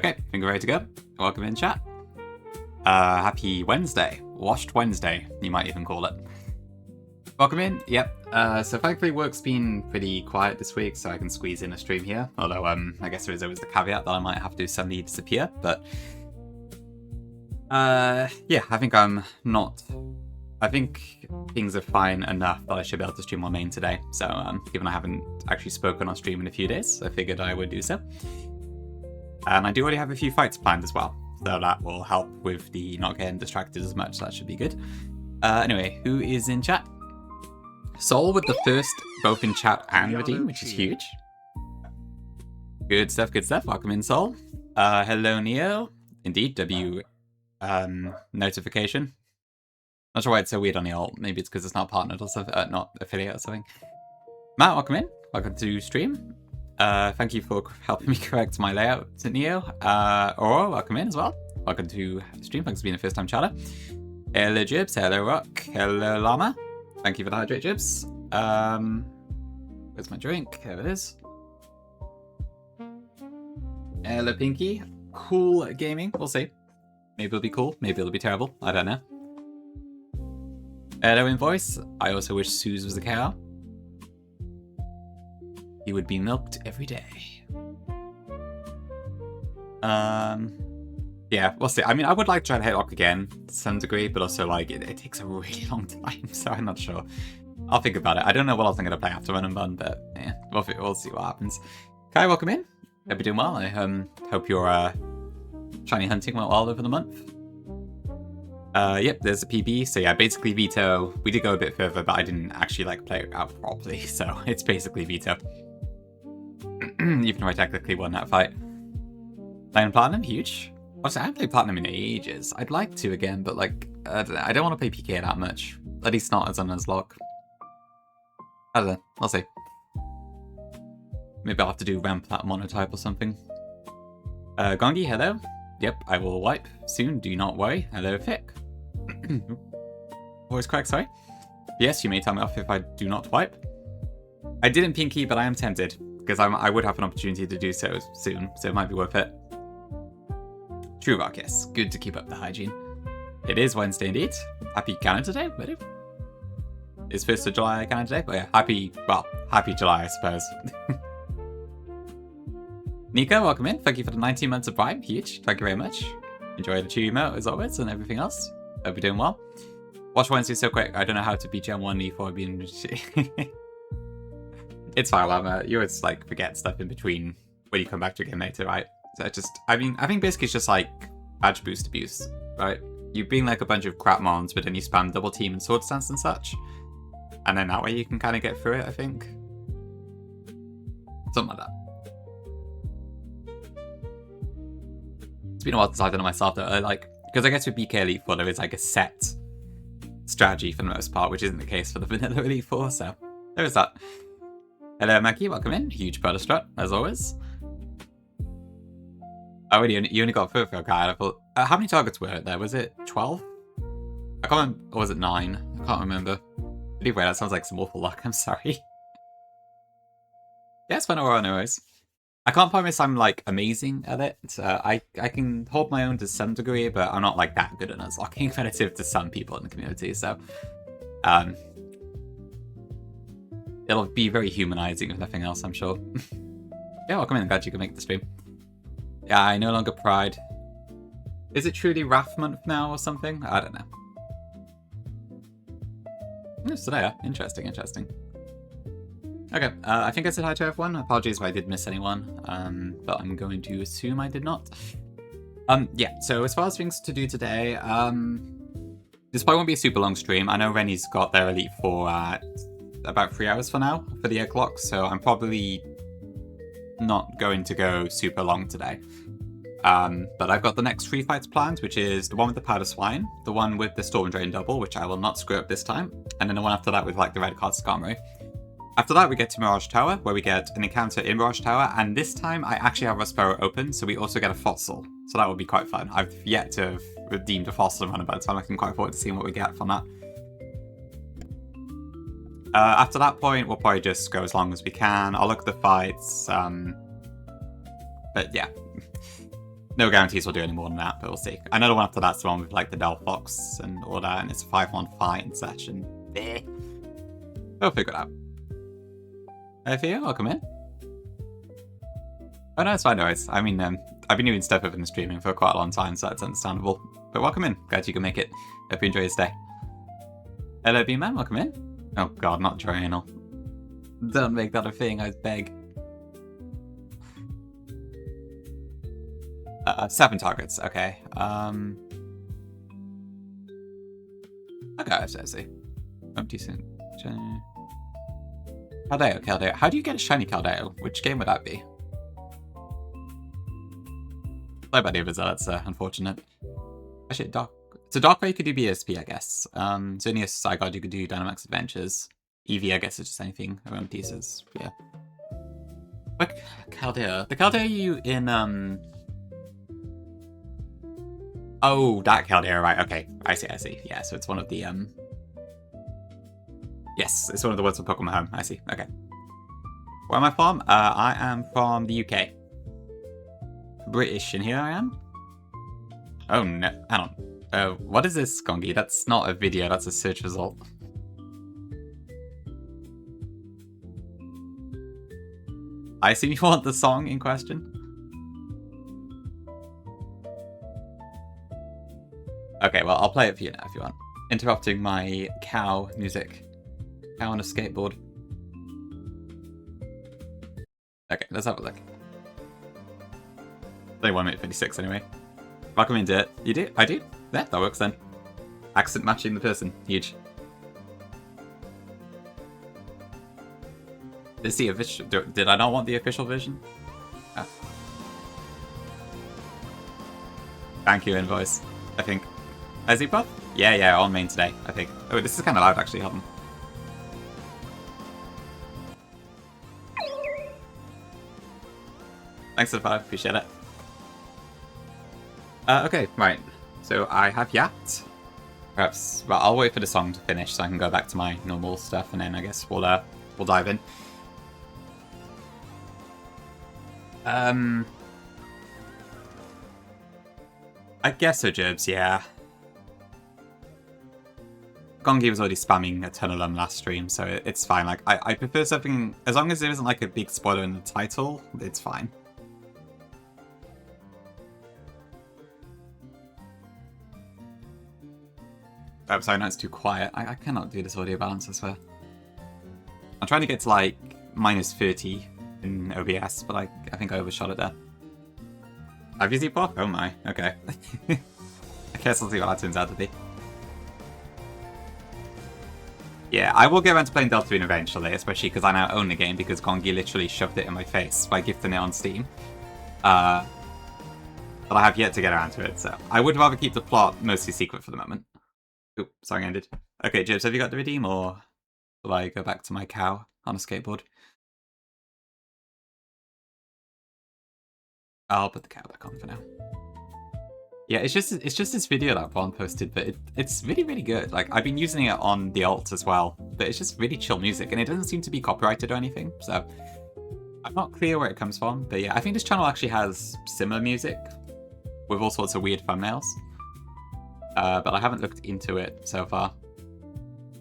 Okay, I think we're ready to go. Welcome in, chat. Happy Wednesday. Washed Wednesday, you might even call it. Welcome in. Yep. So thankfully work's been pretty quiet this week, so I can squeeze in a stream here. Although, I guess there is always the caveat that I might have to suddenly disappear, but... yeah, I think I think things are fine enough that I should be able to stream on main today. So, given I haven't actually spoken on stream in a few days, I figured I would do so. And I do already have a few fights planned as well, so that will help with the not getting distracted as much. That should be good. Anyway, who is in chat? Sol with the first, both in chat and redeem, which is huge. Good stuff, good stuff. Welcome in, Sol. Hello, Neo. Indeed, W notification. Not sure why it's so weird on the alt. Maybe it's because it's not partnered or something, not affiliate or something. Matt, welcome in. Welcome to stream. Thank you for helping me correct my layout, Neo. Aurora, welcome in as well. Welcome to stream. Thanks for being a first-time chatter. Hello, Jibs. Hello, Rock. Hello, Llama. Thank you for the hydrate, Jibs. Where's my drink? There it is. Hello, Pinky. Cool gaming. We'll see. Maybe it'll be cool. Maybe it'll be terrible. I don't know. Hello, Invoice. I also wish Suze was a cow. He would be milked every day. Yeah, we'll see. I mean, I would like to try to hit lock again to some degree, but also, like, it takes a really long time, so I'm not sure. I'll think about it. I don't know what else I'm going to play after Run and Bun, but yeah, we'll see what happens. Kai, welcome in. Hope you're doing well. I hope your shiny hunting went well over the month. Yep, there's a PB. So yeah, basically Vito. We did go a bit further, but I didn't actually, like, play it out properly, so it's basically Vito. Even though I technically won that fight. Playing Platinum, huge. Obviously, I haven't played Platinum in ages. I'd like to again, but, like, I don't want to play PK that much. At least not as a Nuzlocke. I don't know. I'll see. Maybe I'll have to do ramp that monotype or something. Gongi, hello. Yep, I will wipe soon. Do not worry. Hello, Fick. Voice crack, sorry. Yes, you may tell me off if I do not wipe. I didn't Pinky, but I am tempted. Because I would have an opportunity to do so soon, so it might be worth it. True Rock, yes. Good to keep up the hygiene. It is Wednesday indeed. Happy Canada Day, buddy. It's 1st of July Canada Day? But yeah, happy July, I suppose. Nico, welcome in. Thank you for the 19 months of Prime. Huge. Thank you very much. Enjoy the chew emote as always and everything else. Hope you're doing well. Watch Wednesday so quick. I don't know how to beat Gen 1 E4 being... It's fine, Llama. You always, like, forget stuff in between when you come back to a game later, right? So I think basically it's just, like, badge boost abuse, right? You've been, like, a bunch of crap mons, but then you spam double team and sword stance and such. And then that way you can kind of get through it, I think. Something like that. It's been a while since I've done it myself, though. Because I guess with BK Elite 4, there is, like, a set strategy for the most part, which isn't the case for the vanilla Elite 4, so there is that. Hello, Mackie. Welcome in. Huge Predator strut, as always. Oh, wait, you only got a Furfur card. I thought, how many targets were there? Was it 12? I can't remember. Or was it 9? I can't remember. Anyway, that sounds like some awful luck. I'm sorry. Yeah, it's fun overall, anyways. I can't promise I'm, like, amazing at it. I can hold my own to some degree, but I'm not, like, that good at Nuzlocke relative to some people in the community, so... It'll be very humanizing if nothing else, I'm sure. Yeah, welcome in. I'm glad you can make the stream. Yeah, I no longer Pride. Is it truly Wrath Month now or something? I don't know. So there. Interesting, interesting. Okay, I think I said hi to everyone. Apologies if I did miss anyone, but I'm going to assume I did not. Yeah, so as far as things to do today, this probably won't be a super long stream. I know Rennie's got their Elite 4 at about 3 hours for now for the egg clock, so I'm probably not going to go super long today. But I've got the next 3 fights planned, which is the one with the Powder Swine, the one with the Storm Drain double, which I will not screw up this time, and then the one after that with, like, the red card Skarmory. After that, we get to Mirage Tower, where we get an encounter in Mirage Tower, and this time I actually have Rosperro open, so we also get a fossil. So that will be quite fun. I've yet to have redeemed a fossil in Runabout, so I'm looking quite forward to seeing what we get from that. After that point, we'll probably just go as long as we can. I'll look at the fights. But yeah. No guarantees we'll do any more than that, but we'll see. I know the one after that's the one with like the Delphox and all that, and it's a 5-1 fighting session. We'll figure it out. Hey, Theo, welcome in. Oh no, it's fine, no worries. I mean, I've been doing stuff within the streaming for quite a long time, so that's understandable. But welcome in. Glad you can make it. Hope you enjoy your stay. Hello, B-Man, welcome in. Oh god, not triangle. Don't make that a thing, I beg. 7 targets, okay. Okay, I see. Decent. Caldeo. How do you get a shiny Caldeo? Which game would that be? Sorry about the others, that's unfortunate. Actually, it's a dark way you could do BSP, I guess. Xerneas, Zygarde, you could do Dynamax Adventures. Eevee, I guess, is just anything around pieces. Yeah. But Caldeo. The Caldeo you in, Oh, that Caldeo, right, okay. I see. Yeah, so it's one of the, Yes, it's one of the words of Pokemon Home. I see, okay. Where am I from? I am from the UK. British, and here I am? Oh, no, hang on. What is this, Gongi? That's not a video, that's a search result. I assume you want the song in question? Okay, well, I'll play it for you now if you want. Interrupting my cow music. Cow on a skateboard. Okay, let's have a look. Only 1 minute 56 anyway. Welcome into it. You do? I do? Yeah, that works then. Accent matching the person. Huge. Is the official? Did I not want the official version? Oh. Thank you, Invoice. I think. Is he buff? Yeah, on main today, I think. Oh, this is kind of loud actually, hold on. Thanks for the 5, appreciate it. Okay, right. So I have yapped. Perhaps, well, I'll wait for the song to finish so I can go back to my normal stuff, and then I guess we'll dive in. I guess so, Jerbs, yeah. Gongi was already spamming a ton of them last stream, so it's fine. Like, I prefer something, as long as there isn't like a big spoiler in the title, it's fine. I'm sorry, no, it's too quiet. I cannot do this audio balance, I swear. I'm trying to get to like minus 30 in OBS, but I think I overshot it there. I've used pop? Oh my, okay. I guess I'll see what that turns out to be. Yeah, I will get around to playing Deltarune eventually, especially because I now own the game because Gongi literally shoved it in my face by gifting it on Steam. But I have yet to get around to it, so I would rather keep the plot mostly secret for the moment. Oop, song ended. Okay, Jibs, have you got the redeem, or will I go back to my cow on a skateboard? I'll put the cow back on for now. Yeah, it's just this video that Vaughn posted, but it's really, really good. Like, I've been using it on the alt as well, but it's just really chill music, and it doesn't seem to be copyrighted or anything, so I'm not clear where it comes from, but yeah, I think this channel actually has similar music with all sorts of weird thumbnails. But I haven't looked into it so far.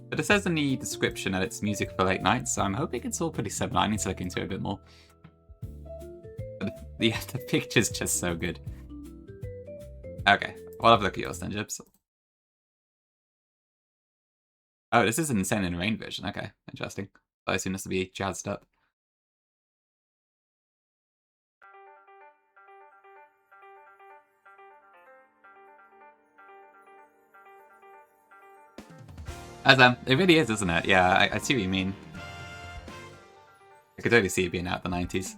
But it says in the description that it's music for late nights, so I'm hoping it's all pretty similar. I need to look into it a bit more. But the picture's just so good. Okay, we'll have a look at yours then, Jibs. Oh, this is an Insane in Rain version. Okay, interesting. I assume this will be jazzed up. It really is, isn't it? Yeah, I see what you mean. I could totally see it being out in the 90s.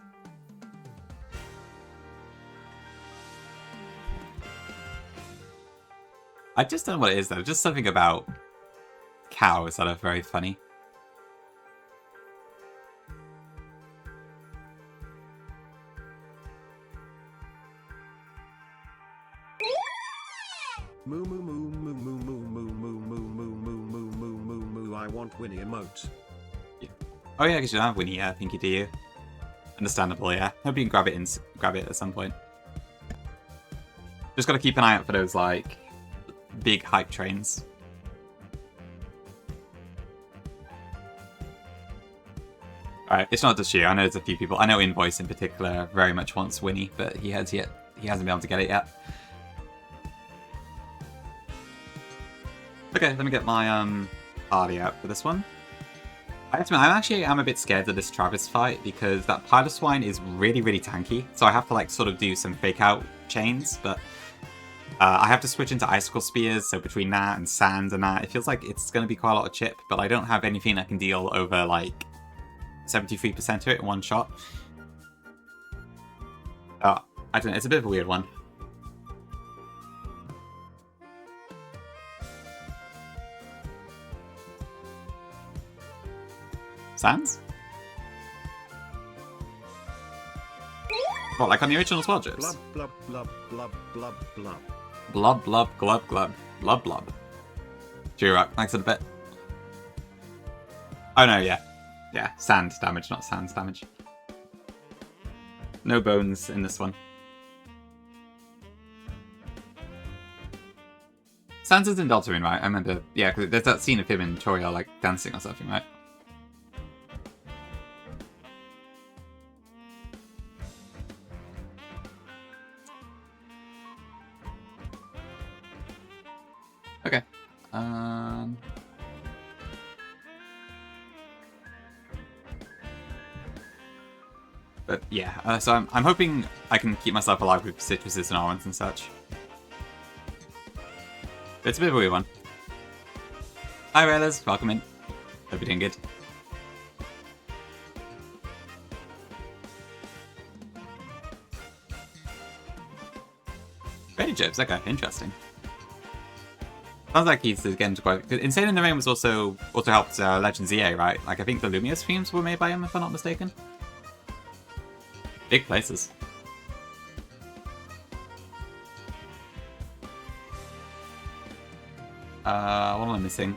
I just don't know what it is though, just something about cows that are very funny. Moo moo moo moo moo moo moo moo moo moo moo moo moo moo moo. I want Winnie emote. Yeah. Oh yeah, because you don't have Winnie. Yeah, I think you do. Understandable. Yeah. Hope you can grab it at some point. Just gotta keep an eye out for those, like, big hype trains. Alright, it's not just you. I know there's a few people. I know Invoice in particular very much wants Winnie, but he hasn't been able to get it yet. Okay, let me get my party out for this one. I have to admit, I'm a bit scared of this Travis fight because that Pilot Swine is really, really tanky. So I have to like sort of do some fake out chains, but I have to switch into Icicle Spears. So between that and Sand and that, it feels like it's going to be quite a lot of chip, but I don't have anything that can deal over like 73% of it in one shot. I don't know, it's a bit of a weird one. Sands? What, like on the original Swell Chips? Blub, blub, blub, blub, blub, blub. Blub, blub, glub, glub. Blub, blub. G-Rock, thanks for the bit. Oh no, yeah. Yeah, sand damage, not sands damage. No bones in this one. Sans is in Deltarune, right? I remember, yeah, because there's that scene of him and Toriel, like, dancing or something, right? Okay. But yeah, so I'm hoping I can keep myself alive with citruses and orange and such. It's a bit of a weird one. Hi Railers, welcome in. Hope you're doing good. Ready Jibs, okay, interesting. Sounds like he's getting to quite... Insane in the Rain was also helped Legends EA, right? Like I think the Lumios themes were made by him, if I'm not mistaken. Big places. What am I missing?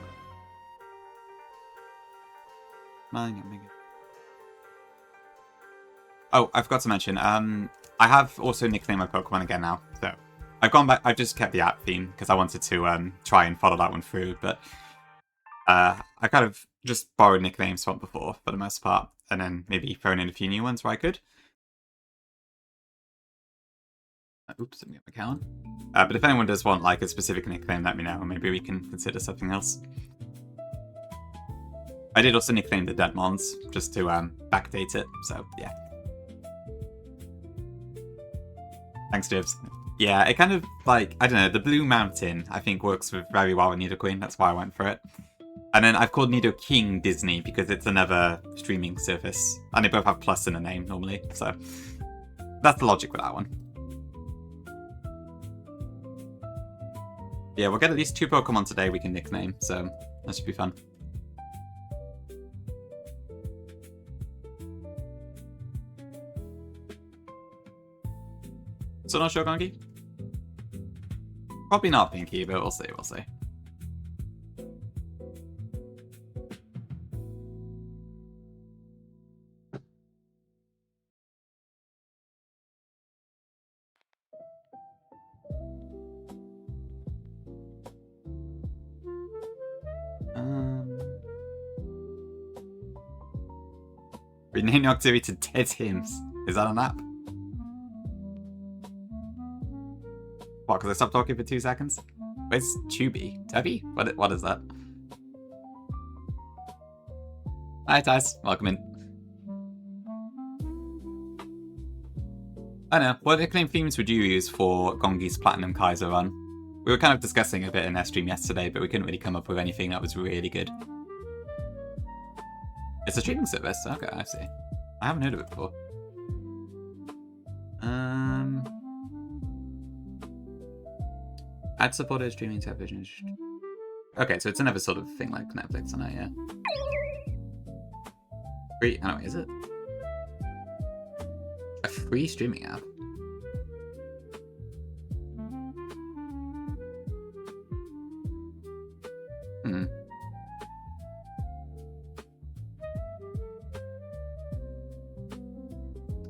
Oh, I forgot to mention, I have also nicknamed my Pokemon again now, so I've gone back, I've just kept the app theme because I wanted to try and follow that one through, but I kind of just borrowed nicknames from before for the most part, and then maybe thrown in a few new ones where I could. Oops, let me get my count. But if anyone does want like a specific nickname, let me know, and maybe we can consider something else. I did also nickname the Deadmons, just to backdate it, so yeah. Thanks, Jibs. Yeah, it kind of, like, I don't know, the Blue Mountain, I think, works very well with Nidoqueen, that's why I went for it. And then I've called Nidoking Disney, because it's another streaming service, and they both have plus in the name, normally, so that's the logic with that one. Yeah, we'll get at least 2 Pokemon today we can nickname, so that should be fun. So not Shogungi? Probably not Pinky, but we'll see, we'll see. Rename your activity to Dead Hymns. Is that an app? What, because I stopped talking for 2 seconds? Where's Tubby? Tubby? What is that? Hi, Tice. Welcome in. I know. What nickname themes would you use for Gongi's Platinum Kaiser run? We were kind of discussing a bit in our stream yesterday, but we couldn't really come up with anything that was really good. It's a streaming service? Okay, I see. I haven't heard of it before. Ad-supported streaming television. Okay, so it's another sort of thing like Netflix, and yeah. Free? Oh, is it? A free streaming app? Hmm.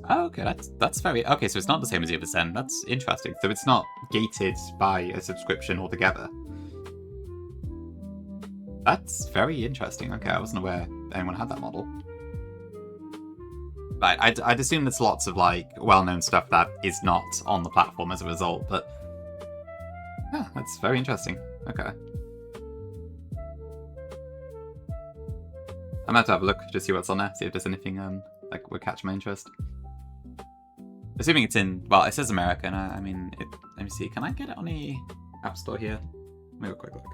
Oh, okay, that's very... Okay, so it's not the same as the other Zen. That's interesting. So it's not gated by a subscription altogether. That's very interesting. Okay, I wasn't aware anyone had that model. Right, I'd assume there's lots of like well-known stuff that is not on the platform as a result, but yeah, that's very interesting. Okay. I'm about to have a look to see what's on there, see if there's anything like would catch my interest. Assuming it's in, well, it says American. I mean, let me see. Can I get it on the App Store here? Let me have a quick look.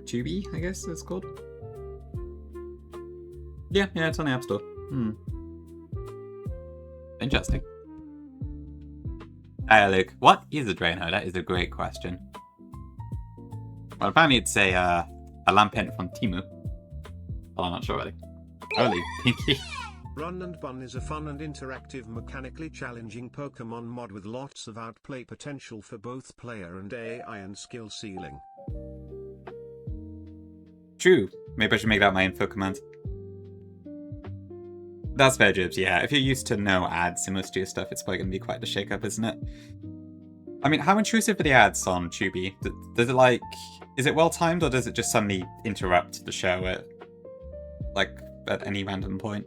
Tubi, I guess it's called. Yeah, it's on the App Store. Interesting. Look, what is a Draenor? That is a great question. Well, apparently it's a lampent from Timu. Well, I'm not sure really. Holy pinky. Run and Bun is a fun and interactive mechanically challenging Pokemon mod with lots of outplay potential for both player and AI and skill ceiling. True. Maybe I should make that my info command. That's fair, Jibs. Yeah, if you're used to no ads in most of your stuff, it's probably going to be quite the shake-up, isn't it? I mean, how intrusive are the ads on Tubi? Does it like... Is it well-timed, or does it just suddenly interrupt the show at any random point?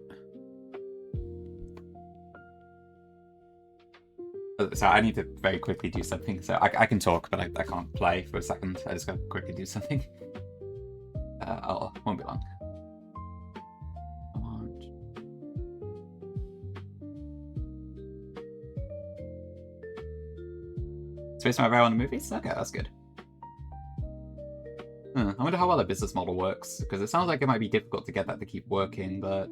So I need to very quickly do something. So I can talk, but I can't play for a second. I just gotta quickly do something. Won't be long. Space my Rare on the movies? Okay, that's good. I wonder how well the business model works, because it sounds like it might be difficult to get that to keep working, but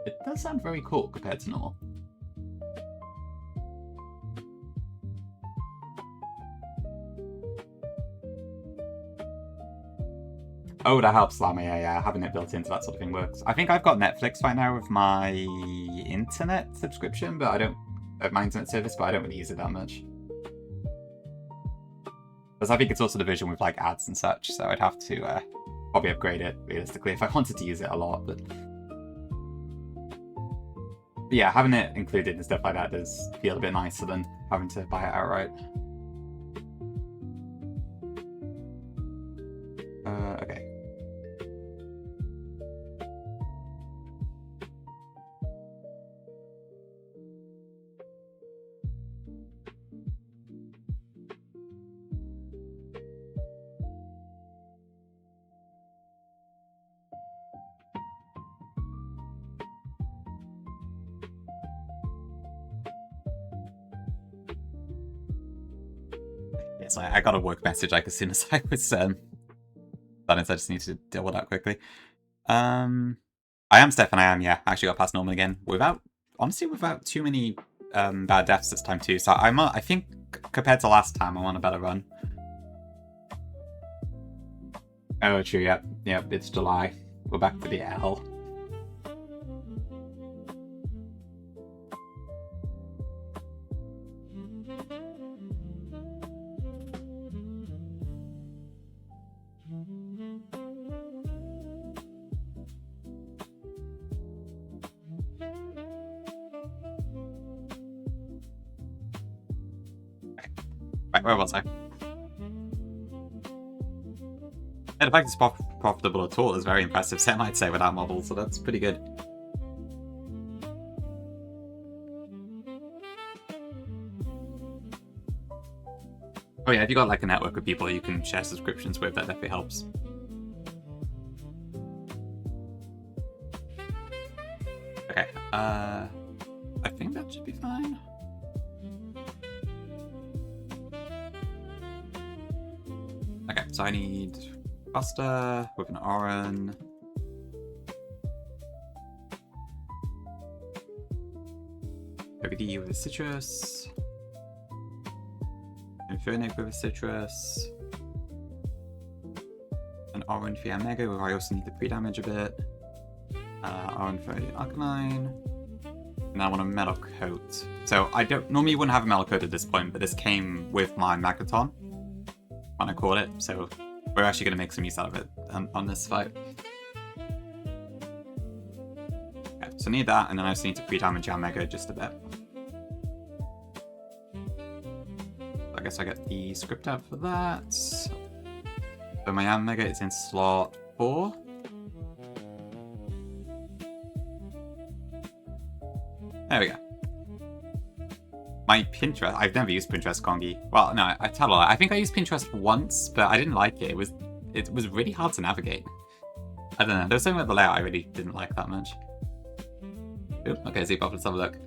it does sound very cool compared to normal. Oh, that helps, Llama. Yeah, having it built into that sort of thing works. I think I've got Netflix right now with my internet subscription, but I don't... my internet service, but I don't really use it that much. Because I think it's also the version with like ads and such, so I'd have to probably upgrade it realistically if I wanted to use it a lot. But yeah, having it included and stuff like that does feel a bit nicer than having to buy it outright. Okay. Yes, I got a work message like as soon as I was done, so I just need to deal with that quickly. I am Stefan, yeah. I actually got past normal again honestly without too many bad deaths this time too. So I think compared to last time, I'm on a better run. Oh, true. Yep, it's July. We're back to the L. Right, where was I? Yeah, the fact it's profitable at all is very impressive, so I might say, without models, so that's pretty good. Oh yeah, if you got like a network of people you can share subscriptions with, that definitely helps. Okay, I think that should be fine. Okay, so I need pasta with an Oran. OBD with a citrus. Infernic with a citrus. An Oran for Mega, where I also need the pre-damage a bit. Oran for Alkaline. And I want a Metal Coat. So I normally wouldn't have a Metal Coat at this point, but this came with my Magaton when I caught it, so we're actually going to make some use out of it on this fight. Okay, So I need that, and then I also need to pre-damage our Mega just a bit. I guess I get the script out for that. So my Mega is in slot 4. There we go. My Pinterest, I've never used Pinterest Kongi. Well, no, I tell a lie. I think I used Pinterest once, but I didn't like it. It was really hard to navigate. I don't know. There was something with the layout I really didn't like that much. Ooh, okay, Zepop, let's have a look.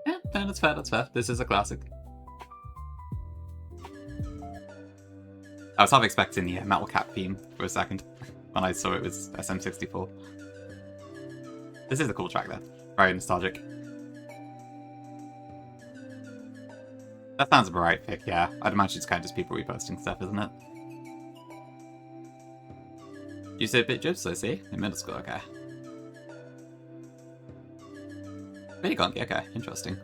Yeah, no, that's fair, that's fair. This is a classic. I was half expecting the Metal Cap theme for a second when I saw it was SM64. This is a cool track, though. Very nostalgic. That sounds a right pick, yeah. I'd imagine it's kind of just people reposting stuff, isn't it? You say bit jibs, I see. In middle school, okay. Really gonky, okay. Interesting.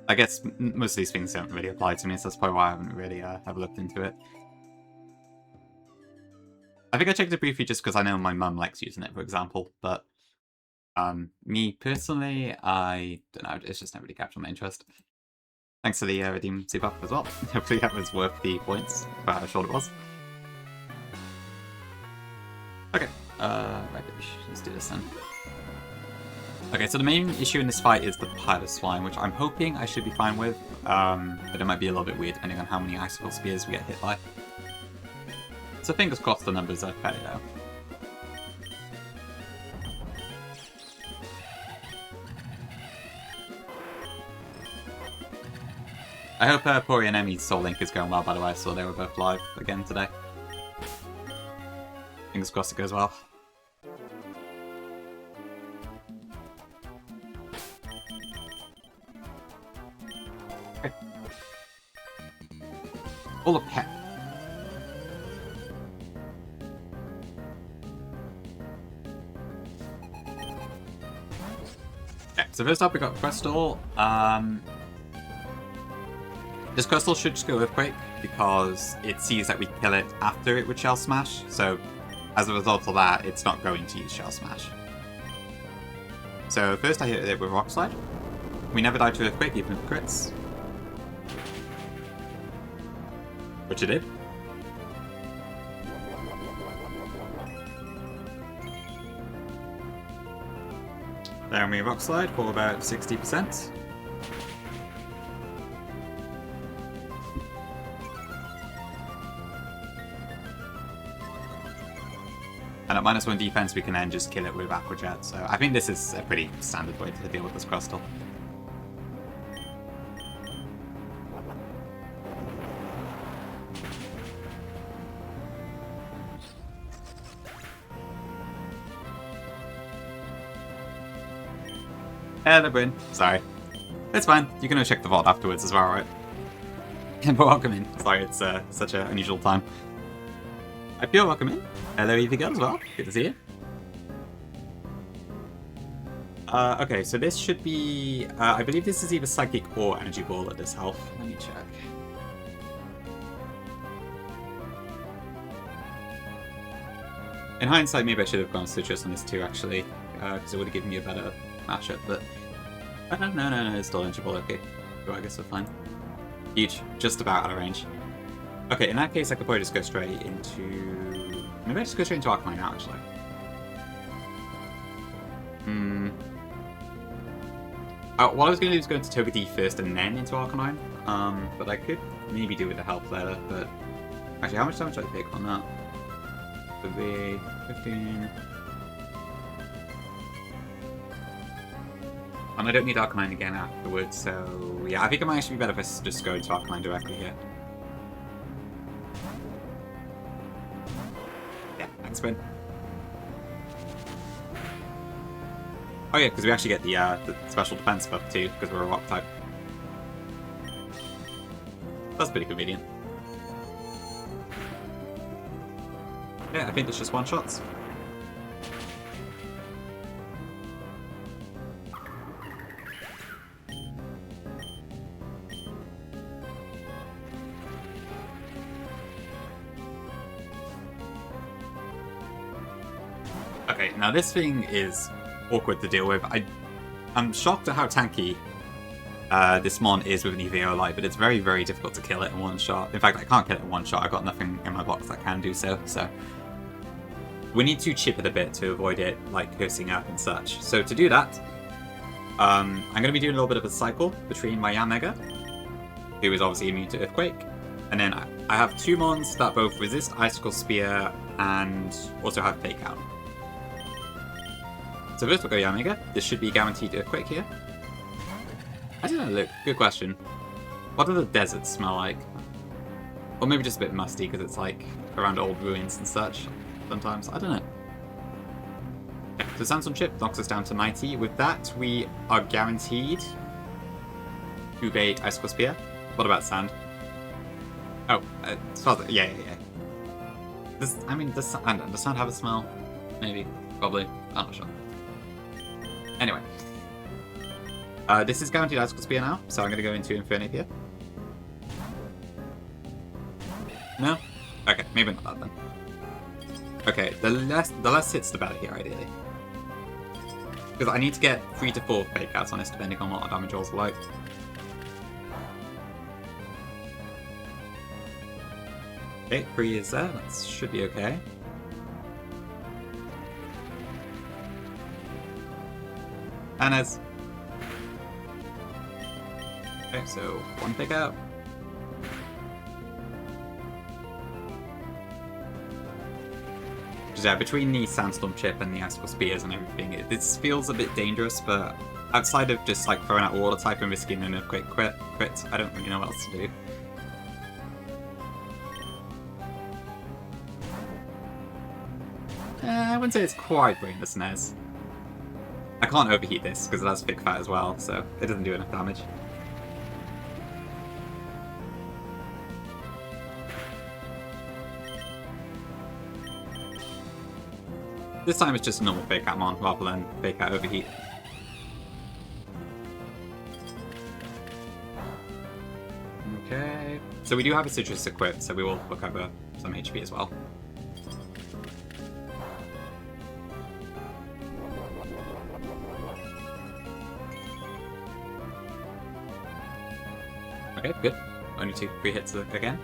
I guess most of these things don't really apply to me, so that's probably why I haven't really ever looked into it. I think I checked it briefly just because I know my mum likes using it, for example, but me personally, I don't know, it's just never really captured my interest. Thanks to the redeem Zepop as well. Hopefully that was worth the points for how short it was. Okay, right, let's do this then. Okay, so the main issue in this fight is the Pile of Swine, which I'm hoping I should be fine with, but it might be a little bit weird depending on how many Icicle Spears we get hit by. So fingers crossed the numbers are fairly low. I hope Pori and Emmy's Soul Link is going well, by the way. I saw they were both live again today. Fingers crossed it goes well. Okay. All of pet. Okay, so first up we got Crystal. This Crystal should just go Earthquake because it sees that we kill it after it with Shell Smash, so as a result of that, it's not going to use Shell Smash. So first I hit it with Rock Slide. We never died to Earthquake, even with crits. Which it did. Then we Rock Slide for about 60%. And at -1 defense, we can then just kill it with Aqua Jet. So I think this is a pretty standard way to deal with this Crystal. Hello, Bryn. Sorry. It's fine. You can check the vault afterwards as well, right? But welcome in. Sorry, it's such an unusual time. I feel welcome in. Hello, Evie Girl as well. Good to see you. Okay, so this should be... I believe this is either Psychic or Energy Ball at this health. Let me check. In hindsight, maybe I should have gone Citrus on this too, actually, because it would have given me a better matchup, but... No, it's still Energy Ball, okay. So I guess we're fine. Huge. Just about out of range. Okay, in that case, I could probably just go straight into... Maybe I just go straight into Arcanine now, actually. What I was going to do is go into Togepi first and then into Arcanine. But I could maybe do with the health later, but... Actually, how much damage did I take on that? Would be 15... And I don't need Arcanine again afterwards, so... Yeah, I think it might actually be better if I just go into Arcanine directly here. Thanks, Ben. Oh yeah, because we actually get the special defense buff too, because we're a rock type. That's pretty convenient. Yeah, I think it's just one-shots. Okay, now this thing is awkward to deal with. I'm shocked at how tanky this mon is with an EVO light, but it's very, very difficult to kill it in one shot. In fact, I can't kill it in one shot. I've got nothing in my box that can do so, so we need to chip it a bit to avoid it like cursing up and such. So to do that, I'm going to be doing a little bit of a cycle between my Yamega, who is obviously immune to Earthquake, and then I have two mons that both resist Icicle Spear and also have Fake Out. So first we'll go Yamega. This should be guaranteed Earthquake here. I don't know, look, good question. What do the deserts smell like? Or maybe just a bit musty because it's like around old ruins and such sometimes. I don't know. Okay, so Sandstorm Chip knocks us down to 90. With that, we are guaranteed to bait Icicle Spear. What about Sand? Oh, yeah. Does Sand have a smell? Maybe. Probably. I'm not sure. Anyway. This is guaranteed Icicle Spear now, so I'm going to go into Infernape here. No? Okay, maybe not that then. Okay, the less hits the better here, ideally. Because I need to get 3 to 4 Fake Outs on this, depending on what our damage rolls are like. Okay, 3 is there, that should be okay. And as... Okay, so 1 Fake Out. Yeah, between the Sandstorm Chip and the Icicle Spears and everything, this feels a bit dangerous, but outside of just like throwing out Water type and risking an Earthquake crit, I don't really know what else to do. I wouldn't say it's quite brainless Nez. I can't overheat this because it has Thick Fat as well, so it doesn't do enough damage. This time it's just a normal Fake Out mon rather than Fake Out Overheat. Okay. So we do have a Citrus equipped, so we will recover some HP as well. Okay, good. Only 2 free hits again.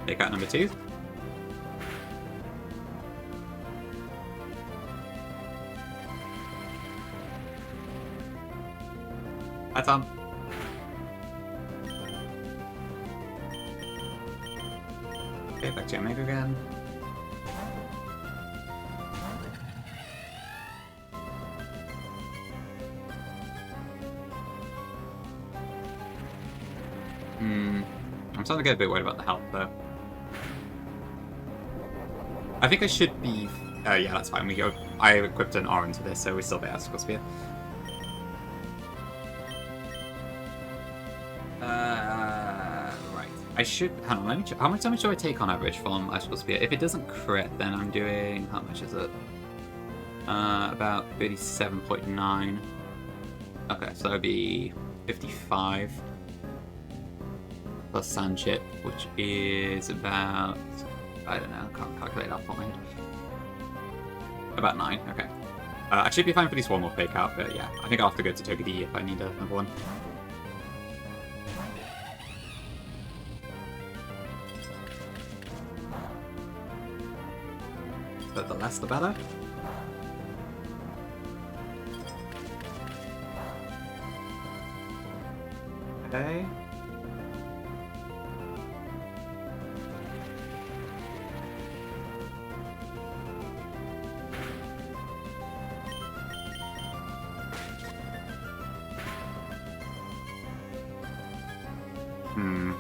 Take out number 2. Hi, Tom. Okay, back to Omega again. I'm starting to get a bit worried about the health, though. I think I should be... yeah, that's fine. I equipped an R into this, so we still be Icicle Spear. Right. I should... Hang on, let me check. How much damage do I take on average from Icicle Spear? If it doesn't crit, then I'm doing... How much is it? About 37.9. Okay, so that would be 55. Plus Sand Chip, which is about... I don't know, I can't calculate that for my head. About 9, okay. I should be fine for this one more Fake Out, but yeah, I think I'll have to go to Togedie if I need another one. But the less the better. Okay.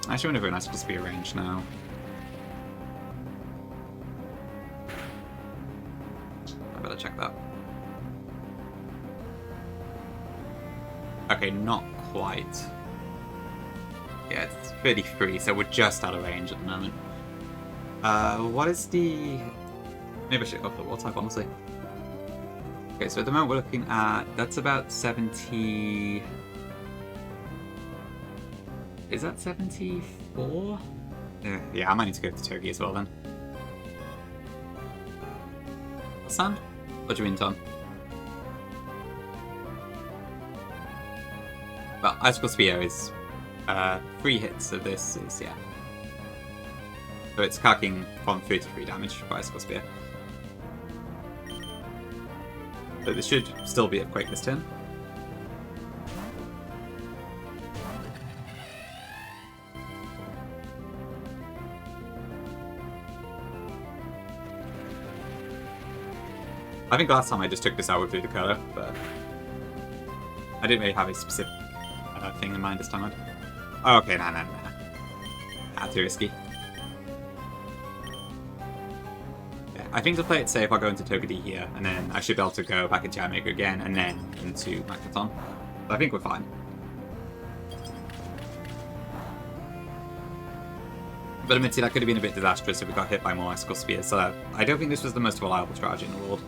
Actually, whenever a Icicle Spear range now. I better check that. Okay, not quite. Yeah, it's 33, so we're just out of range at the moment. What is the... Maybe I should go for Water type, honestly. Okay, so at the moment we're looking at... That's about 70... Is that 74? Yeah, I might need to go to Togi as well then. Sand? What do you mean, Tom? Well, Icicle Spear is 3 hits, so this is, yeah. So it's calcing from 33 damage for Icicle Spear. So this should still be Earthquake this turn. I think last time I just took this out through the color, but I didn't really have a specific thing in mind this time. Oh, okay, nah. That's too risky. Yeah, I think to play it safe, I'll go into Togedemae here, and then I should be able to go back into Jammaker again, and then into Magneton. But I think we're fine. But admittedly, that could have been a bit disastrous if we got hit by more Icicle Spears, so I don't think this was the most reliable strategy in the world.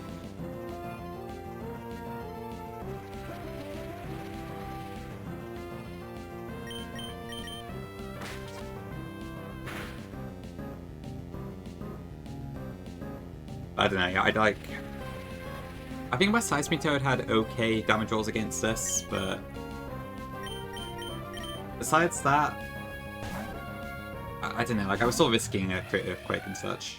I don't know, I think my Seismitoad had okay damage rolls against this, but besides that, I don't know, I was sort of risking a crit Earthquake and such.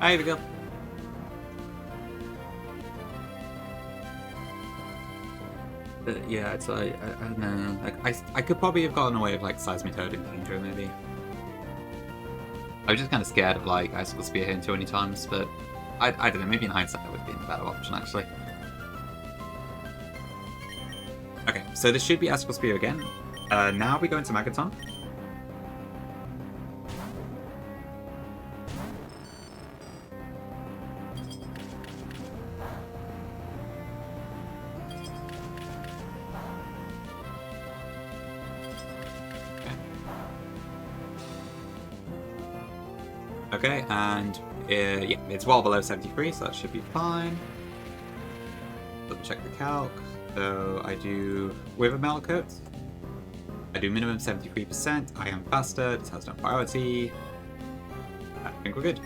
There we go. Yeah, it's like, I don't know, like, I could probably have gotten away with, like, Seismitoad and Kingdra, maybe. I was just kind of scared of, like, Icicle Spear hitting too many times, but I don't know, maybe in hindsight that would have been a better option, actually. Okay, so this should be Icicle Spear again. Now we go into Magneton. Okay, and yeah, it's well below 73, so that should be fine. Double check the calc. So I do with a Metal Coat. I do minimum 73%. I am faster. This has no priority. I think we're good.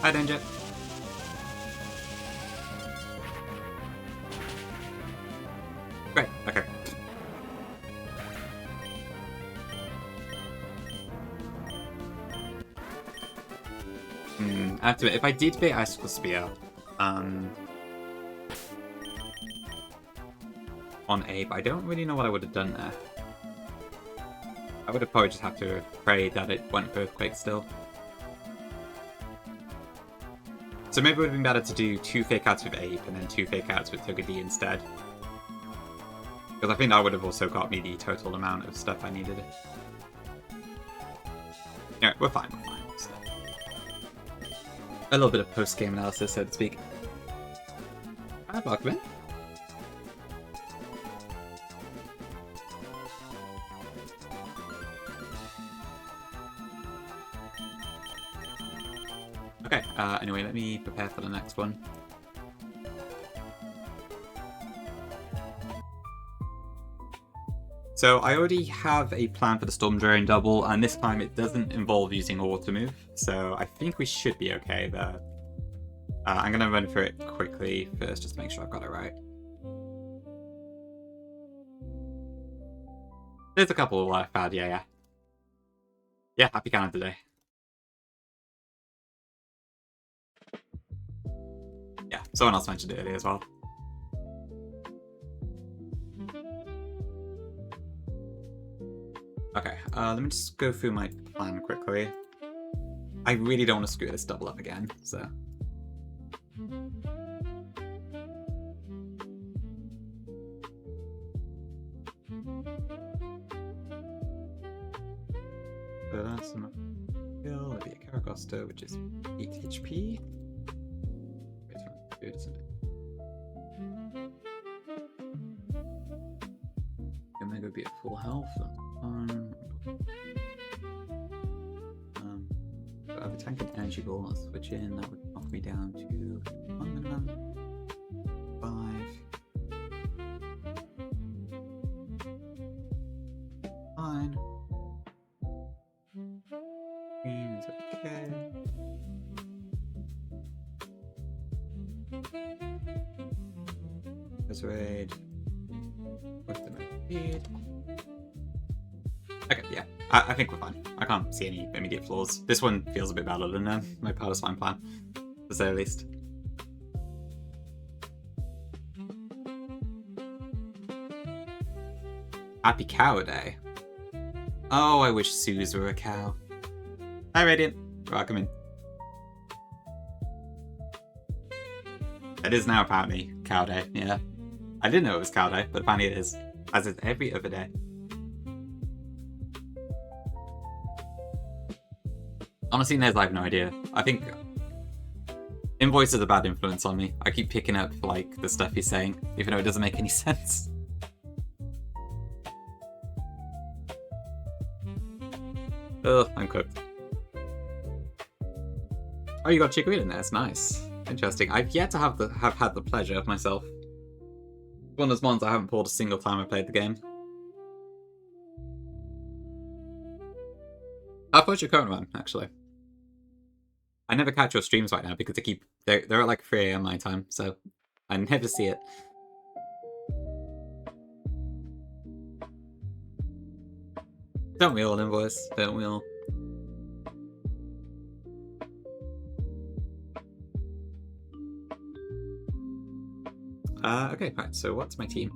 Hi, Danger. Great. Okay. I have to admit, if I did bait Icicle Spear, on Ape, I don't really know what I would have done there. I would have probably just had to pray that it went for Earthquake still. So maybe it would have been better to do 2 Fake Outs with Ape and then 2 Fake Outs with Togedemae instead. Because I think that would have also got me the total amount of stuff I needed. Anyway, we're fine, we're fine. So, a little bit of post-game analysis, so to speak. Hi, Bachman. Okay, anyway, let me prepare for the next one. So I already have a plan for the Storm Drain double, and this time it doesn't involve using a water move, so I think we should be okay there. I'm going to run through it quickly first, just to make sure I've got it right. There's a couple I've had, yeah. Yeah, happy Canada Day. Yeah, someone else mentioned it earlier as well. Okay, let me just go through my plan quickly. I really don't want to screw this double up again, so... So that's enough. It'll be a Caracosta, which is 8 HP. It's good, isn't it? Omega would be at full health, that's fine. the tank and energy ball, I'll switch in. That would knock me down to 5. Fine. Green is okay. Persuade. With the right speed. Okay, yeah. I think we're fine. I can't see any immediate flaws. This one feels a bit better than my Power Slime plan, to say the least. Happy Cow Day. Oh, I wish Suze were a cow. Hi, Radiant. Welcome in. It is now apparently Cow Day, yeah. I didn't know it was Cow Day, but apparently it is. As is every other day. Honestly, Nez, I have no idea. I think Invoice is a bad influence on me. I keep picking up, like, the stuff he's saying, even though it doesn't make any sense. Ugh, I'm cooked. Oh, you got chicory in there. It's nice. Interesting. I've yet to have had the pleasure of myself. One of those ones I haven't pulled a single time I played the game. How about your current one, actually? I never catch your streams right now because they're at like 3 AM my time, so I never see it. Don't we all, Invoice? Don't we all? Okay, right, so what's my team?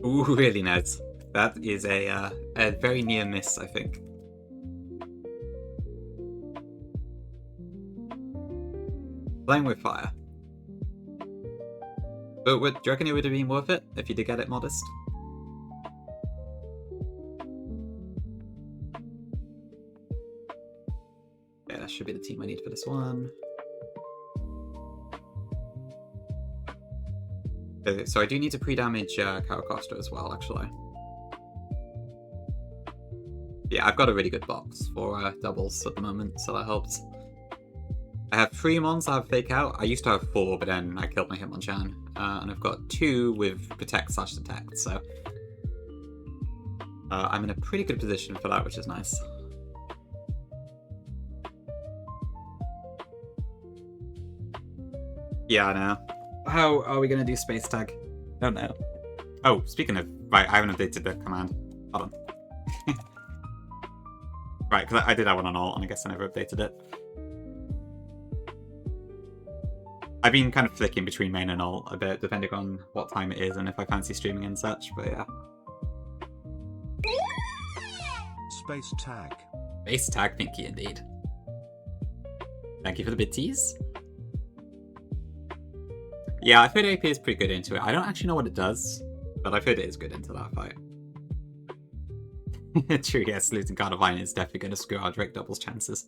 Ooh, really, Ned. That is a very near miss, I think. Playing with fire. But do you reckon it would have been worth it if you did get it modest? Yeah, that should be the team I need for this one. So I do need to pre-damage Caracosta as well, actually. Yeah, I've got a really good box for doubles at the moment, so that helps. I have 3 mons I have Fake Out. I used to have 4, but then I killed my Hitmonchan. And I've got 2 with Protect/Detect, so... I'm in a pretty good position for that, which is nice. Yeah, I know. How are we going to do Space Tag? Don't know. Oh, speaking of... Right, I haven't updated the command. Hold on. Right, because I did have one on alt, and I guess I never updated it. I've been kind of flicking between main and alt a bit, depending on what time it is and if I fancy streaming and such, but yeah. Space Tag. Space Tag, Pinky, indeed. Thank you for the bidsies. Yeah, I've heard AP is pretty good into it. I don't actually know what it does, but I've heard it is good into that fight. True, yes, losing Carnivine is definitely going to screw our direct doubles chances.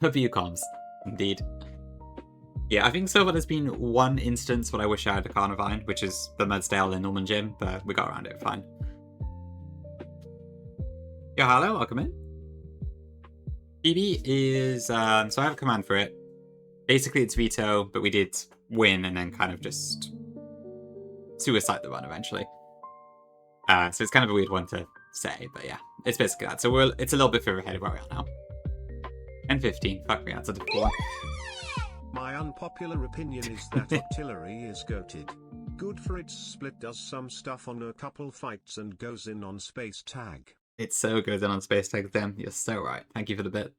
W comms, indeed. Yeah, I think so far there's been one instance where I wish I had a Carnivine, which is the Mudsdale in Norman Gym, but we got around it fine. Yeah, hello, welcome in. PB is, so I have a command for it. Basically it's Vito, but we did win and then kind of just suicide the run eventually. So it's kind of a weird one to say, but yeah, it's basically that. So it's a little bit further ahead of where we are now. And 15, fuck me, that's a difficult one. My unpopular opinion is that artillery is goated. Good for its split, does some stuff on a couple fights and goes in on Space Tag. It so goes in on Space Tag, then. You're so right. Thank you for the bit.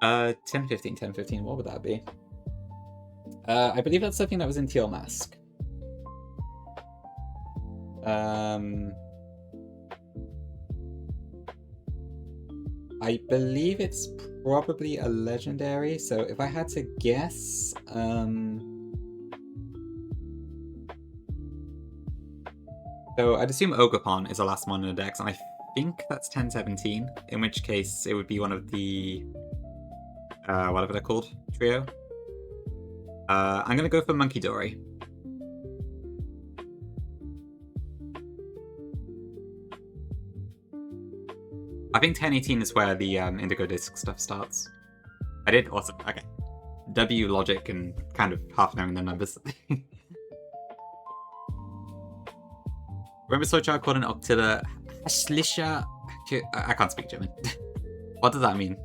10-15, 10-15, what would that be? I believe that's something that was in Teal Mask. I believe it's probably a legendary, so if I had to guess, so I'd assume Ogerpon is the last one in the dex, and I think that's 10-17, in which case it would be one of the, whatever they're called, trio. I'm gonna go for Monkey Dory. I think 1018 is where the Indigo Disc stuff starts. I did awesome. Okay. W logic and kind of half knowing the numbers. Remember Sochar called an Octilla Ashlisha. I can't speak German. What does that mean?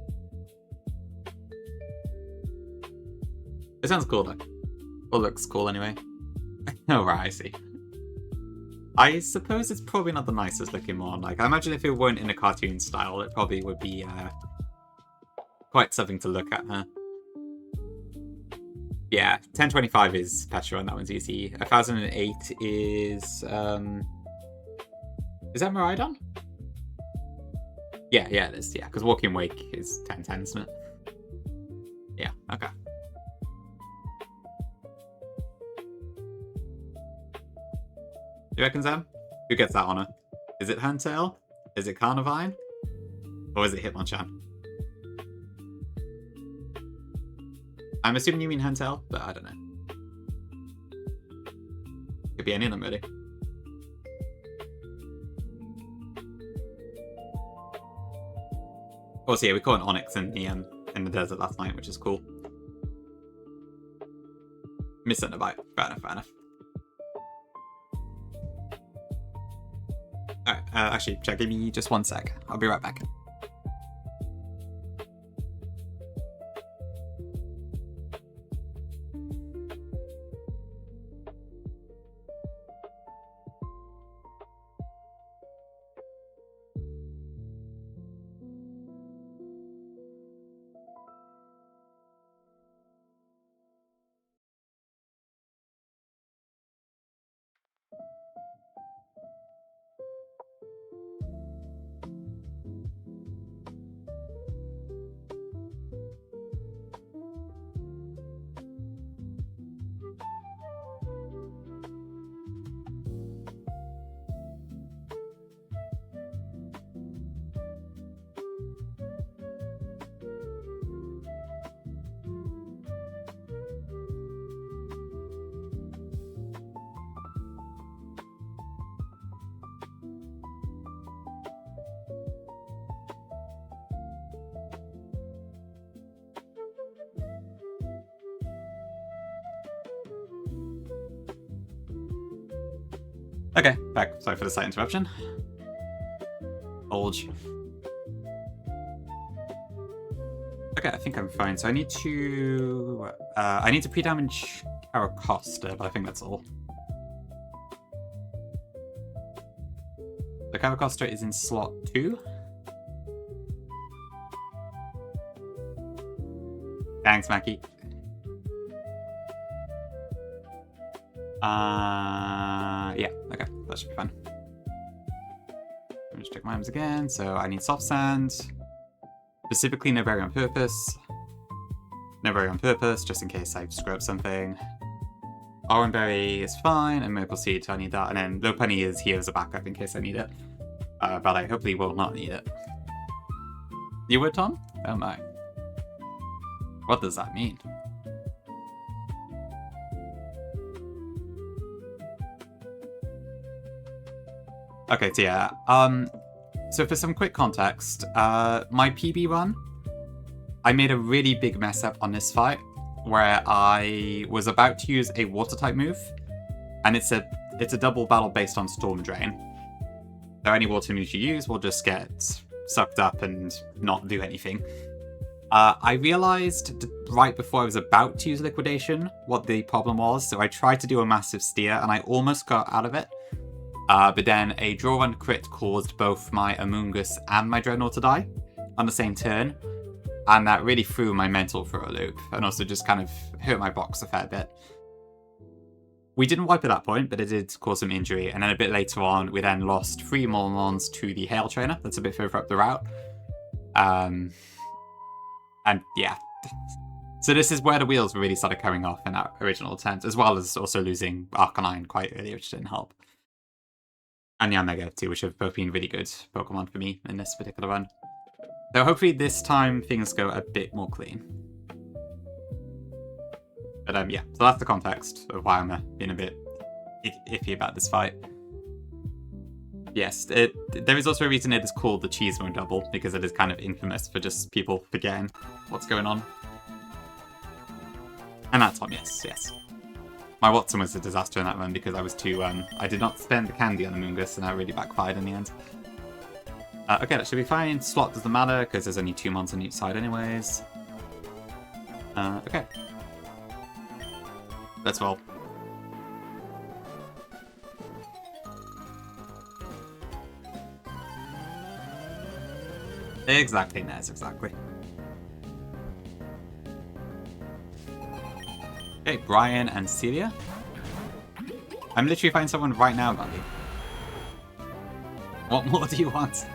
It sounds cool though. Or looks cool anyway. Oh right, I see. I suppose it's probably not the nicest looking one. Like, I imagine if it weren't in a cartoon style, it probably would be quite something to look at, huh? Yeah, 1025 is Petra, and that one's easy. 1008 is that Miraidon? Yeah, it is. Yeah, because Walking Wake is 1010, isn't it? Yeah, okay. You reckon, Sam? Who gets that honor? Is it Huntail? Is it Carnivine? Or is it Hitmonchan? I'm assuming you mean Huntail, but I don't know. Could be any of them, really. Also, yeah, we caught an Onyx in the desert last night, which is cool. Missing a bite. Fair enough, fair enough. Alright, actually, Jack, give me just 1 sec. I'll be right back. Okay, back. Sorry for the slight interruption. Bulge. Okay, I think I'm fine. So I need to pre-damage Caracosta, but I think that's all. The Caracosta is in slot 2. Thanks, Mackie. Yeah, okay, that should be fine. Let me just check my items again. So I need soft sand. Specifically, no berry on purpose. No berry on purpose, just in case I screw up something. Orange berry is fine, and maple seed, I need that. And then low penny is here as a backup in case I need it. But I hopefully will not need it. You would, Tom? Oh my. What does that mean? Okay, so yeah. So for some quick context, my PB run, I made a really big mess up on this fight where I was about to use a water type move, and it's a double battle based on Storm Drain. So any water moves you use will just get sucked up and not do anything. I realized right before I was about to use Liquidation what the problem was, so I tried to do a massive steer and I almost got out of it. But then a draw run crit caused both my Amoonguss and my Dreadnought to die on the same turn. And that really threw my mental for a loop, and also just kind of hurt my box a fair bit. We didn't wipe at that point, but it did cause some injury. And then a bit later on, we then lost 3 Molmons to the Hail Trainer. That's a bit further up the route. And yeah. So this is where the wheels really started coming off in our original attempt, as well as also losing Arcanine quite early, which didn't help. And Yanmega too, which have both been really good Pokemon for me in this particular run. So hopefully this time things go a bit more clean. But yeah, so that's the context of why I'm being a bit iffy about this fight. Yes, there is also a reason it is called the Cheese Moon Double, because it is kind of infamous for just people forgetting what's going on. And that's Tom, yes. My Watson was a disaster in that run because I was too, I did not spend the candy on the Moongus, and that really backfired in the end. Okay, that should be fine. Slot doesn't matter, because there's only 2 mons on each side anyways. Okay. Let's roll. Exactly, Nez, exactly. Okay, Brian and Celia. I'm literally finding someone right now, Gandhi. What more do you want?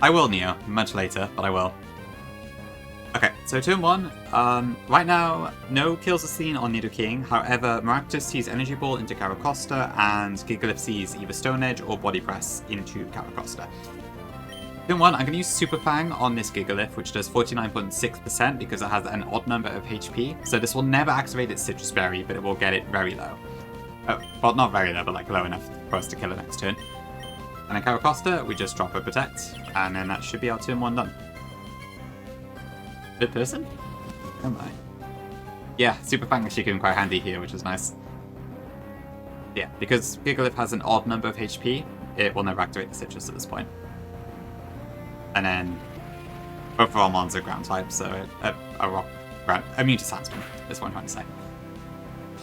I will, Neo, much later, but I will. Okay, so turn 1. Right now, no kills are seen on Nidoking. However, Maractus sees Energy Ball into Caracosta, and Gigalith sees either Stone Edge or Body Press into Caracosta. Turn 1, I'm going to use Super Fang on this Gigalith, which does 49.6% because it has an odd number of HP. So this will never activate its Citrus Berry, but it will get it very low. Well, not very low, but like low enough for us to kill it next turn. And then Caracosta, we just drop a Protect, and then that should be our turn 1 done. Good person? Am I? Yeah, Super Fang actually came quite handy here, which is nice. Yeah, because Gigalith has an odd number of HP, it will never activate the Citrus at this point. And then both of our mons are ground type, so a rock ground immune to Sandstorm, is what I'm trying to say.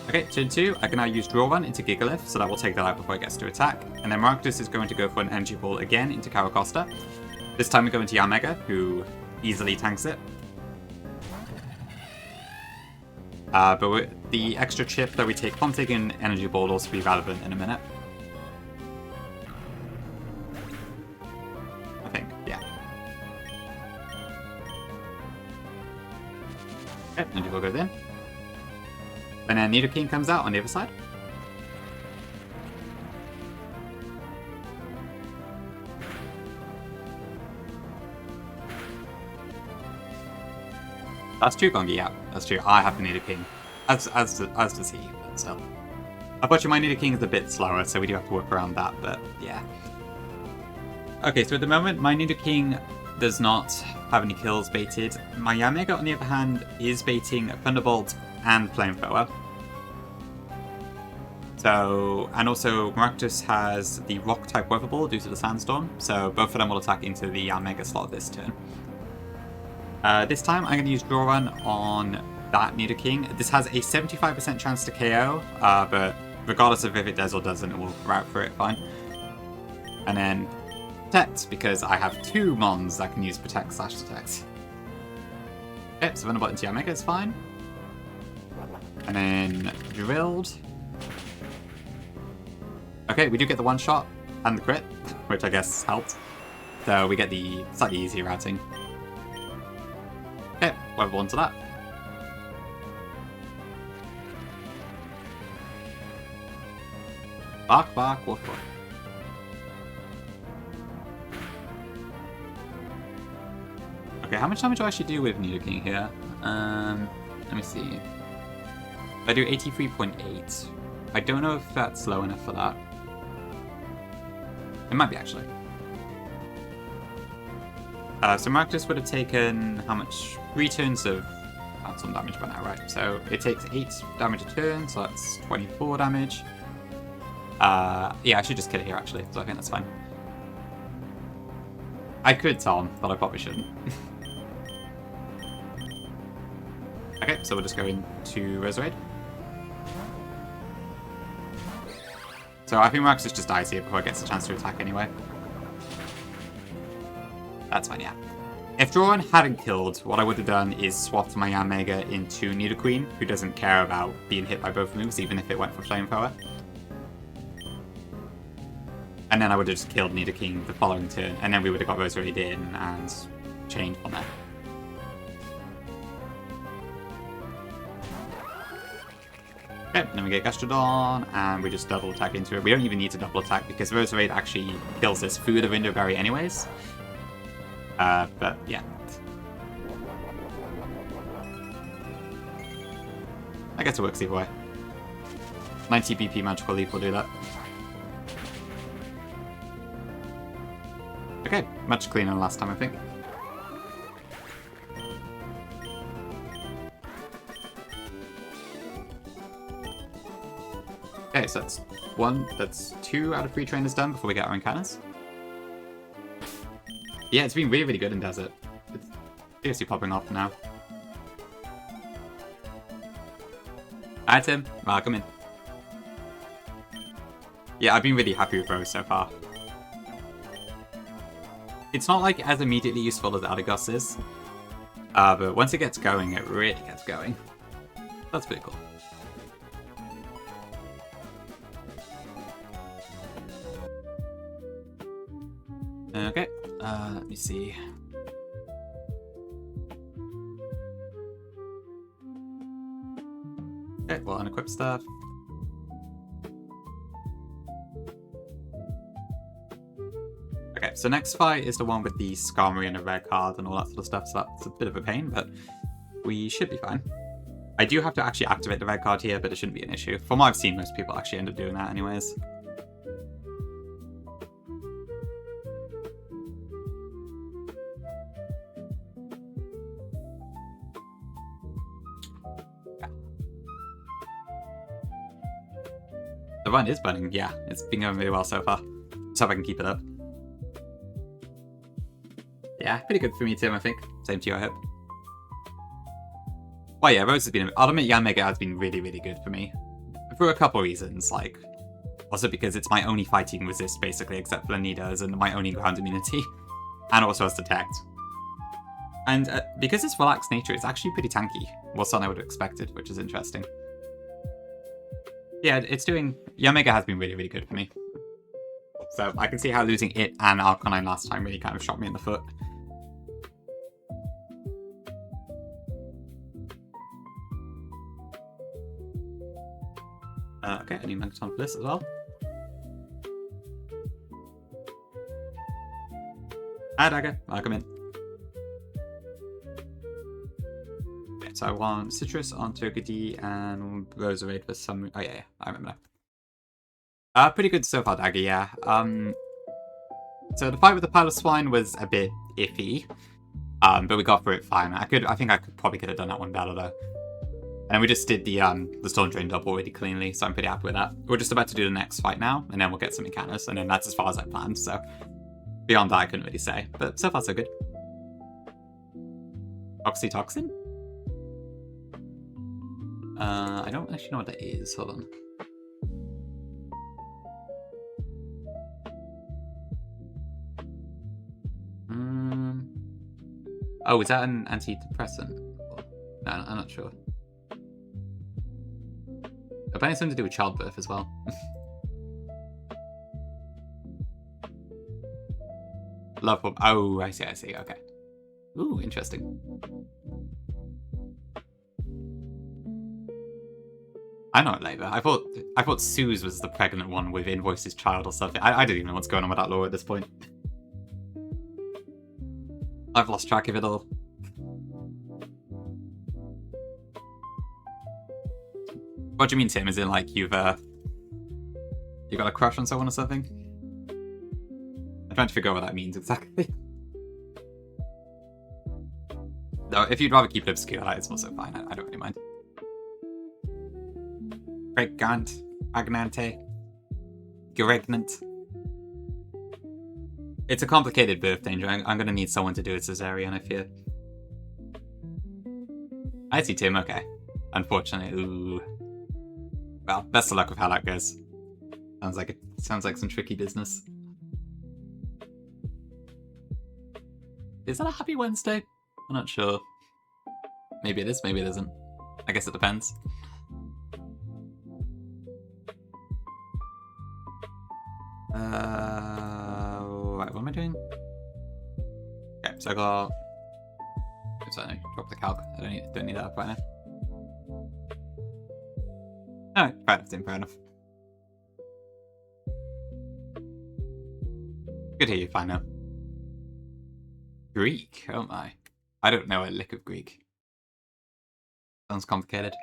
Okay, turn 2, I can now use Draw Run into Gigalith, so that will take that out before it gets to attack. And then Maractus is going to go for an Energy Ball again into Caracosta. This time we go into Yanmega, who easily tanks it. But the extra chip that we take from taking Energy Ball will also be relevant in a minute. I think, yeah. Okay, Energy Ball goes in. And then Nidoking comes out on the other side. That's true, Gongi, yeah. That's true. I have the Nidoking. As does he, but still. Unfortunately, my Nidoking is a bit slower, so we do have to work around that, but yeah. Okay, so at the moment, my Nidoking does not have any kills baited. My Yanmega, on the other hand, is baiting a Thunderbolt and Flamethrower. So, and also Maractus has the Rock type Weather Ball due to the Sandstorm, so both of them will attack into the Yanmega slot this turn. This time I'm going to use Draw Run on that Nidoking. This has a 75% chance to KO, but regardless of if it does or doesn't, it will route for it fine. And then Protect, because I have 2 mons that can use Protect/Detect. Okay, so Thunderbolt into Yanmega is fine. And then Drilled. Okay, we do get the 1-shot and the crit, which I guess helped. So we get the slightly easier routing. Okay, Weather Ball into that. Bark, woof, woof. Okay, how much damage do I actually do with Nidoking here? Let me see. I do 83.8. I don't know if that's low enough for that. It might be, actually. So Maractus would have taken how much? 3 turns of some damage by now, right? So it takes 8 damage a turn, so that's 24 damage. Yeah, I should just kill it here, actually, so I think that's fine. I could Tom, but I probably shouldn't. Okay, so we'll just go into Resurrect. So I think Maractus just dies here before it gets a chance to attack anyway. That's fine, yeah. If Draw Run hadn't killed, what I would have done is swapped my Yanmega into Nidoqueen, who doesn't care about being hit by both moves, even if it went for Flamethrower. And then I would have just killed Nidoking the following turn, and then we would have got Roserade in and changed from there. Okay, then we get Gastrodon, and we just double attack into it. We don't even need to double attack because Roserade actually kills this through the Window Berry anyways. But yeah. I guess it works either way. 90 BP Magical Leap will do that. Okay, much cleaner than last time, I think. Okay, so that's 2 out of 3 trainers done before we get our encounters. Yeah, it's been really, really good in Desert. It's seriously popping off now. Hi, Tim. Welcome in. Yeah, I've been really happy with Rose so far. It's not like as immediately useful as Adigos is, but once it gets going, it really gets going. That's pretty cool. Okay, let me see. Okay, well, unequip stuff. Okay, so next fight is the one with the Skarmory and a red card and all that sort of stuff, so that's a bit of a pain, but we should be fine. I do have to actually activate the red card here, but it shouldn't be an issue. From what I've seen, most people actually end up doing that anyways. The run is burning, yeah. It's been going really well so far. Let's hope I can keep it up. Yeah, pretty good for me, Tim, I think. Same to you, I hope. Well, yeah, Rose has been... I'll admit Yanmega has been really, really good for me. For a couple of reasons, like... Also because it's my only fighting resist, basically, except for Nida's, and my only ground immunity. And also has Detect. And because it's relaxed nature, it's actually pretty tanky. More so than I would have expected, which is interesting. Yeah, it's doing... Yanmega has been really, really good for me. So I can see how losing it and Arcanine last time really kind of shot me in the foot. Okay, I need Megaton for this as well. Hi, Dagger. Welcome in. Okay, so I want Citrus on Togepi and Roserade for some... Oh, yeah, I remember that. Pretty good so far, Dagger, yeah. So the fight with the Pile of Swine was a bit iffy, but we got through it fine. I think I probably could have done that one better, though. And we just did the Storm Drain double really cleanly, so I'm pretty happy with that. We're just about to do the next fight now, and then we'll get some encounters, and then that's as far as I planned, so... Beyond that, I couldn't really say, but so far so good. Oxytocin? I don't actually know what that is. Hold on. Oh, is that an antidepressant? No, I'm not sure. Apparently something to do with childbirth as well. Love pump. Oh, I see, okay. Ooh, interesting. I know it later. I thought Suze was the pregnant one with Invoice's child or something. I don't even know what's going on with that lore at this point. I've lost track of it all. What do you mean, Tim? Is it like you got a crush on someone or something? I'm trying to figure out what that means exactly. No, if you'd rather keep it obscure, it's also fine. I don't really mind. Pregnant, Agnante, Gregnant. It's a complicated birth danger. I'm going to need someone to do a cesarean, I fear. I see, Tim. Okay. Unfortunately, ooh. Well, best of luck with how that goes. Sounds like some tricky business. Is that a Happy Wednesday? I'm not sure. Maybe it is, maybe it isn't. I guess it depends. Right, what am I doing? Okay, so I got... Oops, I drop the calc. I don't need that up right now. Alright, fair enough, Tim, fair enough. Good to hear you fine now. Greek? Oh my. I don't know a lick of Greek. Sounds complicated.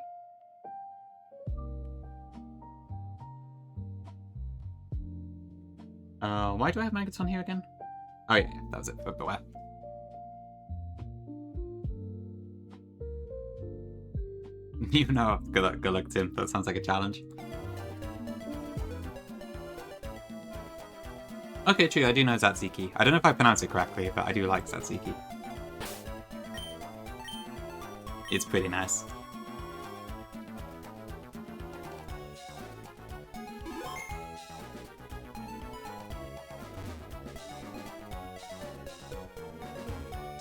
Why do I have maggots on here again? Oh yeah, that was it for Beware. You know, good luck, Tim. That sounds like a challenge. Okay, true, I do know Zatziki. I don't know if I pronounce it correctly, but I do like Zatziki. It's pretty nice.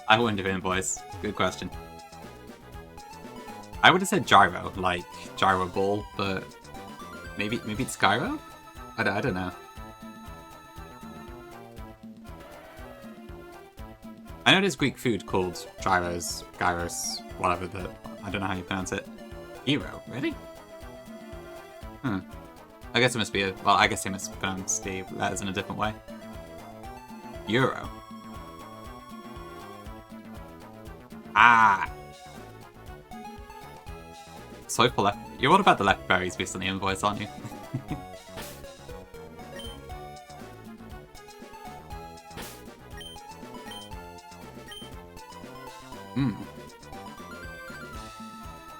I wouldn't have been, boys. Good question. I would have said gyro, like gyro ball, but maybe it's gyro? I don't know. I know there's Greek food called gyros, gyros, whatever, but I don't know how you pronounce it. Gyro, really? I guess it must be well, I guess they must pronounce the letters in a different way. Euro. Ah! So for left. You're all about the left berries based on the invoice, aren't you?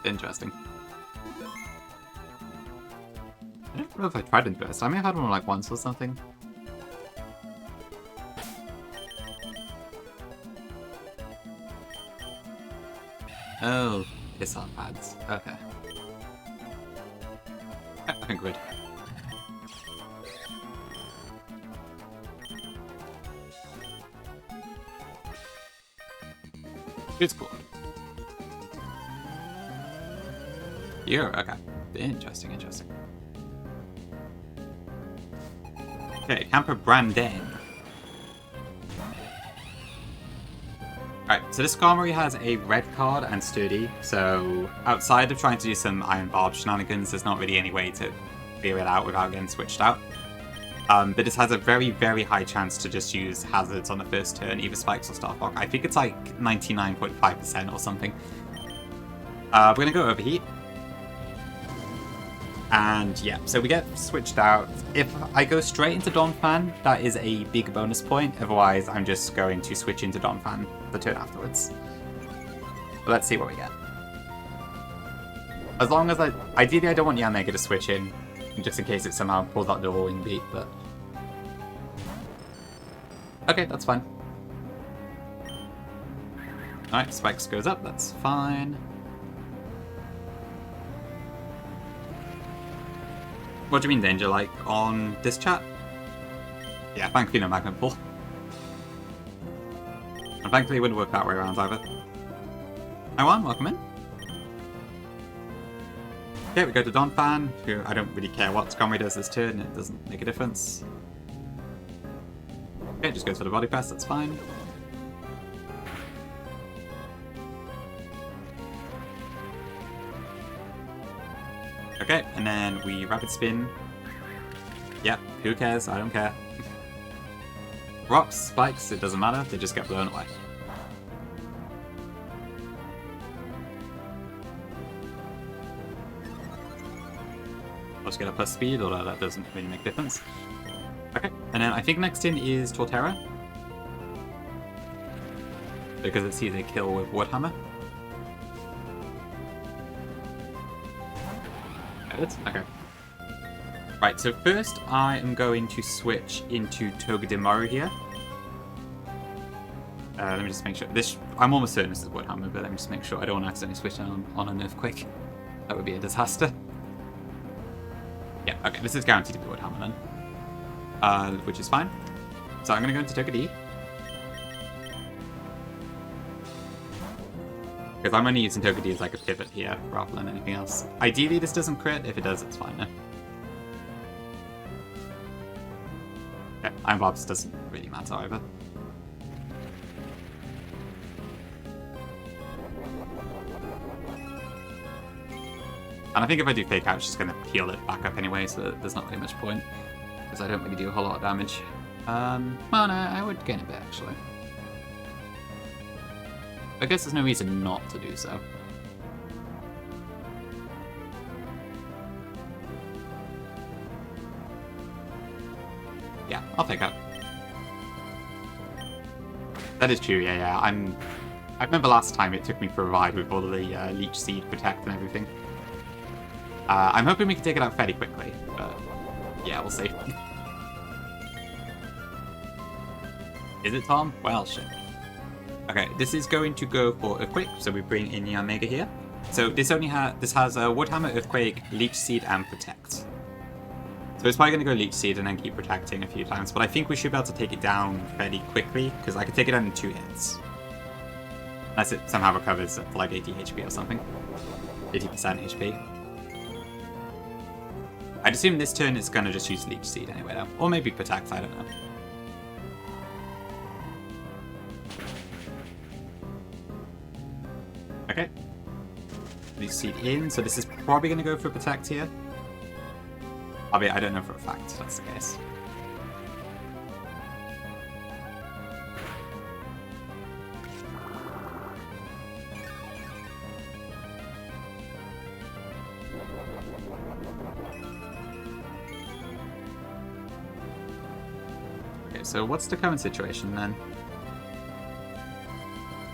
Interesting. I don't know if I tried Invest. I may have had one like once or something. Oh, piss off pads. Okay. I think we're good. It's cool. You're okay. Interesting. Okay, Camper Brandon. Alright, so this Skarmory has a red card and sturdy, so outside of trying to do some Iron Barb shenanigans, there's not really any way to clear it out without getting switched out. But this has a very, very high chance to just use hazards on the first turn, either Spikes or Starfog. I think it's like 99.5% or something. We're going to go Overheat. And yeah, so we get switched out. If I go straight into Donphan, that is a big bonus point. Otherwise, I'm just going to switch into Donphan the turn afterwards. But let's see what we get. As long as ideally I don't want Yanmega to switch in, just in case it somehow pulls out the Wing Beat, but... Okay, that's fine. Alright, Spikes goes up, that's fine. What do you mean danger, like on this chat? Yeah, thankfully no Magnet Pull. And thankfully it wouldn't work that way around either. Hi Juan, welcome in. Okay, we go to Donphan, who I don't really care what Skarmory does this turn, it doesn't make a difference. Okay, just goes for the body press, that's fine. Okay, and then we rapid spin. Yep, who cares? I don't care. Rocks, spikes, it doesn't matter, they just get blown away. I'll just get a plus speed, although that doesn't really make a difference. Okay, and then I think next in is Torterra. Because it's easy to kill with Woodhammer. Okay. Right, so first I am going to switch into Togedemaru here. Let me just make sure. I'm almost certain this is Woodhammer, but let me just make sure I don't want to accidentally switch on an Earthquake. That would be a disaster. Yeah, okay, this is guaranteed to be Woodhammer then. Which is fine. So I'm going to go into Togedemaru. Because I'm only using Togedemaru as like a pivot here, rather than anything else. Ideally this doesn't crit, if it does, it's fine now. Okay, Iron Barbs doesn't really matter either. And I think if I do Fake Out, it's just going to heal it back up anyway, so there's not really much point. Because I don't really do a whole lot of damage. Well, no, I would gain a bit, actually. I guess there's no reason not to do so. Yeah, I'll Fake Out. That is true, yeah. I remember last time it took me for a ride with all of the Leech Seed, Protect, and everything. I'm hoping we can take it out fairly quickly, but yeah, we'll see. Is it Tom? Well, shit. Okay, this is going to go for Earthquake, so we bring in the Omega here. So this has a Woodhammer, Earthquake, Leech Seed, and Protect. So it's probably going to go Leech Seed and then keep protecting a few times, but I think we should be able to take it down fairly quickly, because I could take it down in 2 hits. Unless it somehow recovers for like 80 HP or something. 80% HP. I'd assume this turn it's going to just use Leech Seed anyway though. Or maybe Protect, I don't know. Okay. Leech Seed in, so this is probably going to go for Protect here. I don't know for a fact that's the case. Okay, so what's the current situation then?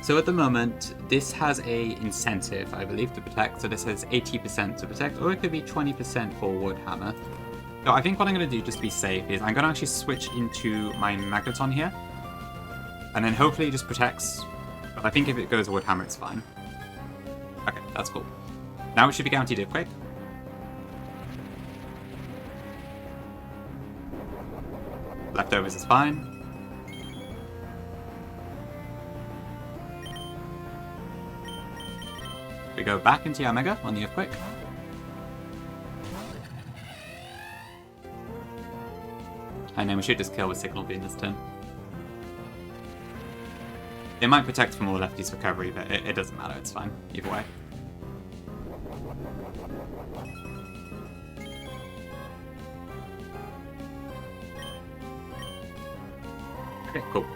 So at the moment, this has a incentive, I believe, to protect. So this has 80% to protect, or it could be 20% for Woodhammer. So I think what I'm going to do, just to be safe, is I'm going to actually switch into my Magneton here. And then hopefully it just protects. But I think if it goes Woodhammer, it's fine. Okay, that's cool. Now it should be guaranteed Earthquake. Leftovers is fine. We go back into the Omega on the Earthquake. And then we should just kill with Signal Beam this turn. It might protect from all Lefty's recovery, but it doesn't matter, it's fine, either way. Okay, cool.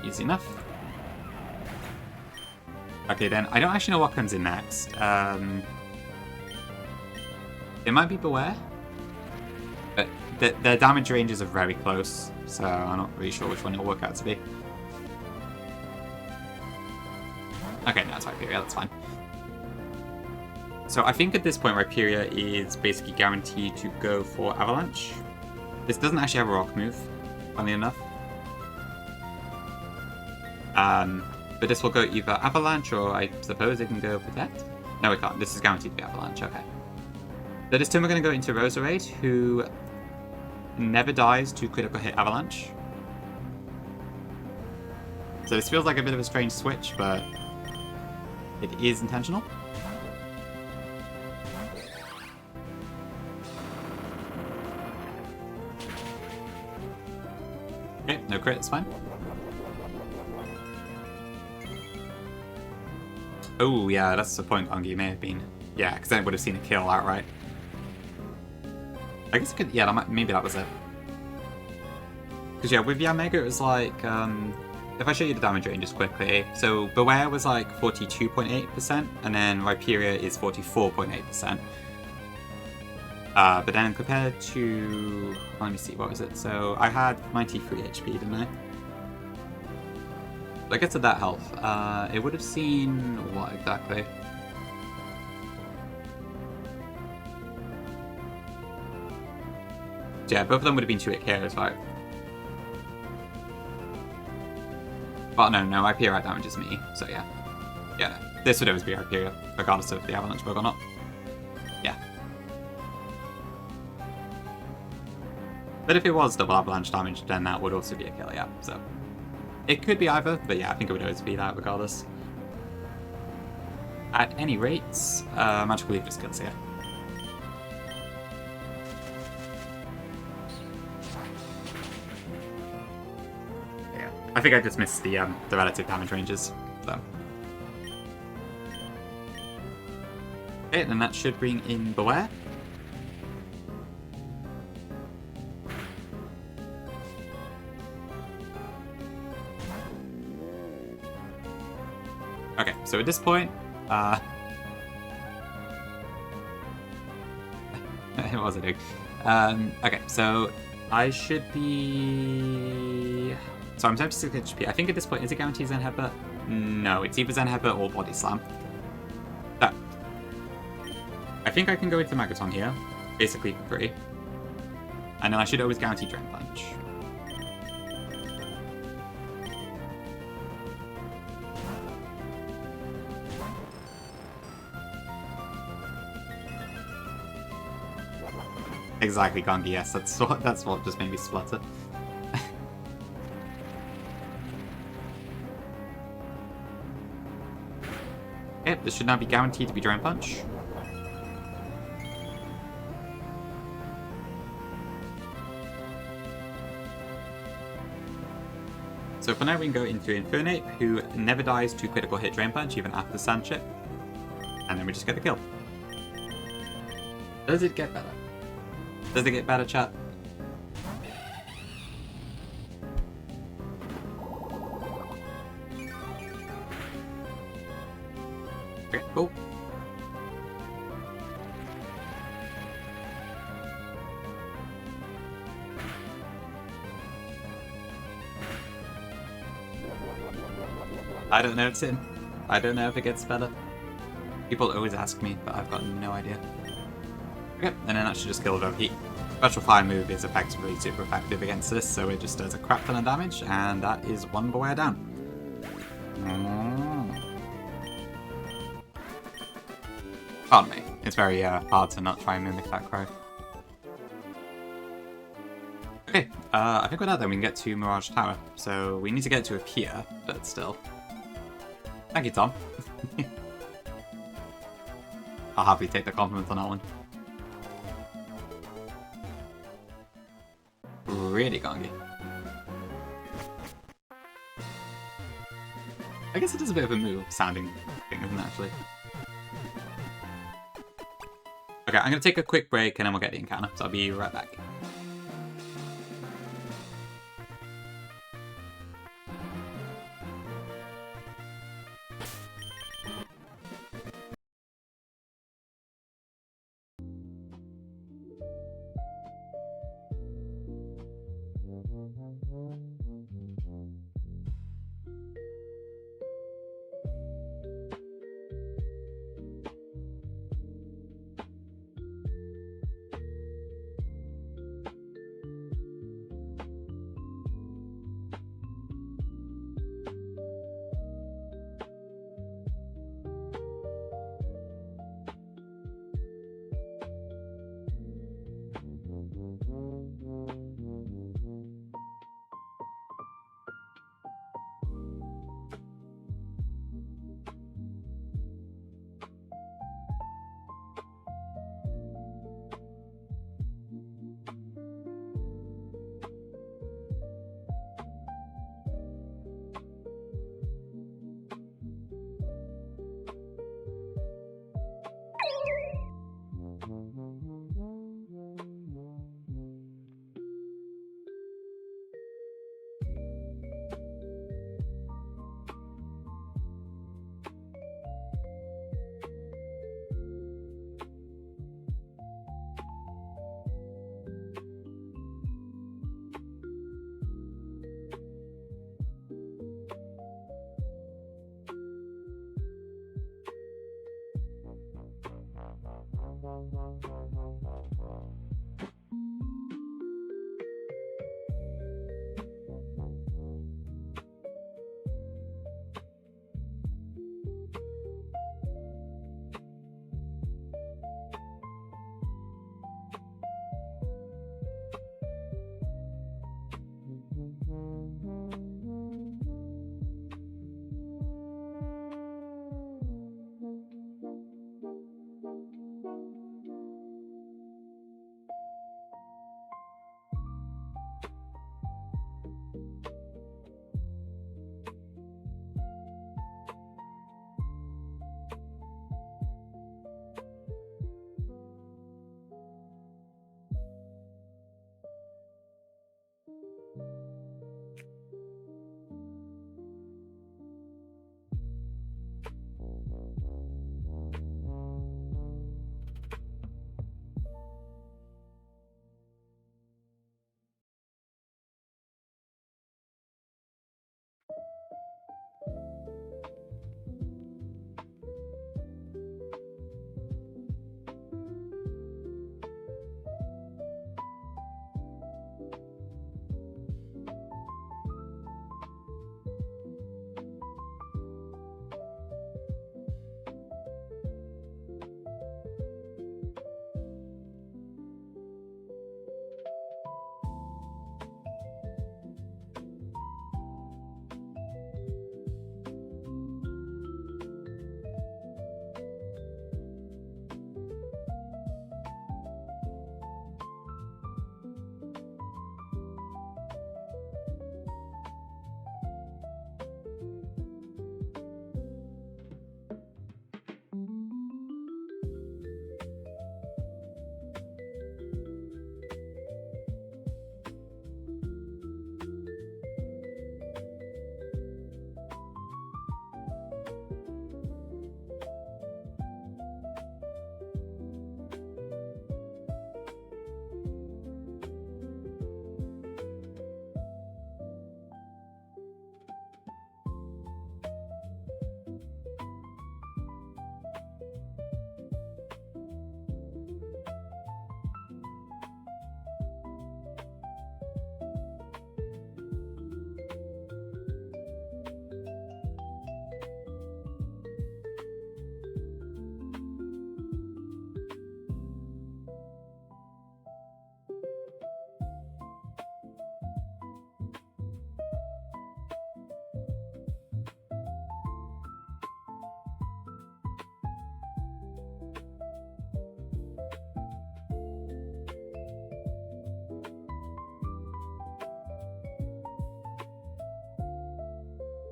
Easy enough. Okay, then, I don't actually know what comes in next. It might be Beware. But their damage ranges are very close, so I'm not really sure which one it'll work out to be. Okay, no, it's Rhyperior, that's fine. So I think at this point Rhyperior is basically guaranteed to go for Avalanche. This doesn't actually have a rock move, funnily enough. But this will go either Avalanche or I suppose it can go Protect? No, it can't. This is guaranteed to be Avalanche, okay. So this turn we're going to go into Roserade, who never dies to critical hit Avalanche. So this feels like a bit of a strange switch, but it is intentional. Okay, no crit, it's fine. Oh, yeah, that's the point Kongi may have been. Yeah, because then it would have seen a kill outright. I guess it could, yeah, maybe that was it. Because, yeah, with Yamega, it was like, if I show you the damage ranges quickly, so Beware was like 42.8%, and then Rhyperior is 44.8%. But then compared to, let me see, what was it? So I had 93 HP, didn't I? I guess at that health, it would have seen what exactly? Yeah, both of them would have been 2-hit KOs, right? But no, Rhyperior damages me, so yeah. Yeah, this would always be Rhyperior, regardless of the Avalanche bug or not. Yeah. But if it was double Avalanche damage, then that would also be a kill, yeah, so. It could be either, but yeah, I think it would always be that regardless. At any rate, Magical Leaf just kills here. Yeah, I think I just missed the relative damage ranges, so. Okay, then that should bring in Beware. Okay, so at this point, it was a dude. Okay, so I should be... So I'm 76 HP. I think at this point, is it guaranteed Zen Headbutt? No, it's either Zen Headbutt or Body Slam. So, I think I can go into Magaton here, basically for free. And then I should always guarantee Drain Punch. Exactly, Gongi, yes, that's what just made me splutter. Okay, this should now be guaranteed to be Drain Punch. So for now we can go into Infernape, who never dies to critical hit Drain Punch even after Sand Chip. And then we just get the kill. Does it get better? Does it get better, chat? Okay, cool. I don't know, it's in. I don't know if it gets better. People always ask me, but I've got no idea. Okay, and then that should just kill with Overheat. Special Fire move is effectively super effective against this, so it just does a crap ton of damage, and that is one boy down. Pardon me. It's very hard to not try and mimic that cry. Okay, I think with that then we can get to Mirage Tower. So we need to get to up here, but still. Thank you, Tom. I'll happily take the compliment on that one. Really gongy. I guess it is a bit of a move sounding thing, isn't it, actually? Okay, I'm going to take a quick break and then we'll get the encounter, so I'll be right back.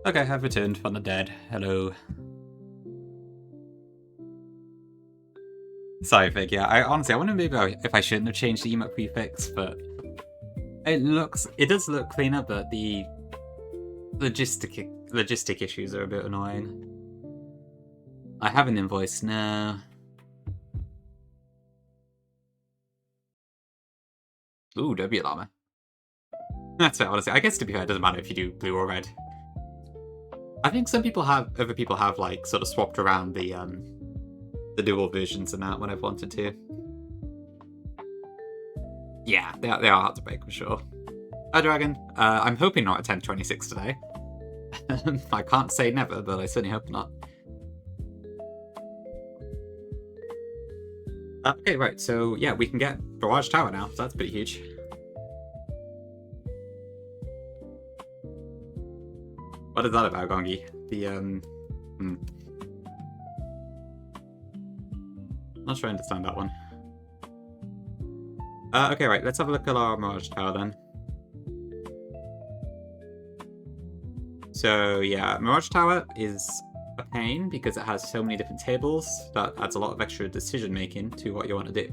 Okay, I've returned from the dead. Hello. Sorry, Fig. Yeah, I honestly, I wonder maybe if I shouldn't have changed the emote prefix, but it does look cleaner, but the logistic issues are a bit annoying. I have an invoice now. Ooh, W llama. That's it, honestly. I guess to be fair, it doesn't matter if you do blue or red. I think other people have like sort of swapped around the dual versions and that when I've wanted to. Yeah, they are hard to break for sure. Hi, Dragon. I'm hoping not at 10:26 today. I can't say never, but I certainly hope not. Okay, right. So yeah, we can get Barrage Tower now. So that's pretty huge. What is that about, Gongi? Not sure I understand that one. Okay, right. Let's have a look at our Mirage Tower then. So yeah, Mirage Tower is a pain because it has so many different tables that adds a lot of extra decision making to what you want to do.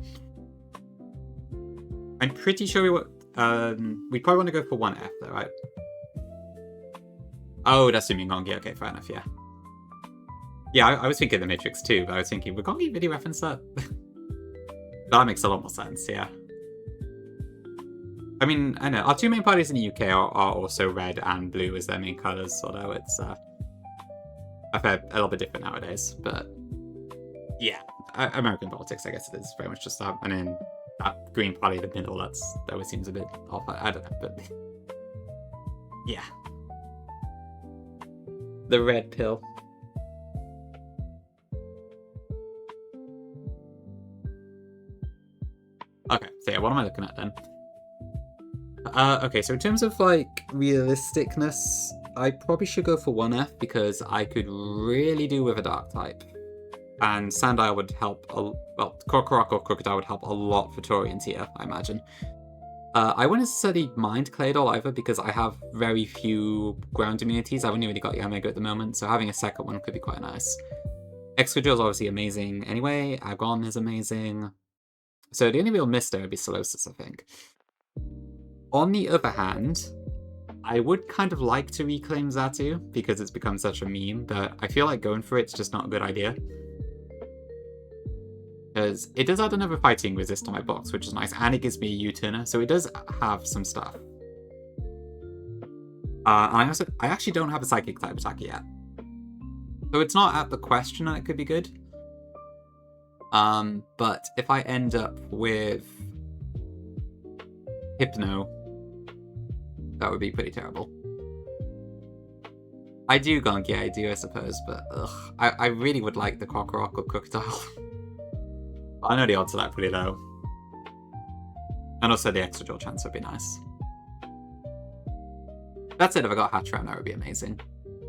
I'm pretty sure we probably want to go for 1F though, right? Oh, that's assuming Gongi. Okay, fair enough, yeah. Yeah, I was thinking The Matrix too, but I was thinking, would Gongi really reference that? That makes a lot more sense, yeah. I mean, I know, our two main parties in the UK are also red and blue as their main colours, although it's a little bit different nowadays, but yeah, American politics, I guess it is very much just that, and then that green party in the middle, that always seems a bit off, I don't know, but yeah. The red pill. Okay, so yeah, what am I looking at then? Okay, so in terms of like realisticness, I probably should go for 1F because I could really do with a dark type. And Sandile would help, well, Krokorok or Crocodile would help a lot for Torian tier, I imagine. I wouldn't necessarily mind Claydol either because I have very few ground immunities. I've only really got Yamega at the moment, so having a second one could be quite nice. Excadrill is obviously amazing anyway. Agon is amazing. So the only real miss there would be Solosis, I think. On the other hand, I would kind of like to reclaim Xatu because it's become such a meme, but I feel like going for it's just not a good idea. Because it does add another fighting resist on my box, which is nice, and it gives me a U-turner, so it does have some stuff. And I actually don't have a psychic type attack yet. So it's not out the question that it could be good. But if I end up with Hypno, that would be pretty terrible. I do, Gonk, yeah, I do, I suppose, but ugh. I really would like the Krokorok or Crocodile. I know the odds of that are pretty low. And also the extra draw chance would be nice. That said, if I got Hatchram, that would be amazing.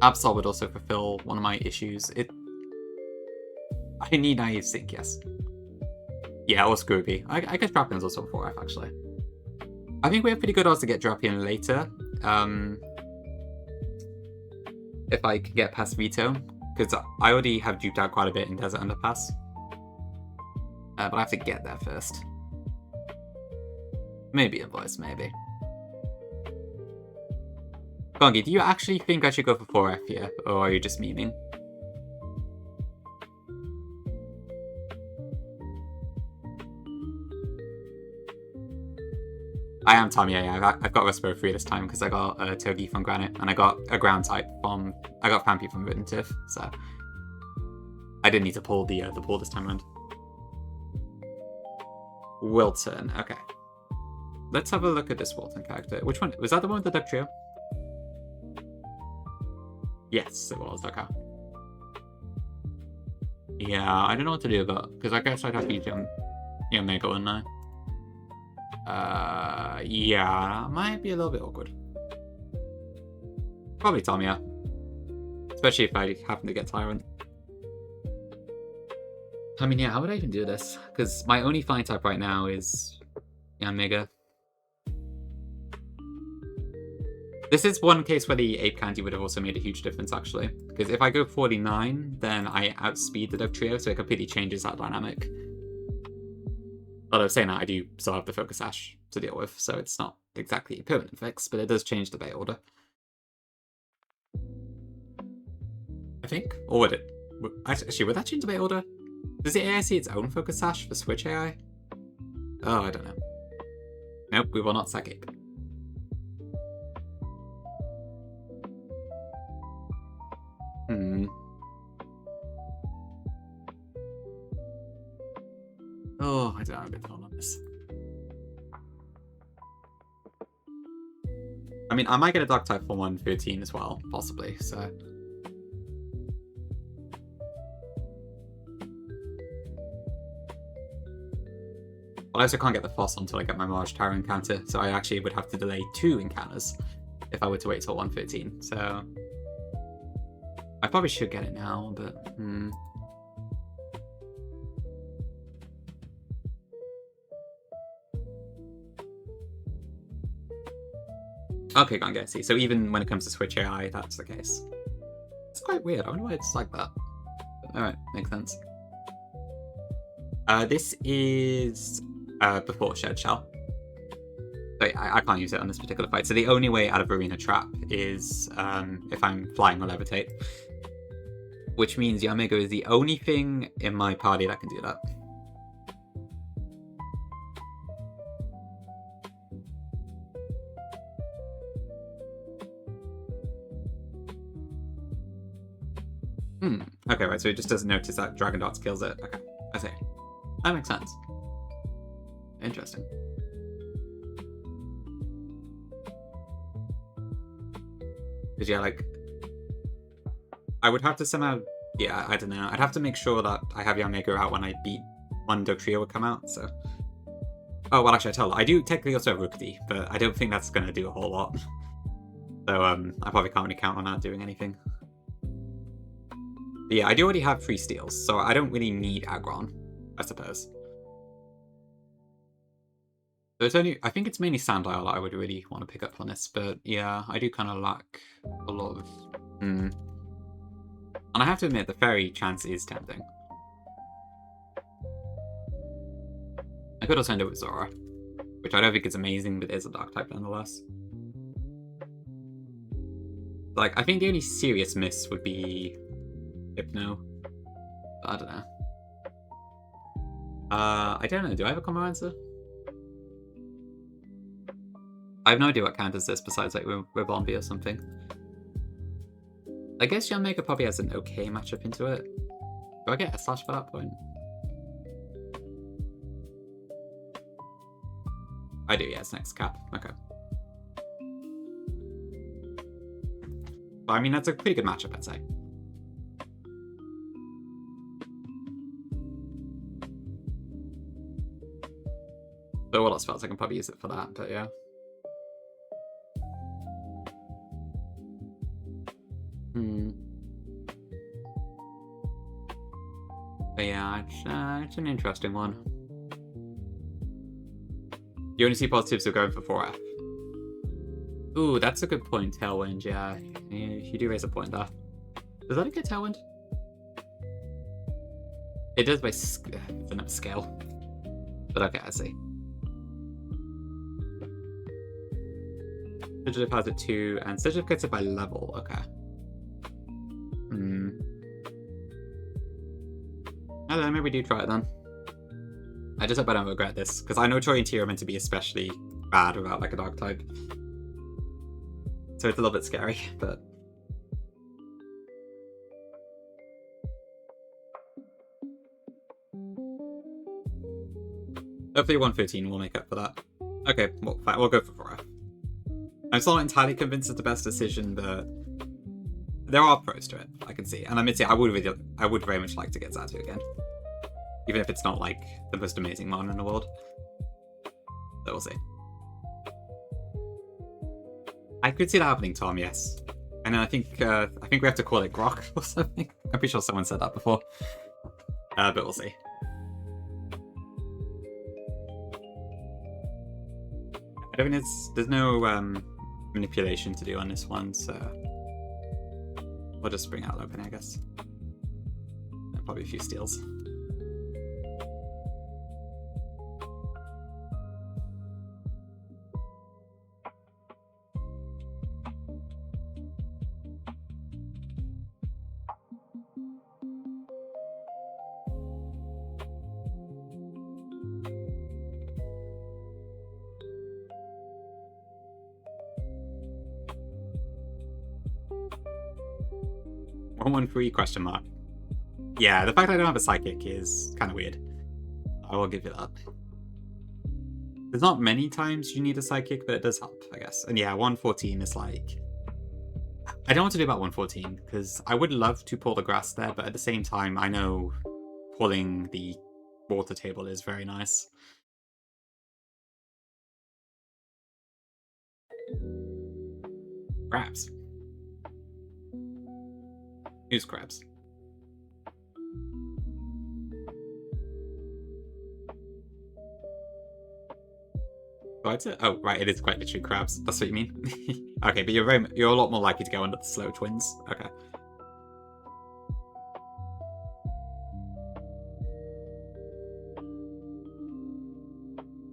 Absol would also fulfill one of my issues. I need Naive Sync, yes. Yeah, or Scrooby. I guess Drapian's also a 4F, actually. I think we have pretty good odds to get Drapian later. If I can get past Vito. Because I already have duped out quite a bit in Desert Underpass. But I have to get there first. Maybe Invoice, maybe. Gongi, do you actually think I should go for 4F here? Or are you just memeing? I am Tommy, yeah. I've got Whisper 3 this time because I got a Togi from Granite and I got a ground type from... I got Pampy from Written Tiff, so... I didn't need to pull the pull this time around. Wilton, okay. Let's have a look at this Wilton character. Which one? Was that the one with the Duck Trio? Yes, it was, okay. Yeah, I don't know what to do about because I guess I'd have to use Mega, wouldn't I? Yeah, might be a little bit awkward. Probably Tamiya. Especially if I happen to get Tyrant. I mean, yeah, how would I even do this? Because my only flying type right now is Mega. This is one case where the ape candy would have also made a huge difference, actually. Because if I go 49, then I outspeed the Dug Trio, so it completely changes that dynamic. Although saying that, I do still have the Focus Sash to deal with, so it's not exactly a permanent fix, but it does change the bait order. I think? Or would it? Actually, would that change the bait order? Does the AI see its own Focus Sash for Switch AI? Oh, I don't know. Nope, we will not sack ape. Oh, I don't know. I'm a bit torn on this. I mean, I might get a Dark type for 113 as well, possibly, so. But I also can't get the Foss until I get my Mirage Tower encounter, so I actually would have to delay 2 encounters if I were to wait till 113, so. I probably should get it now, but. Okay, can't get see. So even when it comes to Switch AI, that's the case. It's quite weird. I wonder why it's like that. Alright, makes sense. This is before Shed Shell. So I can't use it on this particular fight. So the only way out of Arena Trap is if I'm flying or levitate. Which means Yamego is the only thing in my party that can do that. Okay, right, so it just doesn't notice that Dragon Darts kills it. Okay, I see. That makes sense. Interesting. Because, yeah, like... I would have to somehow... Yeah, I don't know. I'd have to make sure that I have Yamego out when I beat one Dugtrio would come out, so... Oh, well, actually, I tell you, I do technically also have Rookdi, but I don't think that's going to do a whole lot. So, I probably can't really count on that doing anything. But yeah, I do already have 3 steals, so I don't really need Aggron, I suppose. So it's only, I think it's mainly Sandile that I would really want to pick up on this, but yeah, I do kind of lack a lot of... And I have to admit, the Fairy chance is tempting. I could also end up with Zora, which I don't think is amazing, but is a Dark type nonetheless. Like, I think the only serious miss would be Hypno. But I don't know. I don't know. Do I have a combo answer? I have no idea what counters this besides like Ribombee or something. I guess Yanmega probably has an okay matchup into it. Do I get a slash for that point? I do, yeah, it's next cap. Okay. But I mean, that's a pretty good matchup, I'd say. So what else fails? I can probably use it for that, but yeah. But yeah, it's an interesting one. You only see positives of going for 4F. Ooh, that's a good point, Tailwind, yeah. You do raise a point there. Does that get Tailwind? It does by scale. But okay, I see. Sigilif has it too, and Sigilif gets it by level, okay. I don't know, maybe we do try it then. I just hope I don't regret this, because I know Chori and T are meant to be especially bad without like a Dark type. So it's a little bit scary, but... Hopefully 113 will make up for that. Okay, well, fine, we'll go for 4F. I'm still not entirely convinced it's the best decision, but there are pros to it, I can see. And I admit it, I would very much like to get Xatu again. Even if it's not like the most amazing mon in the world. So we'll see. I could see that happening, Tom, yes. And then I think we have to call it Grok or something. I'm pretty sure someone said that before. But we'll see. I don't think there's no manipulation to do on this one, so we'll just bring out Lopen, I guess. And probably a few steals. Question mark. Yeah, the fact I don't have a psychic is kind of weird. I will give it up. There's not many times you need a psychic, but it does help, I guess. And yeah, 114 is like... I don't know what to do about 114, because I would love to pull the grass there, but at the same time, I know pulling the water table is very nice. Crabs. Who's crabs? Oh, right, it is quite literally crabs. That's what you mean? Okay, but you're a lot more likely to go under the slow twins. Okay.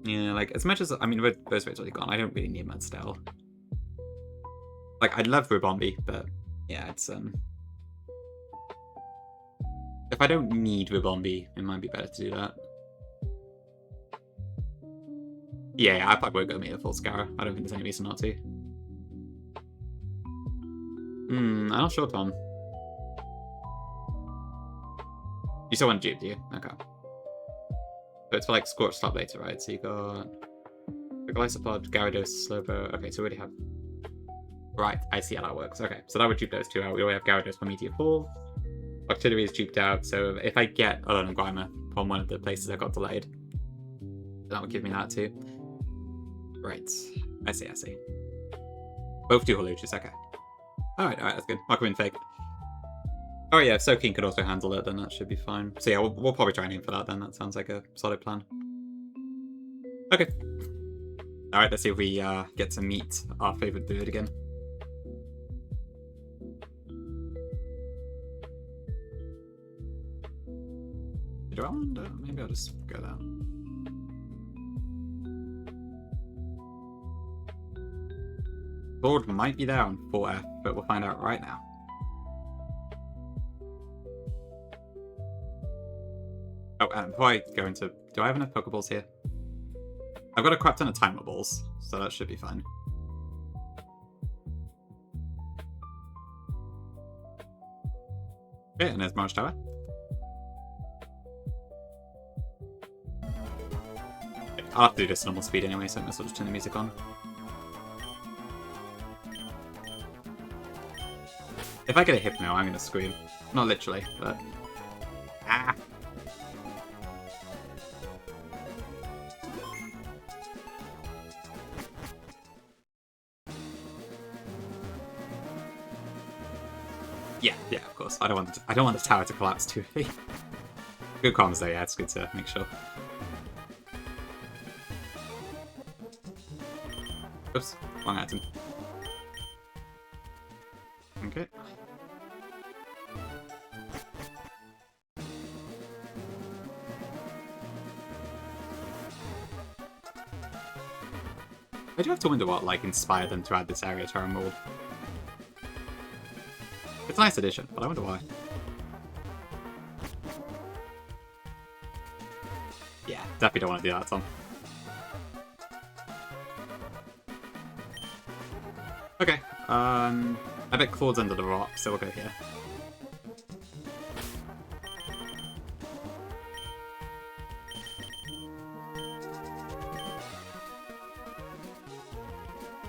Yeah, like, as much as... I mean, those rates already gone. I don't really need Mudstell. Like, I'd love Ribombi, but... Yeah, it's, if I don't need Ribombi, it might be better to do that. Yeah, I probably won't go meet a full Scarra. I don't think there's any reason not to. I'm not sure, Tom. You still want Dupe, do you? Okay. So it's for like Scorch Slap later, right? So you got Glycopod, Gyarados, Slowpoke. Okay, so we already have... Right, I see how that works. Okay, so that would dupe those two out. We already have Gyarados for Meteor Fall. Octillery is duped out, so if I get Alolan Grimer from one of the places I got delayed, that would give me that too. Right, I see. Both do Holuchus, okay. Alright, that's good. Mark in Fake. Oh yeah, if Soaking could also handle it, then that should be fine. So yeah, we'll probably try and aim for that then. That sounds like a solid plan. Okay. Alright, let's see if we get to meet our favourite bird again. Maybe I'll just go down. Lord might be there on 4F, but we'll find out right now. Oh, and before I go into... Do I have enough Pokeballs here? I've got a crap ton of Timer Balls, so that should be fine. Okay, and there's March Tower. I'll have to do this normal speed anyway, so I'm going to just turn the music on. If I get a Hypno, I'm going to scream. Not literally, but... Ah! Yeah, of course. I don't want the tower to collapse too early. Good comms though, yeah, it's good to make sure. Oops, wrong item. Okay. I do have to wonder what, like, inspired them to add this area Terra Mold. It's a nice addition, but I wonder why. Yeah, definitely don't want to do that, Tom. Okay, I bet Claude's under the rock, so we'll go here.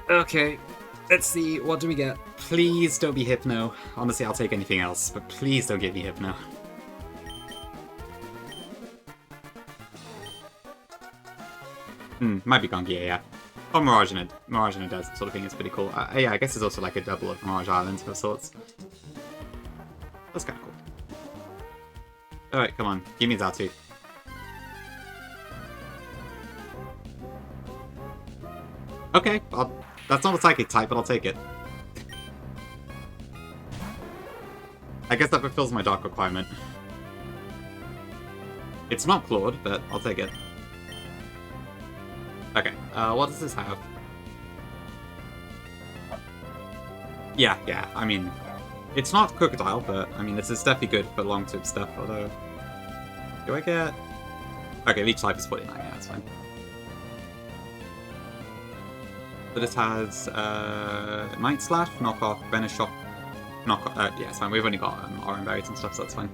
Okay, let's see, what do we get? Please don't be Hypno. Honestly, I'll take anything else, but please don't give me Hypno. Might be Gongia, yeah. Or Mirage in a desert sort of thing is pretty cool. Yeah, I guess there's also like a double of Mirage Islands of sorts. That's kind of cool. Alright, come on. Give me Zatu. Okay, that's not a psychic type, but I'll take it. I guess that fulfills my dark requirement. It's not Claude, but I'll take it. Okay, what does this have? Yeah, I mean, it's not Crocodile, but, I mean, this is definitely good for long-term stuff, although... Do I get... Okay, each type is 49, yeah, that's fine. So this has, Night Slash, Knockoff, Venice Shock, Knockoff, yeah, it's fine, we've only got Oran Berries and stuff, so that's fine.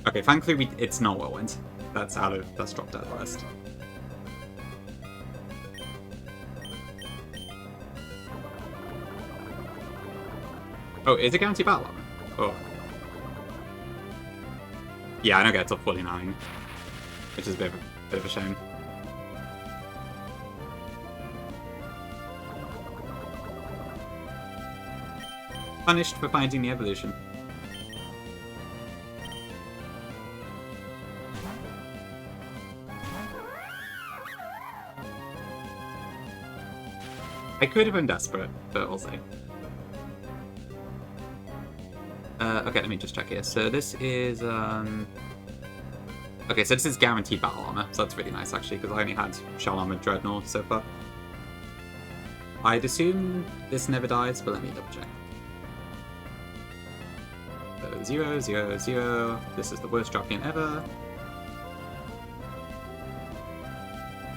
Okay, thankfully it's not Whirlwind. That's dropped out of the list. Oh, is it guaranteed battle armor? Oh. Yeah, I don't get it till 49. Which is a bit of a shame. Punished for finding the evolution. I could have been desperate, but we'll see. Okay, let me just check here. So this is, okay, so this is guaranteed battle armor, so that's really nice, actually, because I only had Shell Armor Dreadnought so far. I'd assume this never dies, but let me double check. So 0, 0, 0. This is the worst champion ever.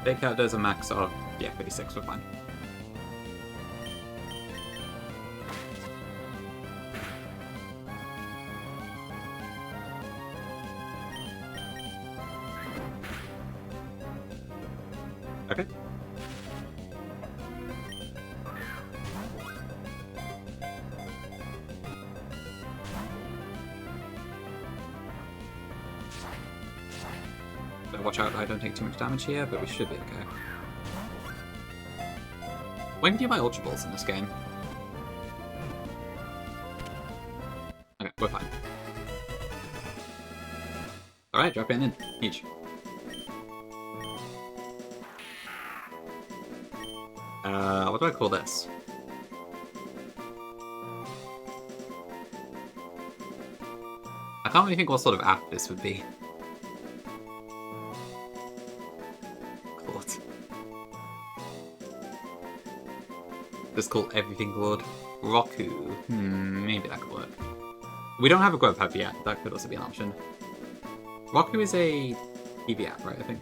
Takeout does a max of, yeah, 56, we're fine. Okay. So watch out I don't take too much damage here, but we should be okay. When do you buy Ultra Balls in this game? Okay, we're fine. Alright, drop in. Each. What do I call this? I can't really think what sort of app this would be. Claude. Just call everything Claude. Roku. Maybe that could work. We don't have a Grubhub yet. That could also be an option. Roku is a TV app, right, I think?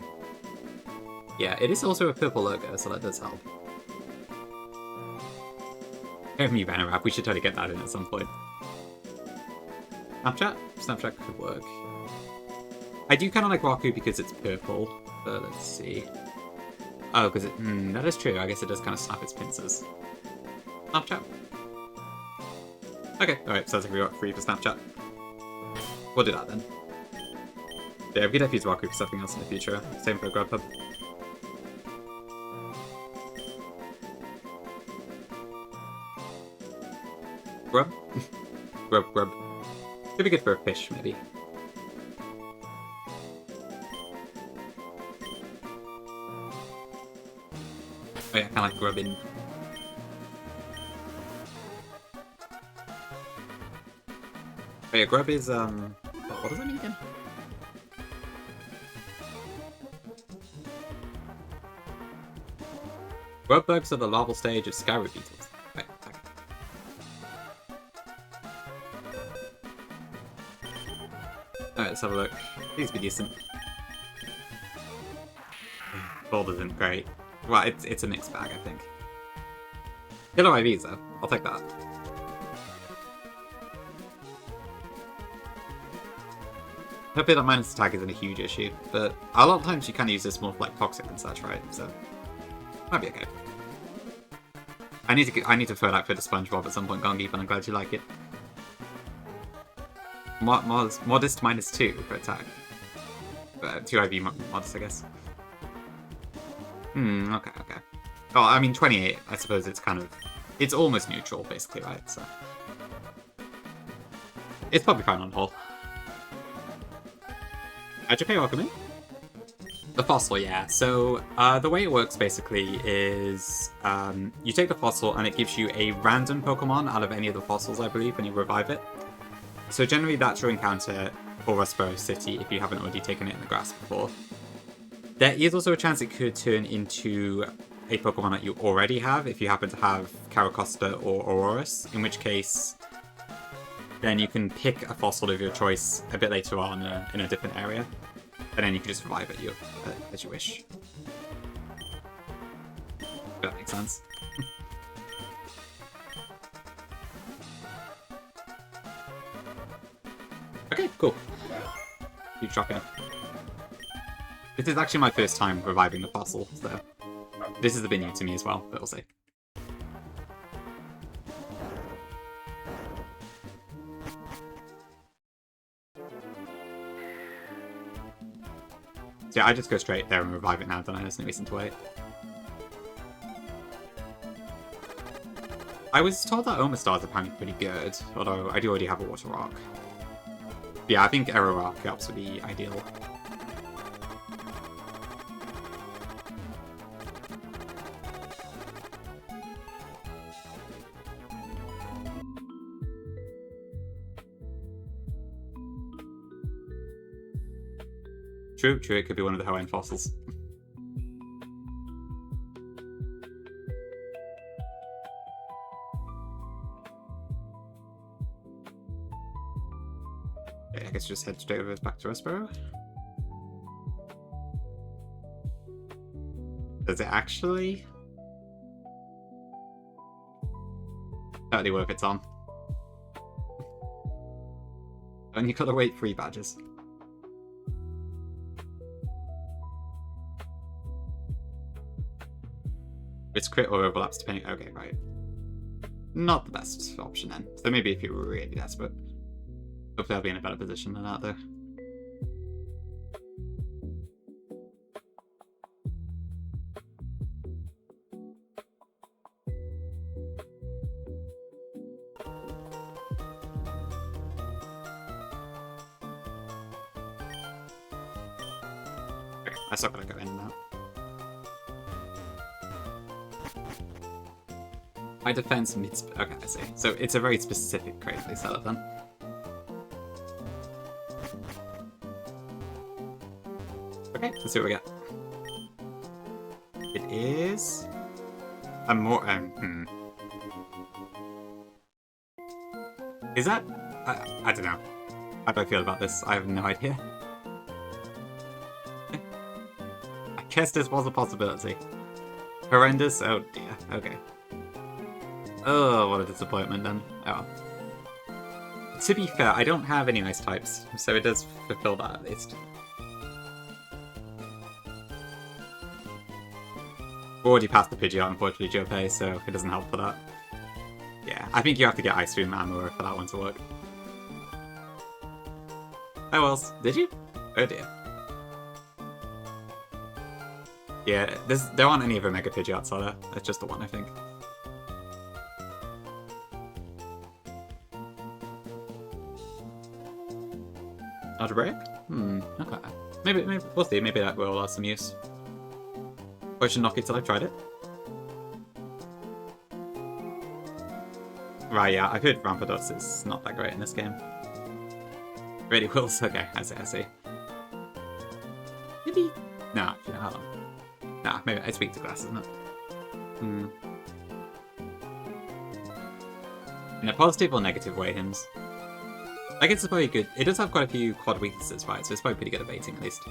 Yeah, it is also a purple logo, so that does help. Me banner app, we should try to get that in at some point. Snapchat? Snapchat could work. I do kind of like Roku because it's purple, but let's see. Oh, because it, that is true, I guess it does kind of snap its pincers. Snapchat? Okay, alright, sounds like we got free for Snapchat. We'll do that then. Yeah, we could definitely use Roku for something else in the future. Same for Grubhub. Grub? Grub. Could be good for a fish, maybe. Oh yeah, kind of like grubbing. Oh yeah, grub is, what does that mean again? Grub bugs are the larval stage of scarab beetles. Right, okay. Alright, let's have a look. These be decent. Gold isn't great. Well, it's a mixed bag, I think. Killer IVs, though. I'll take that. Hopefully that minus attack isn't a huge issue, but a lot of times you kind of use this more for like toxic and such, right? So might be okay. I need to throw that for the SpongeBob at some point, Gongi, but I'm glad you like it. Modest -2 for attack. 2 IV modest, I guess. Okay. Oh, I mean, 28, I suppose it's kind of... It's almost neutral, basically, right? So it's probably fine on the whole. How'd you pay, welcome in? The fossil, yeah. So the way it works basically is you take the fossil and it gives you a random Pokemon out of any of the fossils, I believe, when you revive it. So generally that's your encounter for Rustboro City if you haven't already taken it in the grass before. There is also a chance it could turn into a Pokemon that you already have if you happen to have Caracosta or Aurorus, in which case then you can pick a fossil of your choice a bit later on in a different area. And then you can just revive it as you wish. If that makes sense. Okay, cool. Huge drop in. This is actually my first time reviving the fossil, so this is a bit new to me as well, but we'll see. So yeah, I just go straight there and revive it now, don't I? There's no reason to wait. I was told that Omastar is apparently pretty good, although I do already have a Water Rock. But yeah, I think Aero Rock helps would be ideal. True, it could be one of the Hawaiian fossils. Okay, I guess just head straight over back to Rustboro. Does it actually? Totally worth it, Tom. Only gotta wait 3 badges. It's crit or overlaps depending. Okay, right. Not the best option then. So maybe if you're really desperate. Hopefully I'll be in a better position than that though. Okay, I still gotta go in now. My defense meets. Okay, I see. So it's a very specific crazy setup then. Okay, let's see what we get. It is a more. Is that? I don't know. How do I feel about this? I have no idea. I guess this was a possibility. Horrendous? Oh dear. Okay. Oh, what a disappointment then. Oh. To be fair, I don't have any ice types, so it does fulfill that at least. We're already past the Pidgeot, unfortunately, Jopay, so it doesn't help for that. Yeah, I think you have to get Ice Stream Ammo for that one to work. Oh, well, did you? Oh dear. Yeah, there aren't any other Mega Pidgeots, are there? It's just the one, I think. Algebraic? Okay. Maybe, we'll see. Maybe that will have some use. Potion Knock it till I've tried it. Right, yeah, I've heard Rampardos is not that great in this game. Really wills? Okay, I see. Maybe... Nah, hold on. Nah, maybe it's weak to glass, isn't it? In a positive or negative way, Hims? I guess it's probably good. It does have quite a few quad weaknesses, right? So it's probably pretty good at baiting, at least.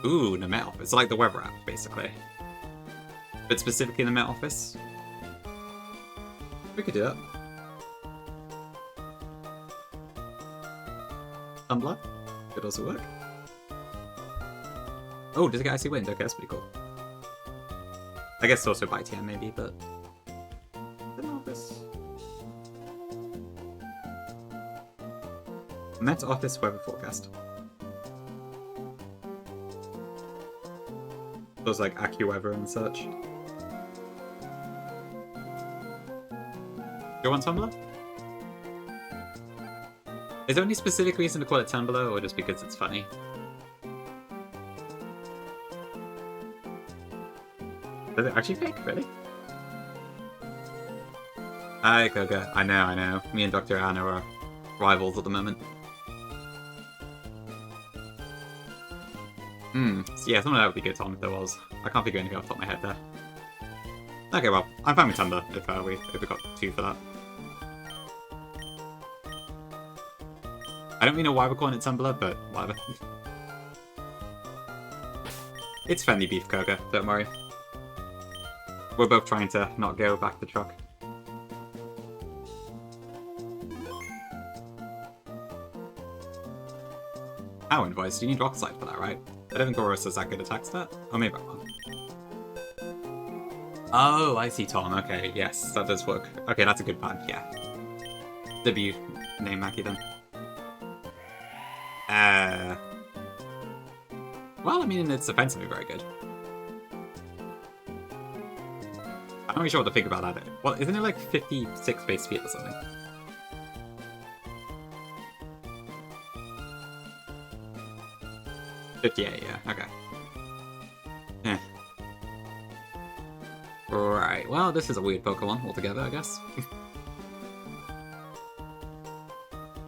Ooh, the Met Office. So like the Weather app, basically. But specifically in the Met Office. We could do that. Tumblr could also work. Oh, does it get Icy Wind? Okay, that's pretty cool. I guess also by TM maybe, but... The Office. Met Office Weather Forecast. Those like AccuWeather and such. You want Tumblr? Is there any specific reason to call it Tumblr, or just because it's funny? Is it actually fake? Really? Hi, Koga. I know. Me and Dr. Anna are rivals at the moment. So yeah, something that would be good, Tom, if there was. I can't figure anything off the top of my head there. Okay, well, I'm fine with Tumblr, if we got 2 for that. I don't really know why we're calling it Tumblr, but whatever. It's friendly beef, Koga, don't worry. We're both trying to not go back to the truck. Our invoice, you need rock slide for that, right? I don't think Horus has that good attack stat. Oh, maybe I'm wrong. Oh, I see, Tom. Okay, yes, that does work. Okay, that's a good plan, yeah. W name Mackie then. Well, I mean, it's offensively very good. I'm not really sure what to think about that. Well, isn't it like 56 base speed or something? Yeah, okay. Eh. Right, well, this is a weird Pokemon altogether, I guess.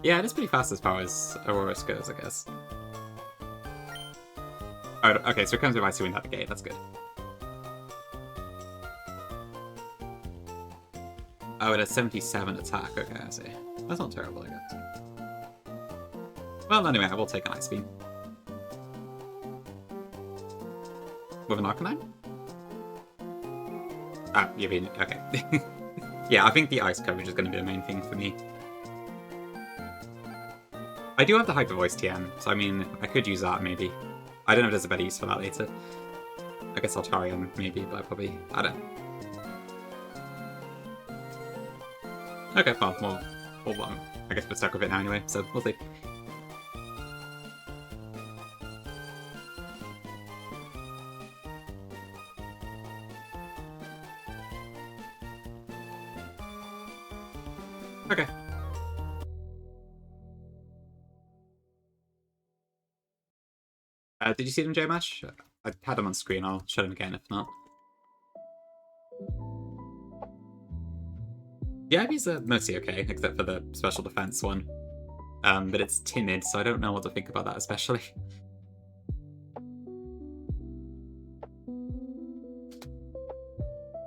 Yeah, it is pretty fast as far as Aurorus goes, I guess. Oh, okay, so it comes with Icy Wind out the gate, that's good. Oh, it has 77 attack, okay, I see. That's not terrible, I guess. Well, anyway, I will take an Ice Beam. With an Arcanine? Ah, you mean, okay. Yeah, I think the ice coverage is going to be the main thing for me. I do have the Hyper Voice TM, so I mean, I could use that maybe. I don't know if there's a better use for that later. I guess I'll try him maybe, but I don't know. Okay, well, I guess we're stuck with it now anyway, so we'll see. Okay. Did you see them, J-Mash? I had them on screen, I'll show them again if not. The IVs are mostly okay, except for the special defense one. But it's timid, so I don't know what to think about that especially.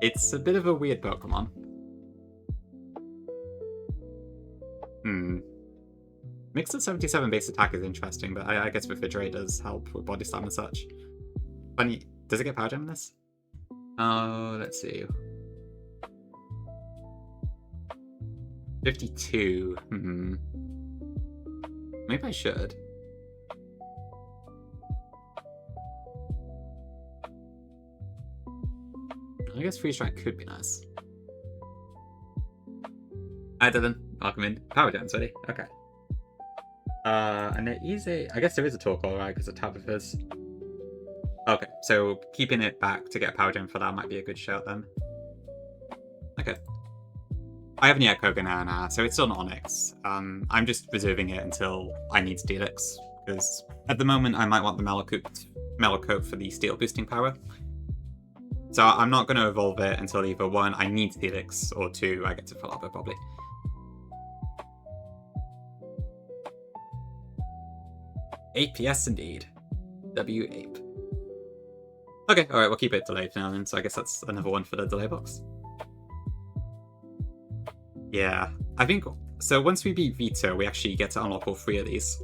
It's a bit of a weird Pokemon. Mix of 77 base attack is interesting, but I guess Refrigerate does help with body slam and such. Funny, does it get Power Gem in this? Oh, let's see. 52. Maybe I should. I guess Freeze Strike could be nice. Hi Dylan, welcome in. Power Gem's ready. Okay. And there is I guess there is a Torkoal, right? Because it's a Tabithus. Okay, so keeping it back to get a Power Gem for that might be a good shout then. Okay. I haven't yet Koganana, so it's still an Onyx. I'm just reserving it until I need Steelix, because at the moment I might want the Mellow Coat for the Steel boosting power. So I'm not going to evolve it until either 1, I need Steelix, or 2, I get to fill up it probably. APS indeed. W8. Okay, alright, we'll keep it delayed for now then, so I guess that's another one for the delay box. Yeah, I think, so once we beat Vito, we actually get to unlock all 3 of these.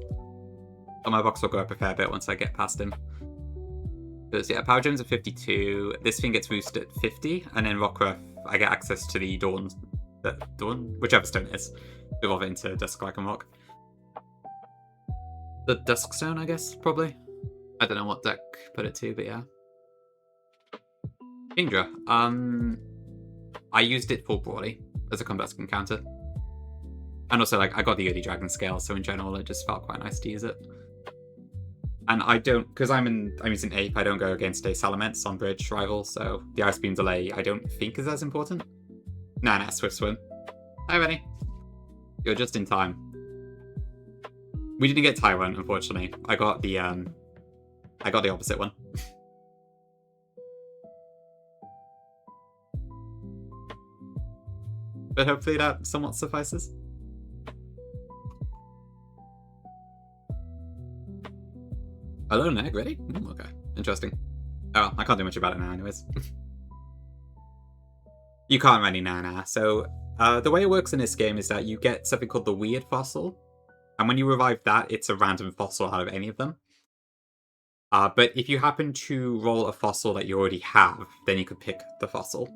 So my box will go up a fair bit once I get past him. Because yeah, Power Gems are 52, this thing gets boosted at 50, and then Rockruff, I get access to the Dawn, whichever stone it is, evolve it into Dusk-like and Rock. The Dusk Stone, I guess, probably. I don't know what deck put it to, but yeah. Indra, I used it for Brawly as a combat encounter. And also, like, I got the Early Dragon Scale, so in general, it just felt quite nice to use it. And I don't, because I'm using Ape, I don't go against a Salamence on Bridge Rival, so the Ice Beam delay I don't think is as important. Nah, Swift Swim. Hi, Benny. You're just in time. We didn't get Tyrant, unfortunately. I got the opposite one. But hopefully that somewhat suffices. Alone egg, ready? Okay, interesting. Oh, I can't do much about it now anyways. You can't really nah. So, the way it works in this game is that you get something called the Weird Fossil. And when you revive that, it's a random fossil out of any of them. But if you happen to roll a fossil that you already have, then you could pick the fossil.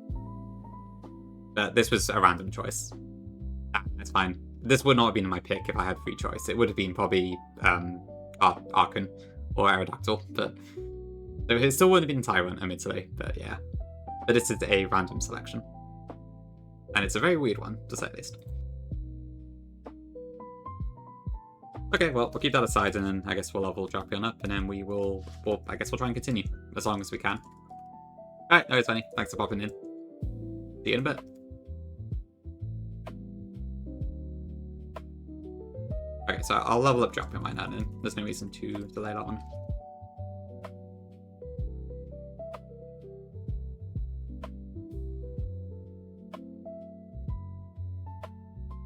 This was a random choice. That's fine. This would not have been my pick if I had free choice. It would have been probably Archon or Aerodactyl, but it still wouldn't have been Tyrant, admittedly. But yeah, but this is a random selection, and it's a very weird one, to say the least. Okay, well, we'll keep that aside, and then I guess we'll level Drapion up, and then I guess we'll try and continue as long as we can. All right, no, it's funny. Thanks for popping in. See you in a bit. Okay, so I'll level up Drapion right now, then. There's no reason to delay that one.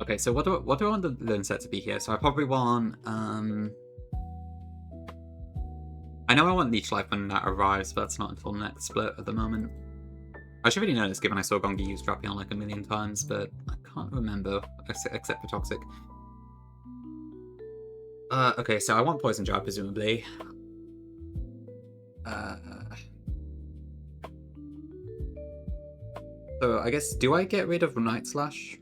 Okay, so what do I want the learn set to be here? So I probably want I know I want Leech Life when that arrives, but that's not until next split at the moment. I should really know this given I saw Gongi use Drapion like a million times, but I can't remember except for Toxic. Okay, so I want Poison Jar presumably. So I guess, do I get rid of Night Slash?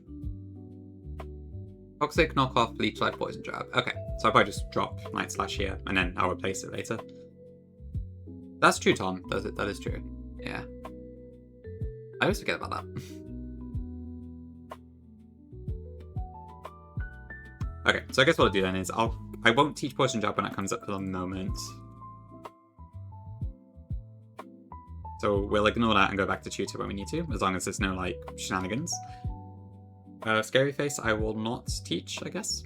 Toxic, knock off, Leech Life, Poison Jab. Okay, so I'll probably just drop Night Slash here, and then I'll replace it later. That's true, Tom. That is true. Yeah. I always forget about that. Okay, so I guess what I'll do then is I won't teach Poison Jab when it comes up for the moment. So we'll ignore that and go back to Tutor when we need to, as long as there's no, like, shenanigans. Scary Face I will not teach, I guess.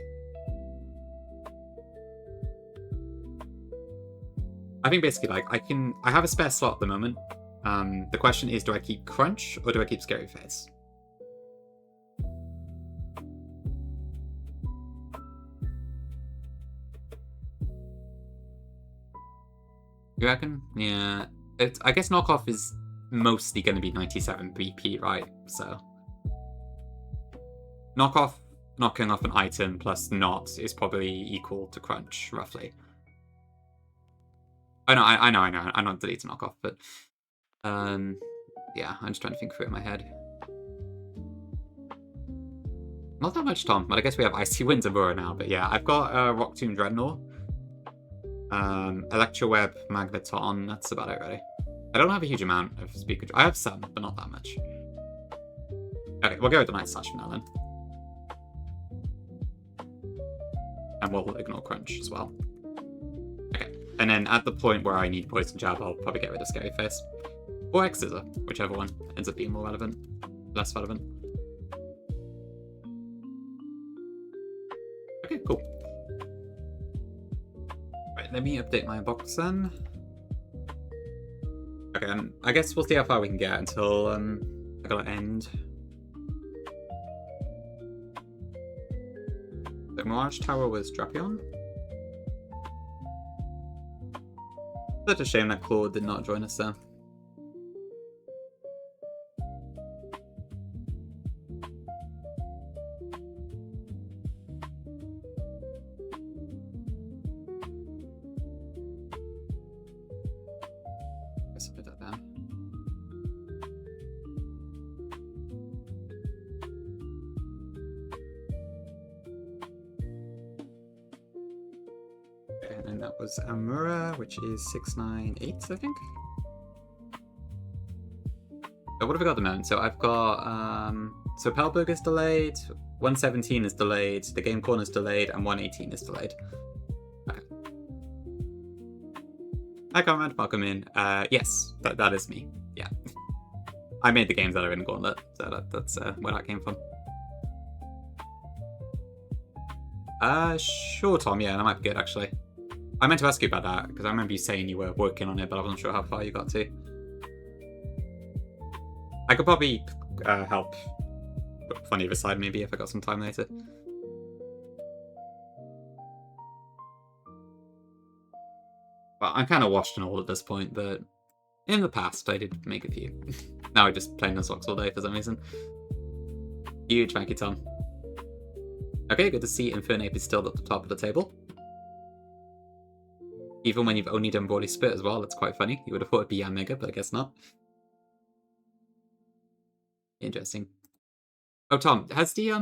I think basically, like, I have a spare slot at the moment. The question is, do I keep Crunch or do I keep Scary Face? You reckon? Yeah. I guess Knockoff is mostly going to be 97 BP, right? So knocking off an item plus not is probably equal to Crunch, roughly. I know. I'm not deleting knockoff, but yeah, I'm just trying to think through it in my head. Not that much, Tom, but I guess we have Icy Winds and Aurora now. But yeah, I've got Rock Tomb Dreadnought, Electroweb, Magneton. That's about it, really. I don't have a huge amount of speed control. I have some, but not that much. Okay, we'll go with the Night Slash for now then. And we'll ignore Crunch as well. Okay, and then at the point where I need Poison Jab, I'll probably get rid of Scary Face. Or X-Scissor, whichever one ends up being more relevant. Less relevant. Okay, cool. Right, let me update my box then. Okay, I guess we'll see how far we can get until I gotta end. The Mirage Tower was Drapion. Such a shame that Claude did not join us there. Guess I'll put that down. And that was Amura, which is 698, I think. So what have we got at the moment? So I've got, so Pelberg is delayed, 117 is delayed, the Game Corner is delayed, and 118 is delayed. Okay. Hi, Conrad, welcome in. Yes, that is me, yeah. I made the games that are in Gauntlet, so that's where that came from. Sure, Tom. Yeah, that might be good, actually. I meant to ask you about that, because I remember you saying you were working on it, but I wasn't sure how far you got to. I could probably help on either side, maybe, if I got some time later. Well, I'm kind of washed and old at this point, but in the past, I did make a few. Now I just play Nuzlocke all day for some reason. Huge thank you, Tom. Okay, good to see Infernape is still at the top of the table. Even when you've only done Body Spit as well, it's quite funny. You would have thought it'd be Mega, but I guess not. Interesting. Oh, Tom, has the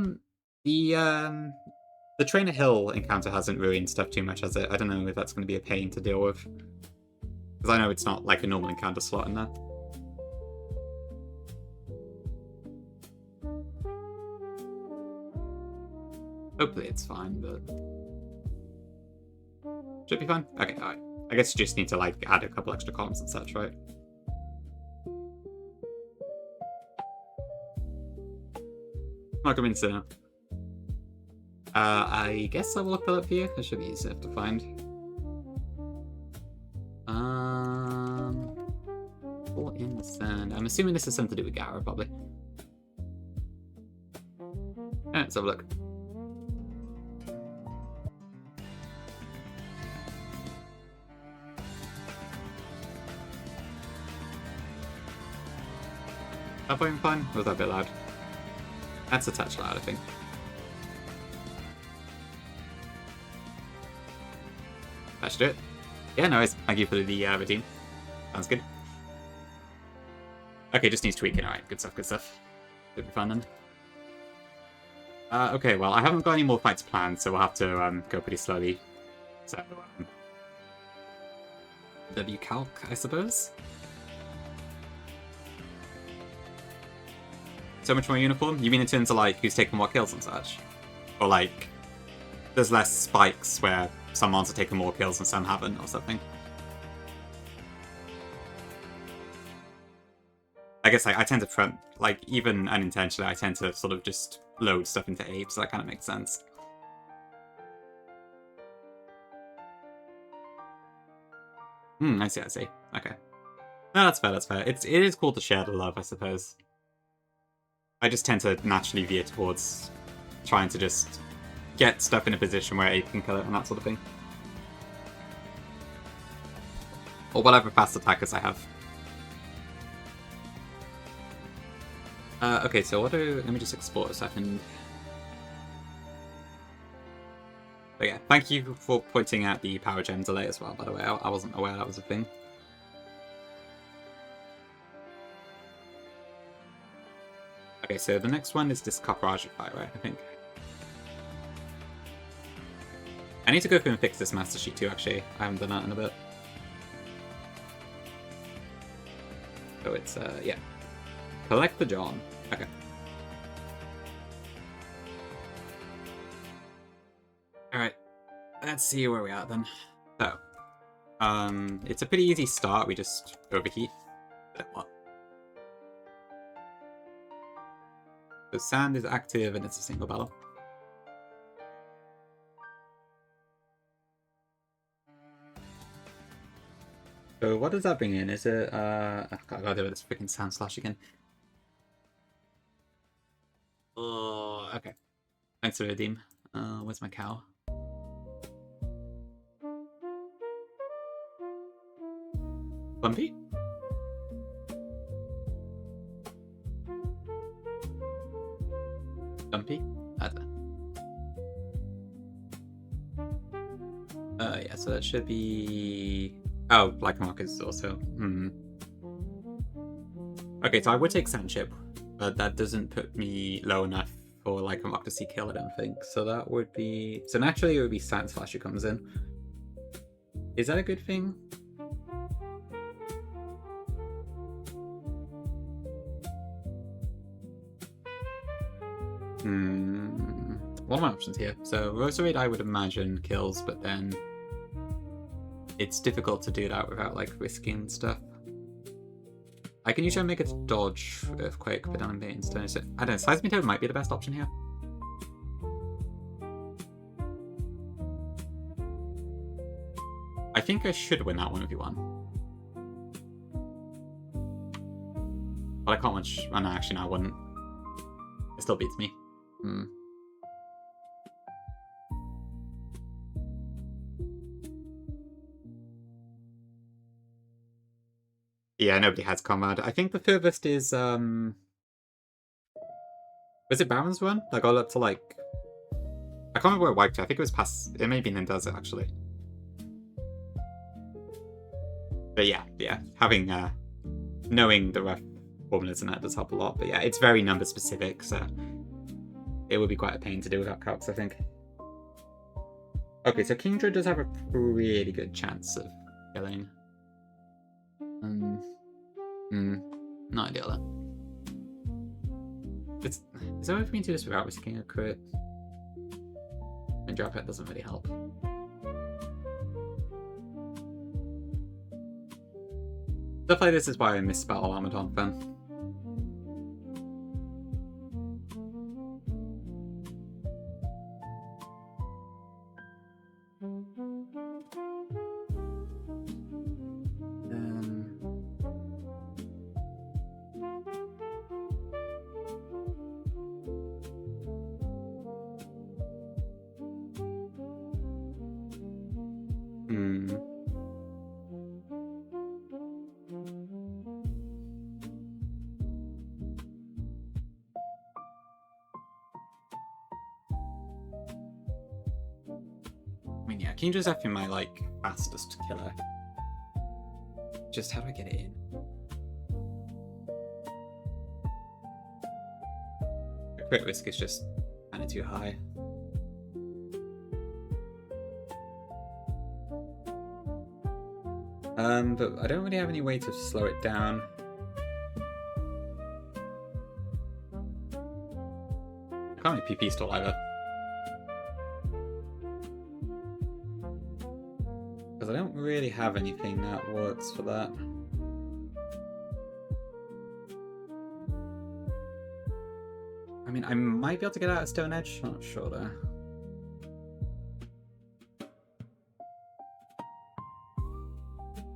Trainer Hill encounter hasn't ruined stuff too much, has it? I don't know if that's going to be a pain to deal with. Because I know it's not like a normal encounter slot in there. Hopefully it's fine, but... should be fine? Okay, alright. I guess you just need to, like, add a couple extra columns and such, right? Not convinced now. I guess I will look that up for you. It should be easy enough to find. All in the sand. I'm assuming this is something to do with Gara, probably. Let's have a look. That volume fine? Or was that a bit loud? That's a touch loud, I think. That should do it. Yeah, no worries. Thank you for the routine. Sounds good. Okay, just needs tweaking. Alright, good stuff, good stuff. Should be fun then. Okay, well, I haven't got any more fights planned, so we'll have to go pretty slowly. So, W-calc, I suppose? So much more uniform? You mean in terms of, like, who's taking what kills and such? Or, like, there's less spikes where some mons are taking more kills and some haven't, or something? I guess I tend to front, like, even unintentionally, I tend to sort of just load stuff into Abe, so that kind of makes sense. I see, I see. Okay. No, that's fair, that's fair. It is cool to share the love, I suppose. I just tend to naturally veer towards trying to just get stuff in a position where Abe can kill it and that sort of thing. Or whatever fast attackers I have. Okay, so let me just explore a second. But yeah, thank you for pointing out the power gem delay as well, by the way. I wasn't aware that was a thing. Okay, so the next one is this Copperager fight, right, I think. I need to go through and fix this Master Sheet too, actually. I haven't done that in a bit. So it's, yeah. Collect the John. Okay. Alright. Let's see where we are then. So. It's a pretty easy start. We just overheat. Then what? The sand is active and it's a single battle. So what does that bring in? Is it, I gotta do this freaking sand slash again. Oh, okay. Thanks for the redeem. Where's my cow? Bumpy? Bumpy? Yeah, so that should be... Oh, Black Markers also. Okay, so I would take Sand Chip, but that doesn't put me low enough for like a Mock to see kill, I don't think. So that would be... So naturally it would be Sand Slash who comes in. Is that a good thing? What are my options here? So Roserade I would imagine kills, but then it's difficult to do that without like risking stuff. I can usually make it dodge Earthquake, but then I'm being stone. So I don't know, Seismitoad might be the best option here. think I should win that 1v1. But I can't much... Oh, no, actually, no, I wouldn't. It still beats me. Yeah, nobody has Comrade. I think the furthest is, was it Baron's Run? I got up to, like... I can't remember where it wiped to. I think it was past... It may be in Desert, actually. But yeah. Having, knowing the rough formulas in that does help a lot. But yeah, it's very number specific, so... It would be quite a pain to do without calcs, I think. Okay, so Kingdra does have a pretty good chance of killing. Not ideal, though. Is there a way for me to do this without risking a crit? And drop it doesn't really help. Stuff like this is why I miss Battle Armored on then. I mean, yeah, Kindra's definitely my, like, fastest killer. Just how do I get it in? The crit risk is just kind of too high. But I don't really have any way to slow it down. I can't really PP stall either. Because I don't really have anything that works for that. I mean, I might be able to get out of Stone Edge, I'm not sure though.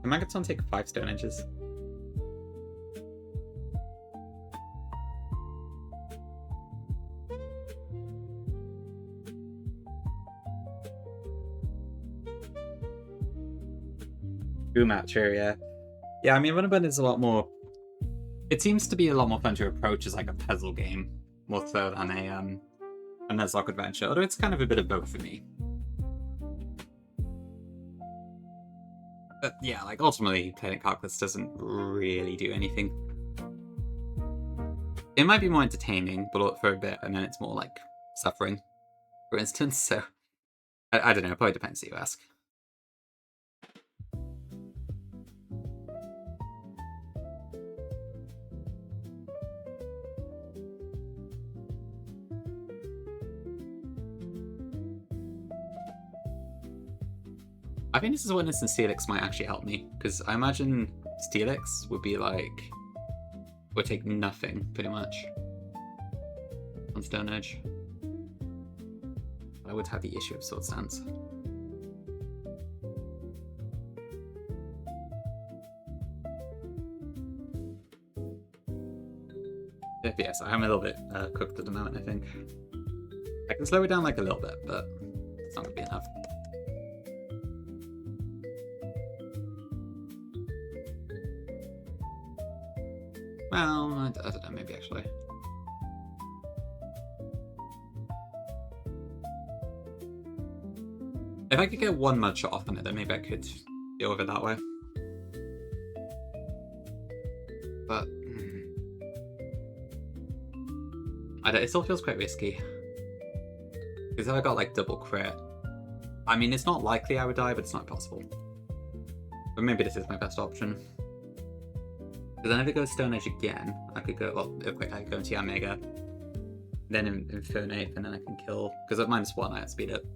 Can Magaton take 5 Stone Edges? True, yeah. Yeah, I mean, Runabun is a lot more... It seems to be a lot more fun to approach as like a puzzle game, more so than a Nuzlocke adventure, although it's kind of a bit of both for me. But yeah, like ultimately, playing calculus doesn't really do anything. It might be more entertaining, but for a bit, and then it's more like suffering, for instance. So I don't know. It probably depends who you ask. I think this is when Instant Steelix might actually help me, because I imagine Steelix would be like... would take nothing, pretty much, on Stone Edge. But I would have the issue of Sword Stance. FPS, I am a little bit cooked at the moment, I think. I can slow it down like a little bit, but it's not going to be enough. Well, I don't know, maybe actually. If I could get one mud shot off on it, then maybe I could deal with it that way. But I don't, it still feels quite risky. Because if I got like double crit, I mean, it's not likely I would die, but it's not impossible. But maybe this is my best option. Because then if it goes Stone Edge again, I could go, well, quick, I could go into Omega, then Infernate, and then I can kill, because at -1 I outspeed it.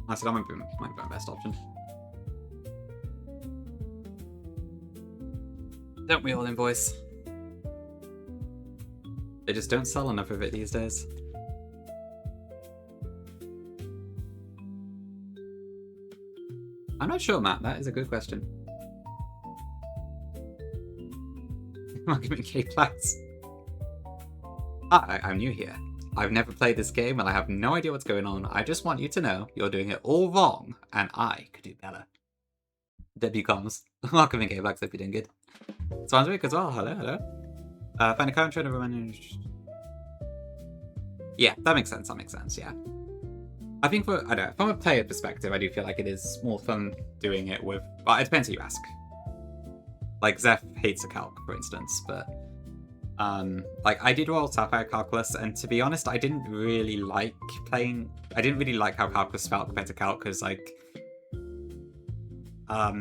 I said that might be my best option. Don't we all, Invoice? They just don't sell enough of it these days. I'm not sure, Matt. That is a good question. Welcome K Plus. Hi, I'm new here. I've never played this game and I have no idea what's going on. I just want you to know you're doing it all wrong and I could do better. Debbie comes. Welcome in K Blacks, hope you're doing good. Swanswick as well. Hello, hello. Find a current trend of managed. Yeah, that makes sense. That makes sense. Yeah. I think I don't know, from a player perspective, I do feel like it is more fun doing it with. Well, it depends who you ask. Like Zeph hates a calc, for instance, but like I did roll Sapphire Calculus, and to be honest, I didn't really like playing. I didn't really like how Calculus felt compared to Calc, because like I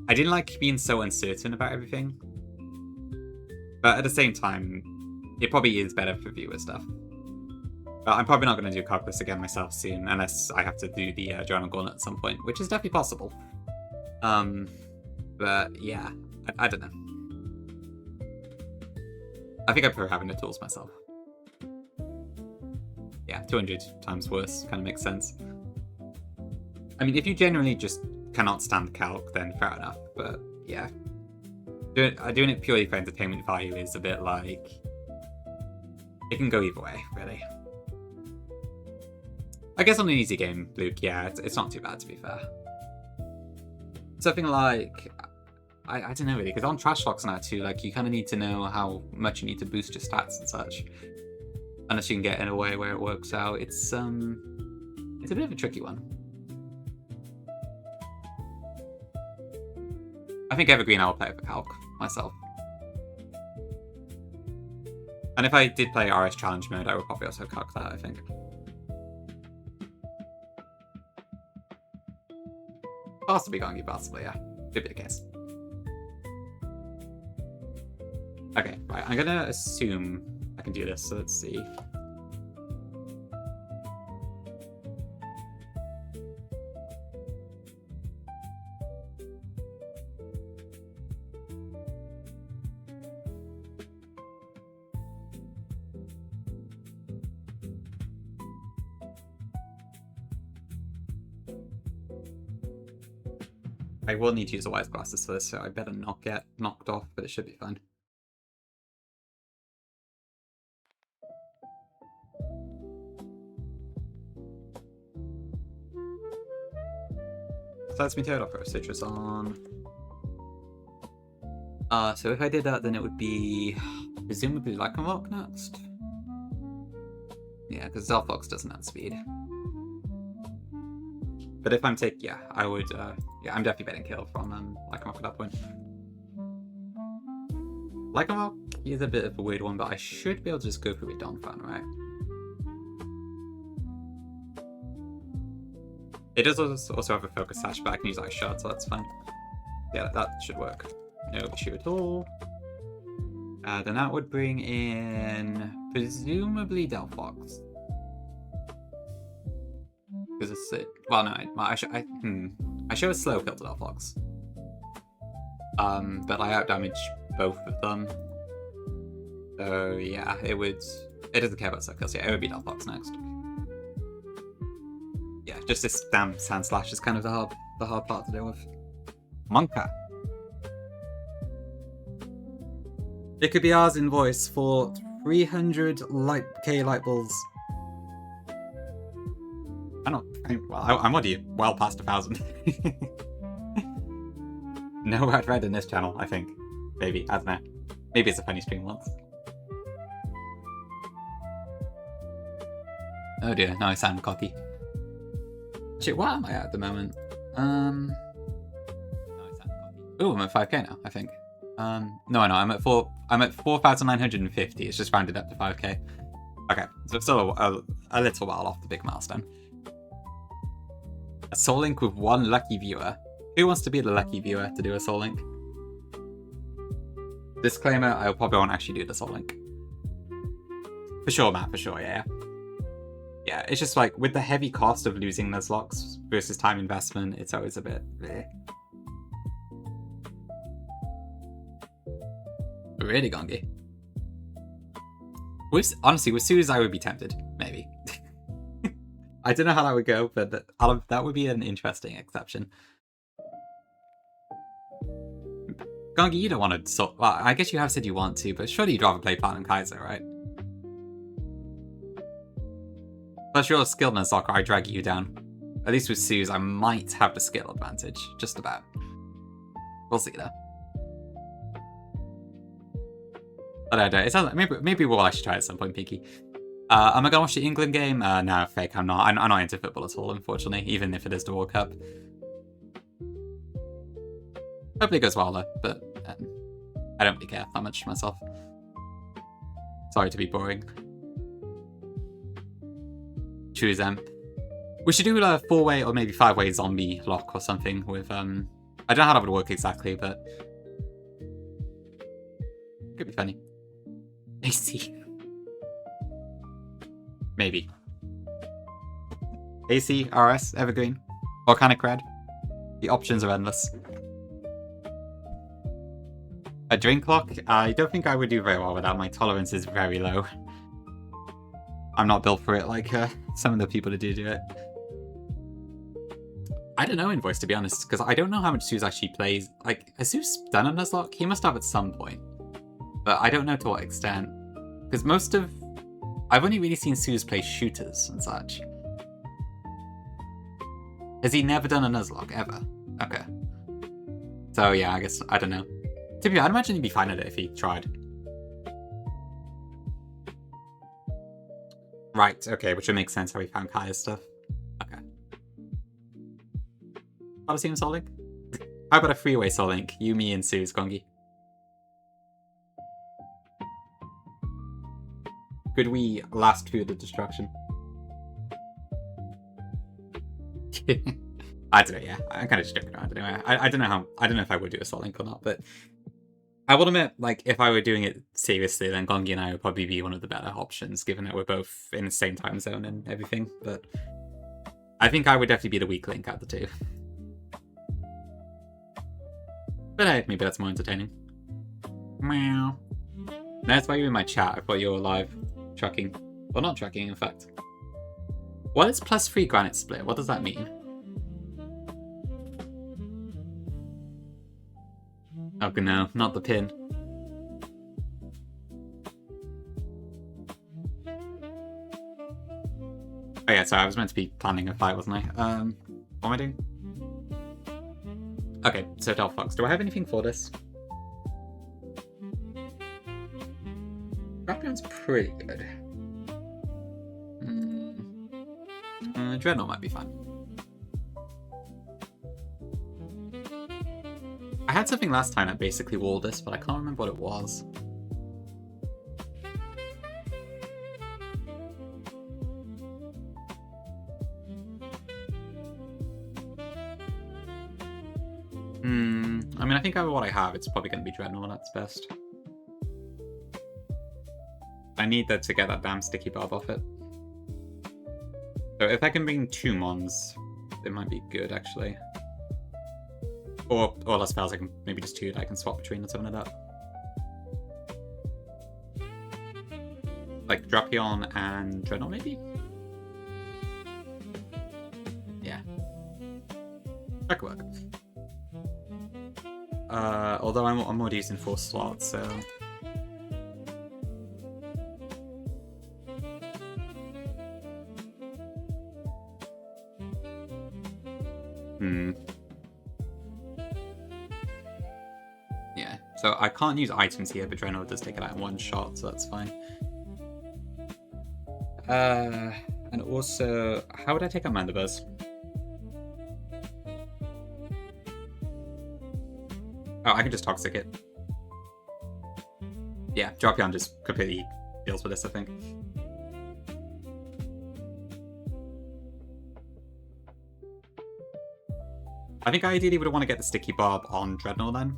didn't like being so uncertain about everything. But at the same time, it probably is better for viewer stuff. But I'm probably not going to do Calculus again myself soon, unless I have to do the Journal Gauntlet at some point, which is definitely possible. But yeah, I don't know. I think I prefer having the tools myself. Yeah, 200 times worse kind of makes sense. I mean, if you generally just cannot stand calc, then fair enough. But yeah, doing it purely for entertainment value is a bit like... It can go either way, really. I guess on an easy game, Luke, yeah, it's not too bad, to be fair. Something like... I don't know, really, because on Trash Talks now, too, like, you kind of need to know how much you need to boost your stats and such. Unless you can get in a way where it works out. It's a bit of a tricky one. I think Evergreen I will play for Calc, myself. And if I did play RS Challenge mode, I would probably also Calc that, I think. Possibly Gongi, possibly, yeah. Could be the case. Okay, right, I'm gonna assume I can do this, so let's see. I will need to use the wise glasses for this, so I better not get knocked off, but it should be fine. So that's me tear off our citrus on. So if I did that, then it would be presumably Lycanroc next. Yeah, because Zelfox doesn't have speed. But if I'm taking, yeah, I would, yeah, I'm definitely betting kill from Lycanroc at that point. Lycanroc is a bit of a weird one, but I should be able to just go through with Donphan, right? It does also have a focus sash, but I can use Ice Shard, so that's fine. Yeah, that should work. No issue at all. Then that would bring in, presumably, Delphox. Because it's it. Well, no, I show a slow kill to Delphox. But I outdamage both of them. So yeah, it doesn't care about slow kills. Yeah, it would be Delphox next. Yeah, just this damn Sand Slash is kind of the hard part to deal with. Monka. It could be ours in voice for 300k light bulbs. I'm already well past 1,000. No red red in this channel, I think. Maybe, I don't know. Maybe it's a funny stream once. Oh dear, now I sound cocky. Shit, what am I at the moment? No, I sound cocky. Ooh, I'm at 5k now, I think. No, I'm at 4,950. It's just rounded up to 5k. Okay, so it's still a little while off the big milestone. A Soul Link with one lucky viewer. Who wants to be the lucky viewer to do a Soul Link? Disclaimer, I probably won't actually do the Soul Link. For sure, Matt, for sure, yeah. Yeah, it's just like, with the heavy cost of losing Nuzlocke versus time investment, it's always a bit... bleh. Really, Gongi? Honestly, with Suze, I would be tempted, maybe. I don't know how that would go, but that would be an interesting exception. Gongi, you don't want to well, I guess you have said you want to, but surely you'd rather play Platinum Kaiser, right? Plus, you're skilled in Nuzlocke, I drag you down. At least with Suze, I might have the skill advantage. Just about. We'll see, though. But I don't. It sounds like maybe we'll actually try at some point, Pinky. Am I gonna watch the England game? No, fake. I'm not. I'm not into football at all, unfortunately. Even if it is the World Cup. Hopefully it goes well though. But I don't really care that much myself. Sorry to be boring. Choose them. We should do a 4-way or maybe 5-way zombie lock or something with I don't know how that would work exactly, but could be funny. AC. Maybe. AC, RS, Evergreen, Volcanic Red. The options are endless. A drink lock? I don't think I would do very well with that. My tolerance is very low. I'm not built for it like some of the people that do it. I don't know Invoice, to be honest, because I don't know how much Suze actually plays. Like, has Suze done a Nuzlocke? He must have at some point. But I don't know to what extent. Because I've only really seen Suze play shooters and such. Has he never done a Nuzlocke, ever? Okay. So yeah, I guess, I don't know. To be honest, I'd imagine he'd be fine at it if he tried. Right, okay, which would make sense how he found Kaya's stuff. Okay. How does he Soul Link? How about a 3-way Soul Link? You, me, and Suze, Gongi. Could we last through the destruction? I don't know, yeah. I'm kind of just joking around anyway. I don't know if I would do a Soul Link or not, but I will admit, like, if I were doing it seriously, then Gongi and I would probably be one of the better options, given that we're both in the same time zone and everything, but I think I would definitely be the weak link out of the two. But hey, maybe that's more entertaining. Meow. That's why you're in my chat. I thought you were live. Tracking. Well, not tracking, in fact. What is +3 granite split? What does that mean? Oh no, not the pin. Oh yeah, sorry, I was meant to be planning a fight, wasn't I? What am I doing? Okay, so Del Fox, do I have anything for this? Background's pretty good. Dreadnought might be fun. I had something last time that basically walled this, but I can't remember what it was. I mean, I think over what I have, it's probably going to be Dreadnought, that's best. I need that to get that damn sticky barb off it. So if I can bring 2 mons, it might be good, actually. Or less spells, I can maybe just 2 that I can swap between or something like that. Like Drapion and Dreadnought, maybe? Yeah. That could work. Although I'm already using 4 slots, so... Yeah, so I can't use items here, but Dreadnought does take it out in 1 shot, so that's fine. And also, how would I take out Mandibus? Oh, I can just Toxic it. Yeah, Drapion just completely deals with this, I think. I think I ideally would want to get the Sticky Barb on Dreadnought then.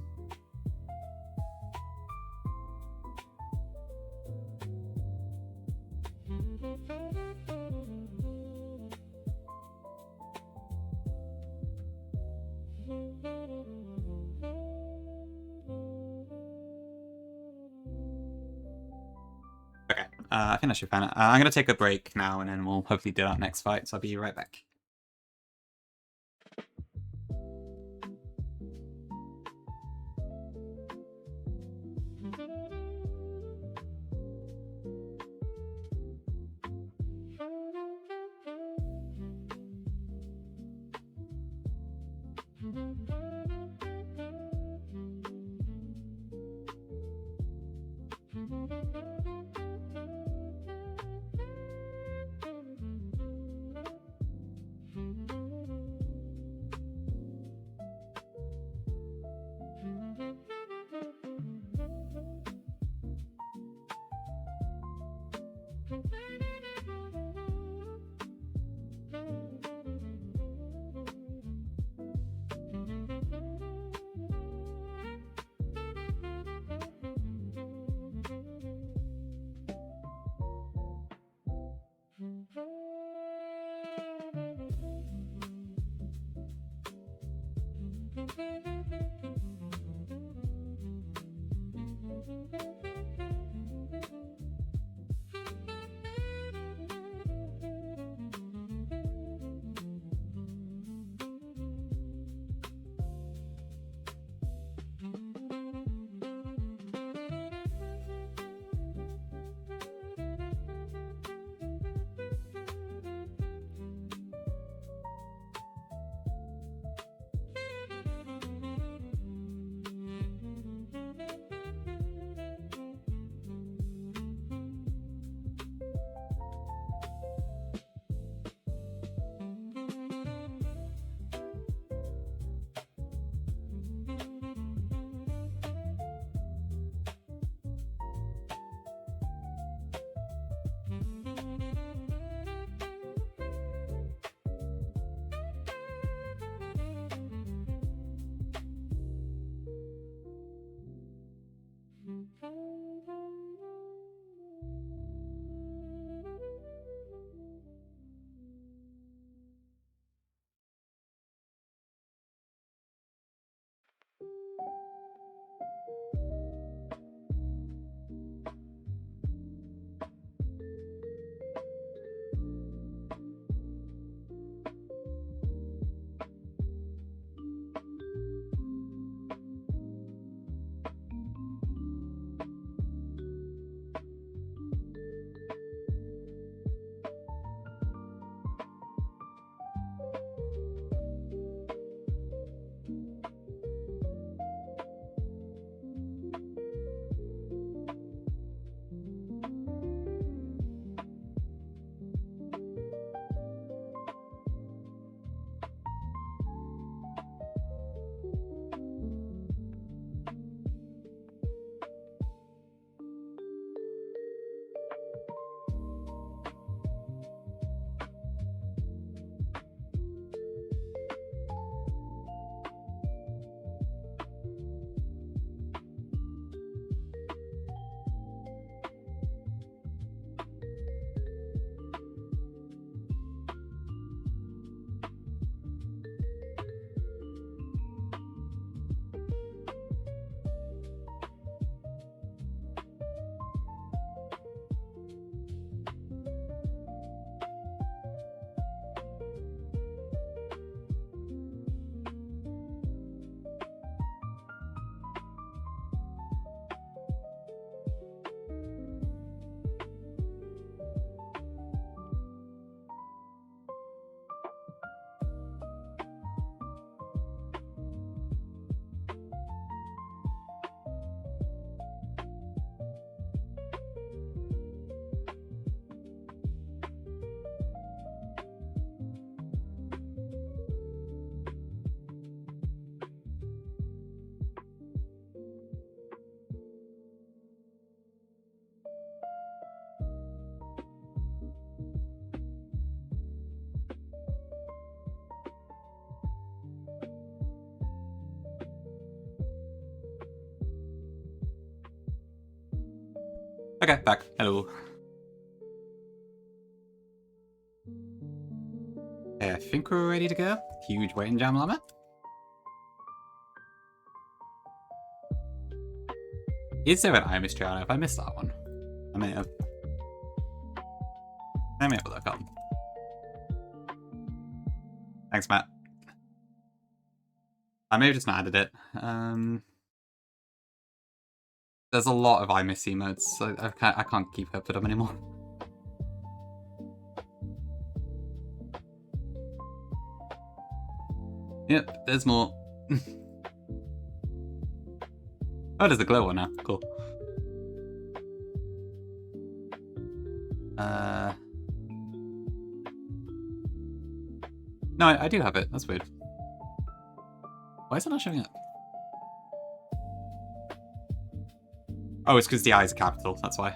Okay, I think that should be fine. I'm going to take a break now and then we'll hopefully do that next fight, so I'll be right back. Okay, back. Hello. Okay, I think we're ready to go. Huge waiting jam llama. Is there an I mystery? I don't know if I missed that one. I may have. Let me have a look on. Thanks, Matt. I may have just not added it. There's a lot of I miss emotes, so I can't keep up with them anymore. Yep, there's more. Oh, there's the glow one now. Cool. No, I do have it. That's weird. Why is it not showing up? Oh, it's because the I is a capital. That's why.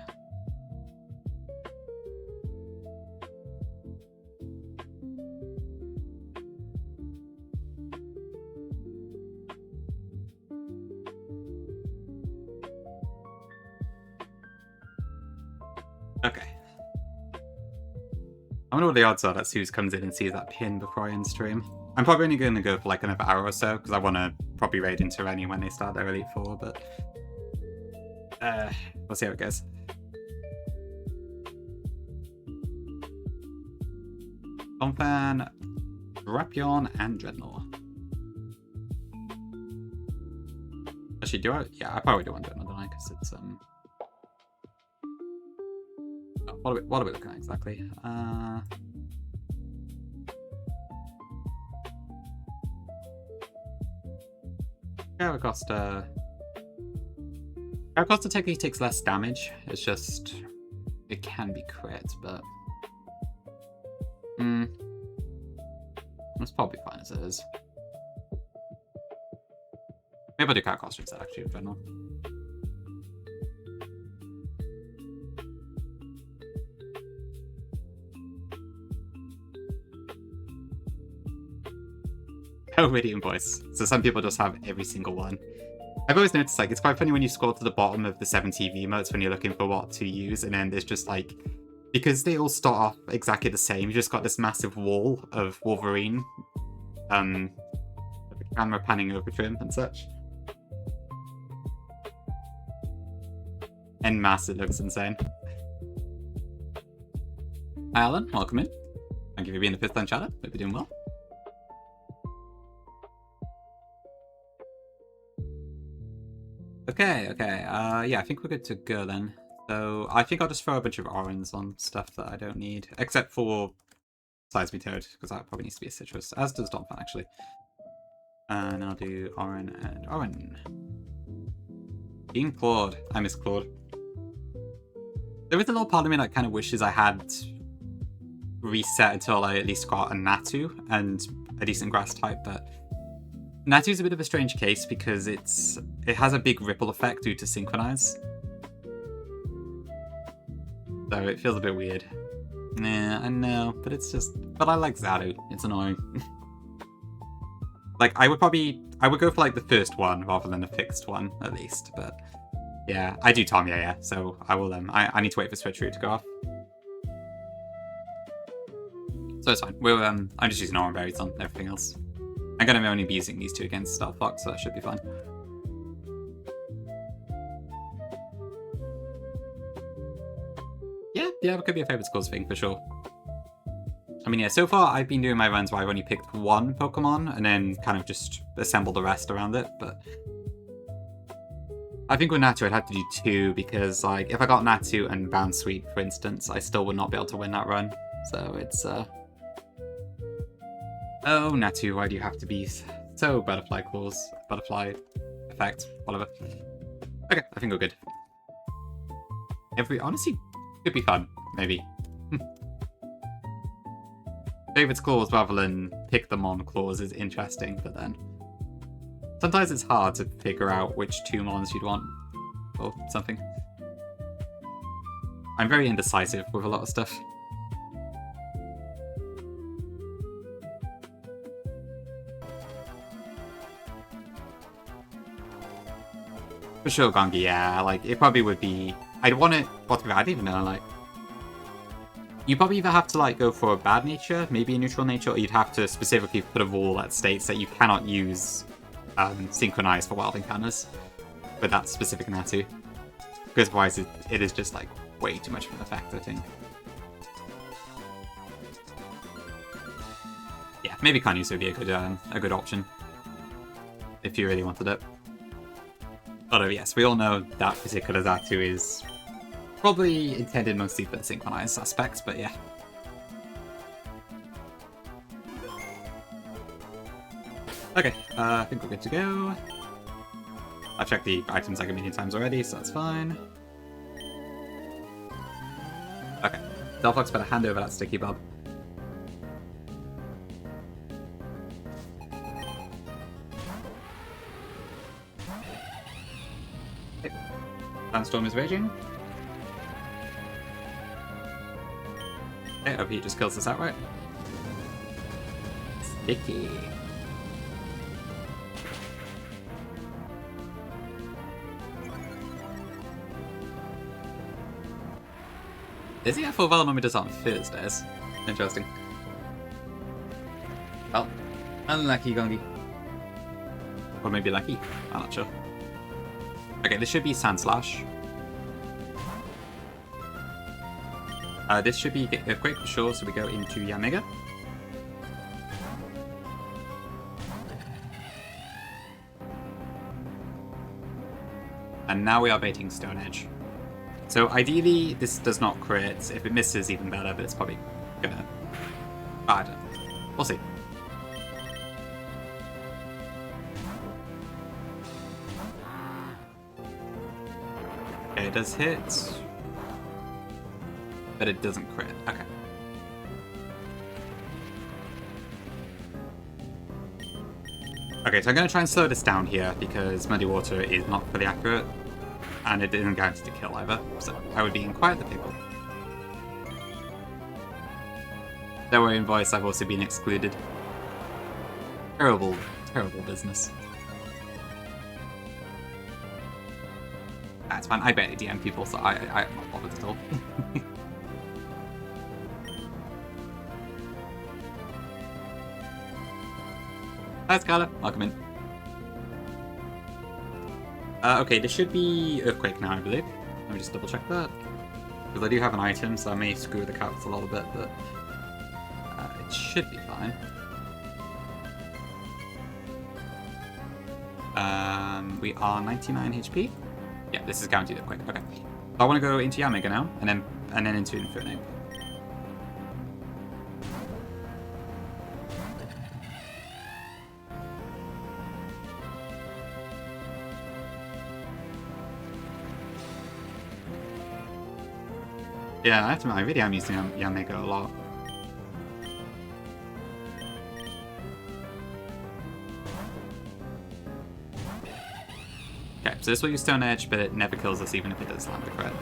Okay. I wonder what the odds are that Suze comes in and sees that pin before I end stream. I'm probably only going to go for like another hour or so, because I want to probably raid into any when they start their Elite Four, but... we'll see how it goes. Bonfan, Rapion, and Dreadnought. Actually, do I? Yeah, I probably do want Dreadnought, don't I? Because it's, oh, what are we looking at exactly? Caracosta technically takes less damage. It's just it can be crit, but it's probably fine as it is. Maybe I'll do Caracosta instead, actually, in general. Oh, Radiant Voice. So some people just have every single one. I've always noticed, like, it's quite funny when you scroll to the bottom of the 7 TV emotes when you're looking for what to use, and then there's just, like, because they all start off exactly the same, you just got this massive wall of Wolverine, with the camera panning over to him and such. En masse, it looks insane. Hi, Alan. Welcome in. Thank you for being the 5th line chatter. Hope you're doing well. Okay. Yeah, I think we're good to go then. So I think I'll just throw a bunch of Orans on stuff that I don't need, except for Seismic Toad, because that probably needs to be a citrus, as does Donphan actually. And I'll do Oran and Oran. Being Claude. I miss Claude. There is a little part of me that kind of wishes I had reset until I at least got a Natu and a decent grass type, but Natu's a bit of a strange case because it has a big ripple effect due to Synchronize. So it feels a bit weird. Nah, I know, but it's just... But I like Zaru. It's annoying. Like, I would go for, like, the first one rather than the fixed one, at least, but... Yeah, I do Tom, yeah, so I will, I need to wait for Switch Root to go off. So it's fine. I'm just using Oran Berries on everything else. I'm going to only be using these two against Star Fox, so that should be fine. Yeah, it could be a favourite scores thing, for sure. I mean, yeah, so far I've been doing my runs where I've only picked one Pokemon, and then kind of just assemble the rest around it, but... I think with Natu I'd have to do 2, because, like, if I got Natu and Bounsweet, for instance, I still would not be able to win that run. So it's, Oh, Natu, why do you have to be so butterfly claws? Butterfly effect, whatever. Okay, I think we're good. Honestly, could be fun, maybe. David's claws rather than pick them on claws is interesting, but then sometimes it's hard to figure out which 2 mons you'd want or something. I'm very indecisive with a lot of stuff. For sure, Gongi, yeah, like, it probably would be... I'd want it... I don't even know, like... You probably either have to, like, go for a bad nature, maybe a neutral nature, or you'd have to specifically put a rule that states that you cannot use Synchronize for wild encounters with that specific Natu. Because otherwise it is just, like, way too much of an effect, I think. Yeah, maybe Kanyusa would be a good option. If you really wanted it. Although, yes, we all know that particular Zatu is probably intended mostly for the synchronized aspects, but yeah. Okay, I think we're good to go. I've checked the items like a million times already, so that's fine. Okay, Delphox better hand over that sticky bob. Okay. Sandstorm is raging. Okay, hope he just kills this outright. Sticky. Is he at full Velonometers on Thursdays? Interesting. Well, unlucky, Gongi. Or maybe lucky. I'm not sure. Okay, this should be Sand Slash. This should be Earthquake for sure, so we go into Yamega. And now we are baiting Stone Edge. So ideally, this does not crit. If it misses, even better, but it's probably gonna... I don't know. We'll see. Okay, it does hit. But it doesn't crit. Okay. Okay, so I'm going to try and slow this down here because Muddy Water is not fully accurate. And it didn't guarantee to kill either, so I would be in quite the pickle. Don't worry, in voice, I've also been excluded. Terrible, terrible business. That's fine, I barely DM people, so I'm not bothered at all. Hi Scarlet, welcome in. Okay, this should be Earthquake now, I believe. Let me just double check that. Because I do have an item, so I may screw the cats a little bit, but it should be fine. We are 99 HP. Yeah, this is guaranteed Earthquake. Okay. So I want to go into Yamega now, and then into Inferno. Yeah, I have to admit, I really am using Yamega a lot. Okay, so this will use Stone Edge, but it never kills us even if it does land the crit.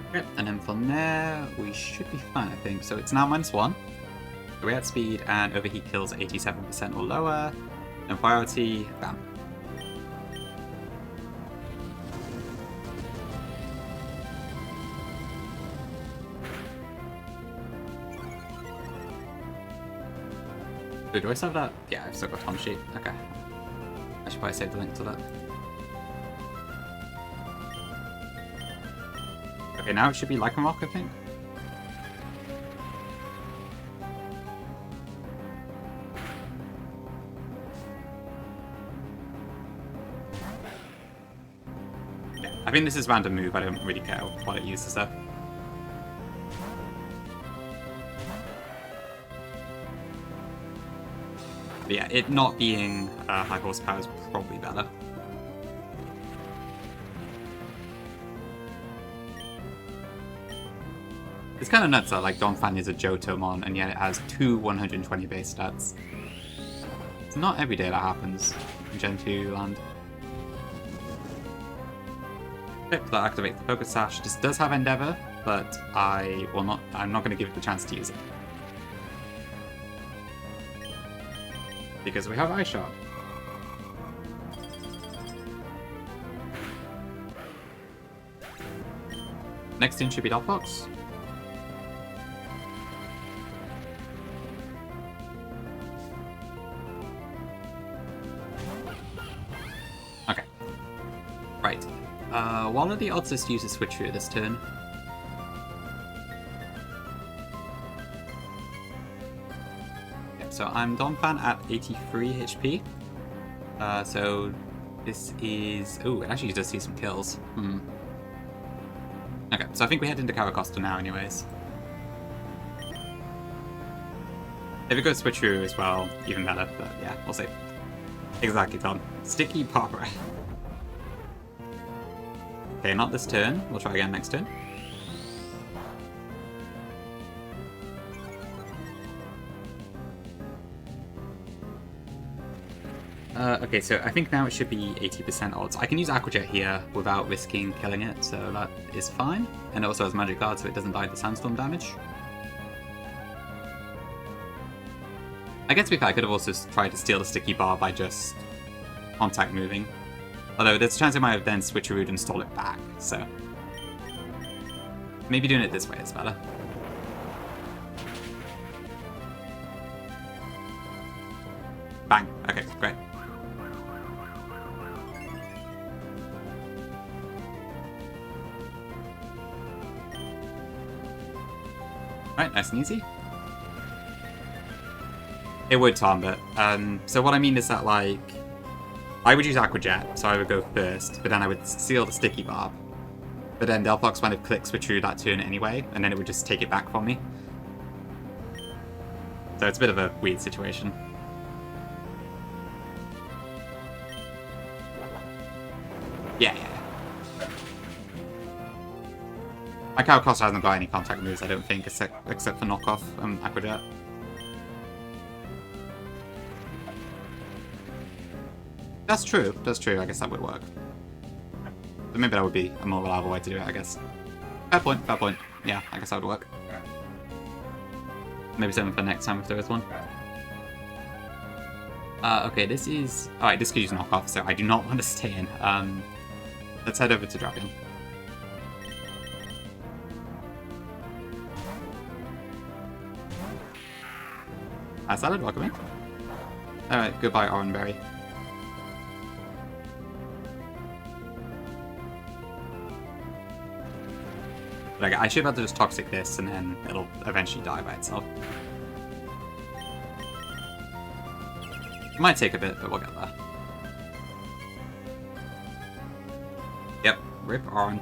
Okay, and then from there, we should be fine, I think. So it's now -1. React speed and overheat kills 87% or lower. And priority, bam. Do I still have that? Yeah, I've still got Tom Sheet. Okay. I should probably save the link to that. Okay, now it should be Lycanroc, I think. I think this is random move, I don't really care what it uses though. But yeah, it not being high horsepower is probably better. It's kind of nuts that like Donphan is a Johtomon and yet it has 2 120 base stats. It's not every day that happens in Gen 2 land. That activates the Focus Sash. This does have Endeavor, but I'm not going to give it the chance to use it. Because we have Ice Shard. Next in should be Delphox. Okay. Right. What are the odds this uses Switch through this turn? Okay, so I'm Donphan at 83 HP. So this is... Oh, it actually does see some kills. Okay, so I think we head into Caracosta now anyways. If it goes switcheroo as well, even better, but yeah, we'll see. Exactly, Tom. Sticky Popper. Okay, not this turn. We'll try again next turn. Okay, so I think now it should be 80% odds. I can use Aquajet here without risking killing it, so that is fine. And it also has Magic Guard, so it doesn't die to Sandstorm damage. I guess to be fair, I could have also tried to steal the Sticky Bar by just contact moving. Although there's a chance I might have then switcherooed and stole it back, so... Maybe doing it this way is better. Bang. Okay, great. Right, nice and easy. It would, Tom, but... so what I mean is that, like... I would use Aquajet, so I would go first, but then I would seal the Sticky Barb. But then Delphox kind of clicks switcheroo that turn anyway, and then it would just take it back from me. So it's a bit of a weird situation. Yeah. My Caracosta hasn't got any contact moves, I don't think, except for knockoff and Aquajet. That's true, I guess that would work. But maybe that would be a more reliable way to do it, I guess. Fair point. Yeah, I guess that would work. Maybe something for next time if there is one. Okay, this is... Alright, this could use knockoff, so I do not want to stay in. Let's head over to Dragon. Salad, welcome in. Alright, goodbye, Oranberry. Like, I should be able to just Toxic this, and then it'll eventually die by itself. It might take a bit, but we'll get there. Yep, rip Oran.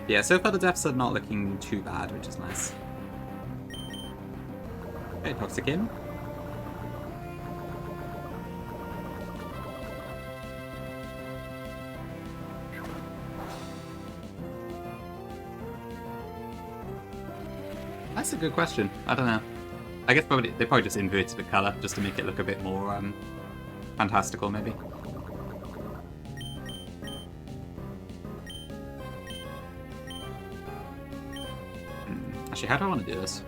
Yeah, so far the deaths are not looking too bad, which is nice. Okay, Toxic in. That's a good question. I don't know. I guess they probably just inverted the color just to make it look a bit more fantastical, maybe. Actually, how do I want to do this?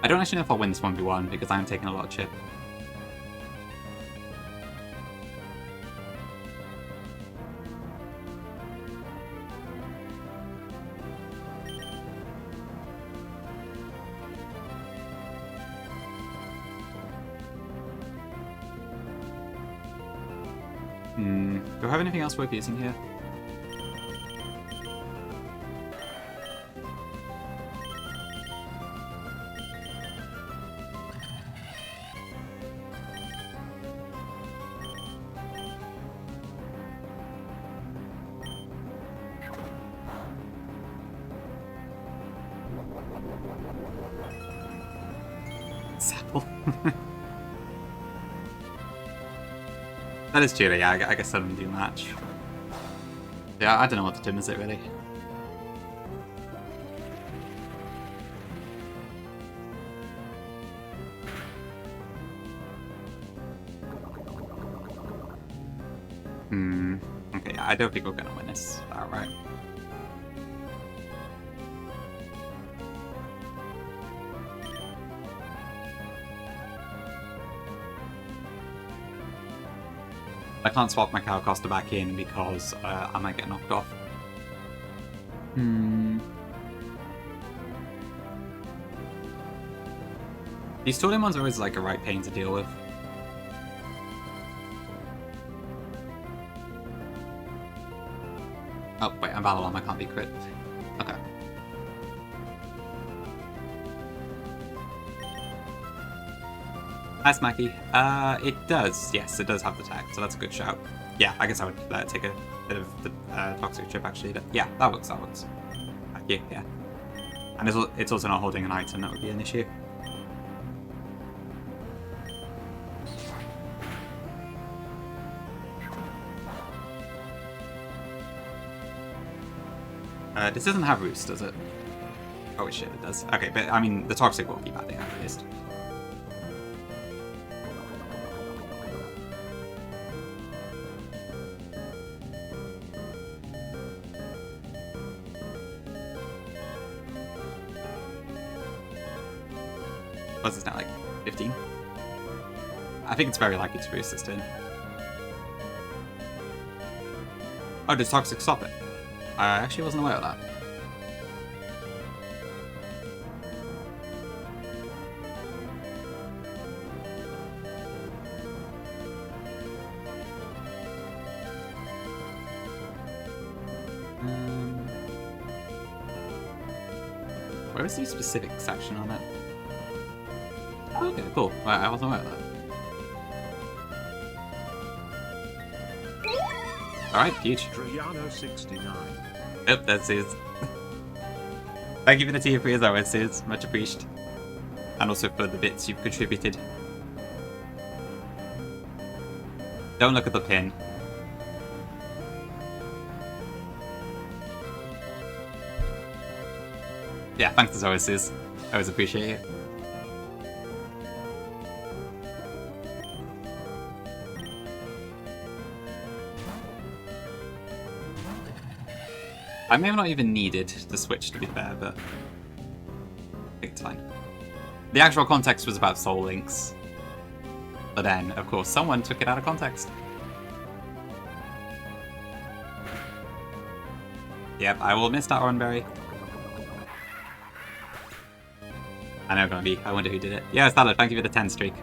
I don't actually know if I'll win this 1v1 because I am taking a lot of chip. Do I have anything else worth using here? Sapple. That is true, yeah, I guess I don't do much. Yeah, I don't know what to do, is it really? Okay, yeah, I don't think we're gonna win this. Alright. I can't swap my Caracosta back in because I might get knocked off. These Totem ones are always like a right pain to deal with. Oh, wait, I'm Valorant, I can't be crit. Okay. Nice, Mackie. It does. Yes, it does have the tag, so that's a good shout. Yeah, I guess I would take a bit of the toxic chip, actually. Yeah, that works, that works. Thank you, yeah. And it's also not holding an item, that would be an issue. This doesn't have roost, does it? Oh shit, it does. Okay, but I mean, the toxic will keep adding at least. What's this now, like 15? I think it's very likely to boost this turn. Oh, does toxic stop it? I actually wasn't aware of that. Where is the specific section on it? Okay, cool. I wasn't aware of that. Alright, huge. Triano 69. Yep, that's it. Thank you for the tier 3 as always, Suze. Much appreciated. And also for the bits you've contributed. Don't look at the pin. Yeah, thanks as always, Suze. I always appreciate it. I may have not even needed the switch, to be fair, but I think it's fine. The actual context was about Soul Links. But then, of course, someone took it out of context. Yep, I will miss that Oranberry. I know gonna be. I wonder who did it. Yeah, Stallard, thank you for the 10 streak.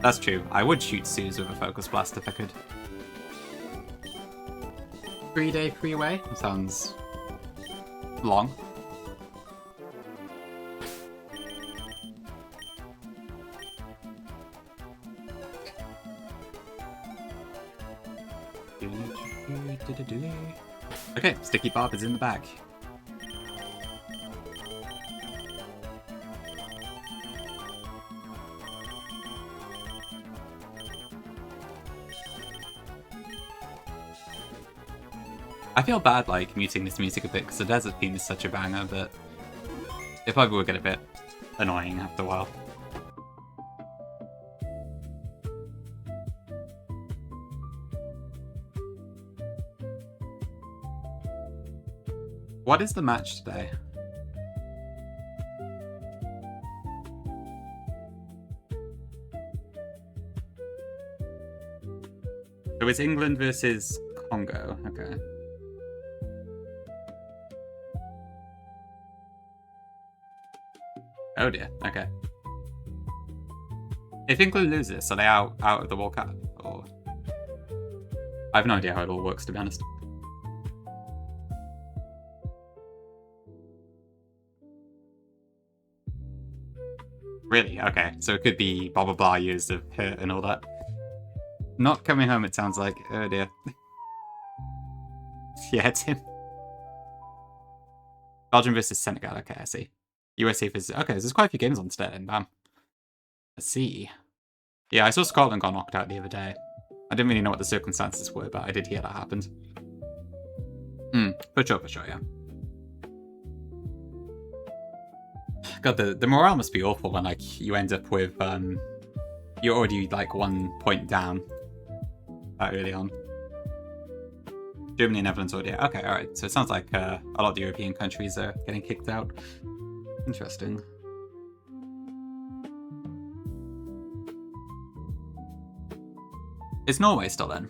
That's true. I would shoot Suze with a Focus Blast if I could. 3-day freeway? Sounds long. Okay, Sticky Bob is in the bag. I feel bad, like, muting this music a bit, because the desert theme is such a banger, but it probably will get a bit annoying after a while. What is the match today? So it's England versus Congo, okay. Oh dear, okay. If England loses, are they out of the World Cup? Or I have no idea how it all works, to be honest. Really? Okay, so it could be blah blah blah years of hurt and all that. Not coming home, it sounds like. Oh dear. Yeah, Tim. Belgium versus Senegal, okay, I see. USA versus... Okay, there's quite a few games on today, then. Bam. Let's see. Yeah, I saw Scotland got knocked out the other day. I didn't really know what the circumstances were, but I did hear that happened. For sure, yeah. God, the morale must be awful when, like, you end up with, you're already, like, 1 point down that early on. Germany and Netherlands already... Okay, alright. So it sounds like a lot of the European countries are getting kicked out. Interesting. Is Norway still in?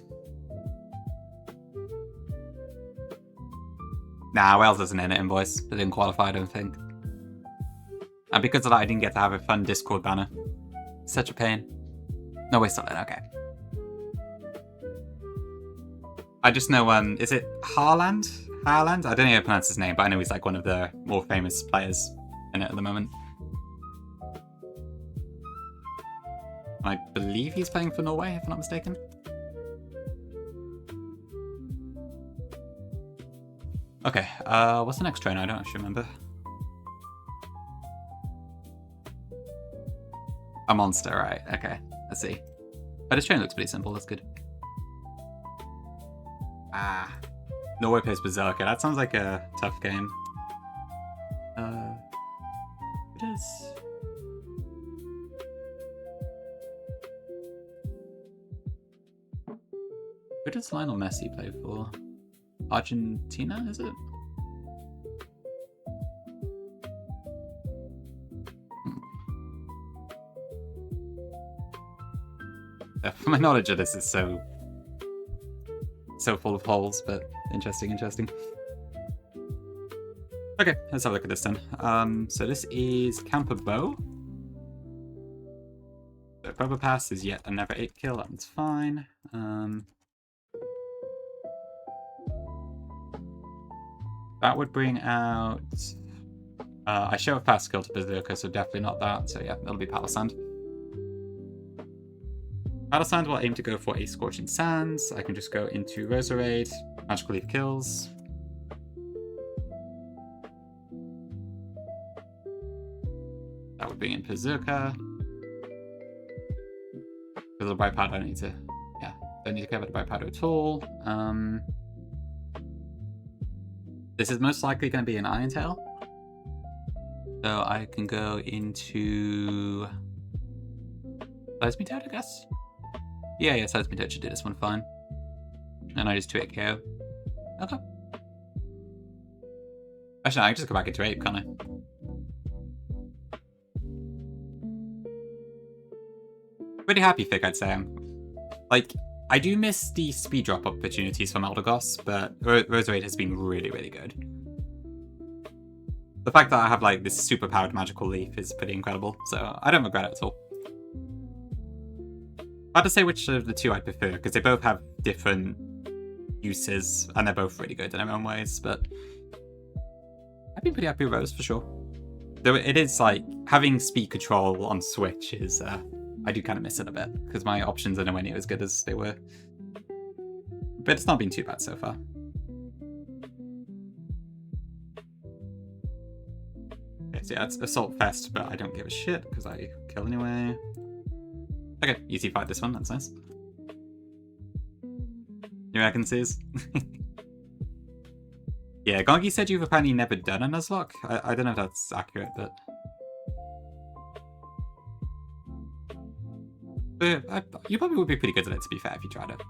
Nah, Wales isn't in it, Invoice. They didn't qualify, I don't think. And because of that, I didn't get to have a fun Discord banner. Such a pain. Norway's still in, okay. I just know, is it Haaland? Haaland? I don't know how to pronounce his name, but I know he's like one of the more famous players in it at the moment. I believe he's playing for Norway, if I'm not mistaken. Okay, what's the next trainer? I don't actually remember. A monster, right. Okay, let's see. But his train looks pretty simple, that's good. Ah. Norway plays Berserker. That sounds like a tough game. It is. Who does Lionel Messi play for? Argentina, is it? My knowledge of this is so full of holes, but interesting. Okay, let's have a look at this then. So this is Camper Bow. So Probo Pass is yet another 8 kill, that's fine. That would bring out... I show a fast skill to Berserker, so definitely not that. So yeah, it'll be Battle Sand. Battle Sand will aim to go for a Scorching Sands. I can just go into Roserade, Magical Leaf kills. That would bring in Berserker. With the Bright Powder, I don't need to... Yeah, don't need to care about the Bright Powder at all. This is most likely going to be an Iron Tail. So I can go into... Seismic Toad, I guess? Yeah, Seismic Toad should do this one fine. And I just 2-hit KO. Okay. Actually, no, I can just go back into Ape, can't I? Pretty happy pick, I'd say. Like, I do miss the speed drop opportunities from Eldegoss, but Roserade has been really, really good. The fact that I have like this super powered magical leaf is pretty incredible, so I don't regret it at all. Hard to say which of the two I prefer, because they both have different uses, and they're both really good in their own ways, but I've been pretty happy with Rose for sure. Though it is like, having speed control on Switch is, I do kind of miss it a bit, because my options are nowhere near as good as they were. But it's not been too bad so far. Okay, so yeah, it's Assault Fest, but I don't give a shit, because I kill anyway. Okay, easy fight this one, that's nice. You reckon, Sis? Yeah, Gongi said you've apparently never done a Nuzlocke. I don't know if that's accurate, but... you probably would be pretty good at it, to be fair, if you tried it.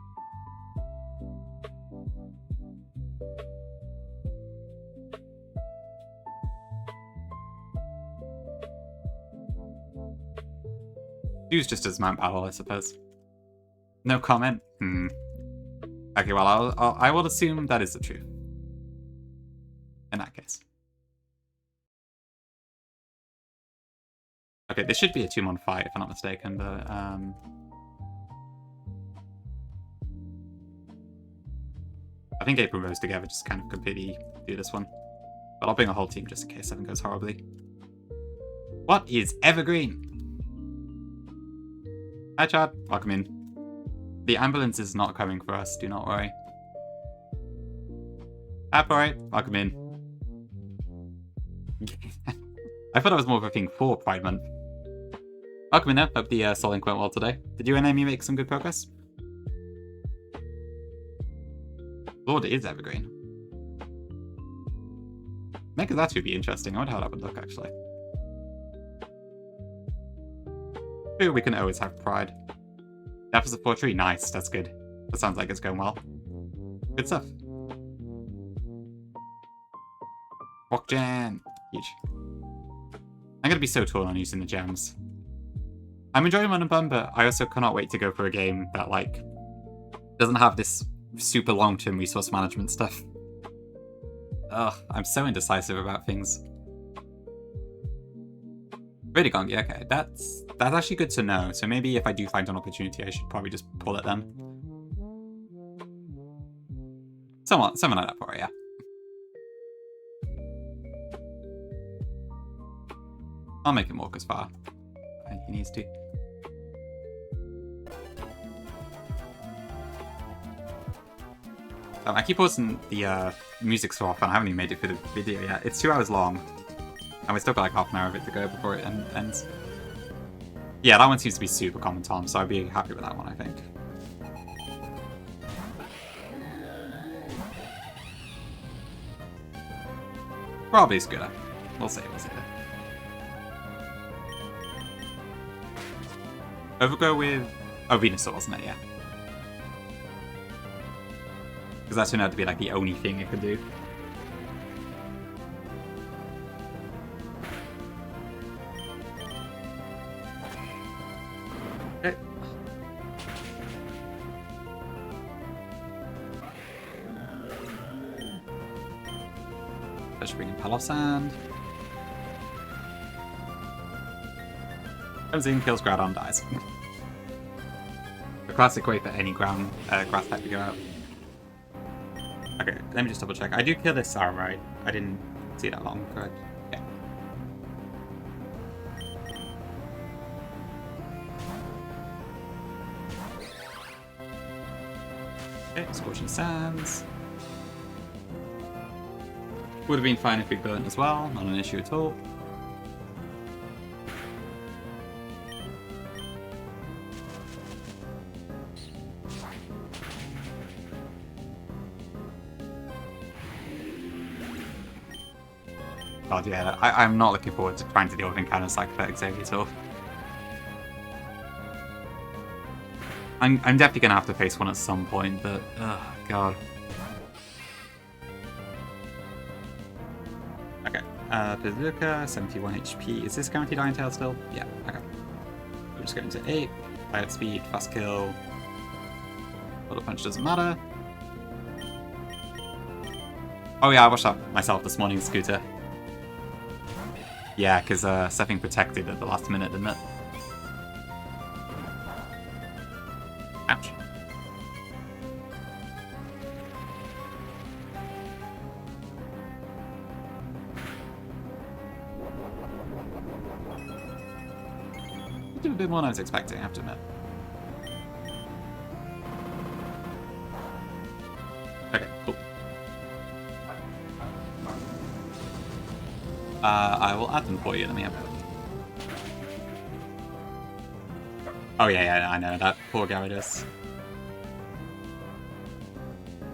Use just as Mount Battle, I suppose. No comment? Okay, well, I will assume that is the truth. In that case. Okay, this should be a 2-mon fight, if I'm not mistaken, but, I think Ape and Rose together just kind of completely do this one. But I'll bring a whole team just in case something goes horribly. What is Evergreen? Hi, Chad. Welcome in. The ambulance is not coming for us, do not worry. Alright, welcome in. I thought it was more of a thing for Pride Month. Welcome in there. Hope the Solink went well today. Did you and Amy make some good progress? Lord, it is Evergreen. Maybe that would be interesting. I wonder how that would look, actually. Ooh, we can always have Pride. That was a 4-3. Nice, that's good. That sounds like it's going well. Good stuff. Rock Jam. Huge. I'm going to be so torn on using the gems. I'm enjoying Run and Bun, but I also cannot wait to go for a game that, like, doesn't have this super long-term resource management stuff. Ugh, I'm so indecisive about things. Really Gongi, okay. That's actually good to know. So maybe if I do find an opportunity, I should probably just pull it then. Something like that for it, yeah. I'll make him walk as far. I think he needs to. I keep pausing the music so often, I haven't even made it for the video yet. It's 2 hours long, and we still got like half an hour of it to go before it ends. Yeah, that one seems to be super common, Tom, so I'd be happy with that one, I think. Probably Scooter. We'll see, we'll see. Overgo with... Oh, Venusaur, wasn't it? Yeah. Because that turned out to be like the only thing it could do. Okay. Let's bring in Palof Sand. Comes in, kills Groudon, dies. The classic way for any ground grass type to go out. Okay, let me just double check. I do kill this Sarah, right? I didn't see that long, correct? Yeah. Okay, Scorching Sands. Would have been fine if we burnt as well, not an issue at all. God, yeah, I'm not looking forward to trying to deal with encounters like that Xavier at all. I'm definitely going to have to face one at some point, but... oh, God. Okay. Bazooka, 71 HP. Is this guaranteed Iron Tail still? Yeah, okay. We're just going to 8. Fire speed, fast kill. Bullet punch doesn't matter. Oh yeah, I watched that myself this morning, Scooter. Yeah, because Sething protected at the last minute, didn't it? Ouch. You did a bit more than I was expecting, I have to admit. Okay, cool. I will add them for you. Let me have a look. Oh yeah, I know that poor Gyarados.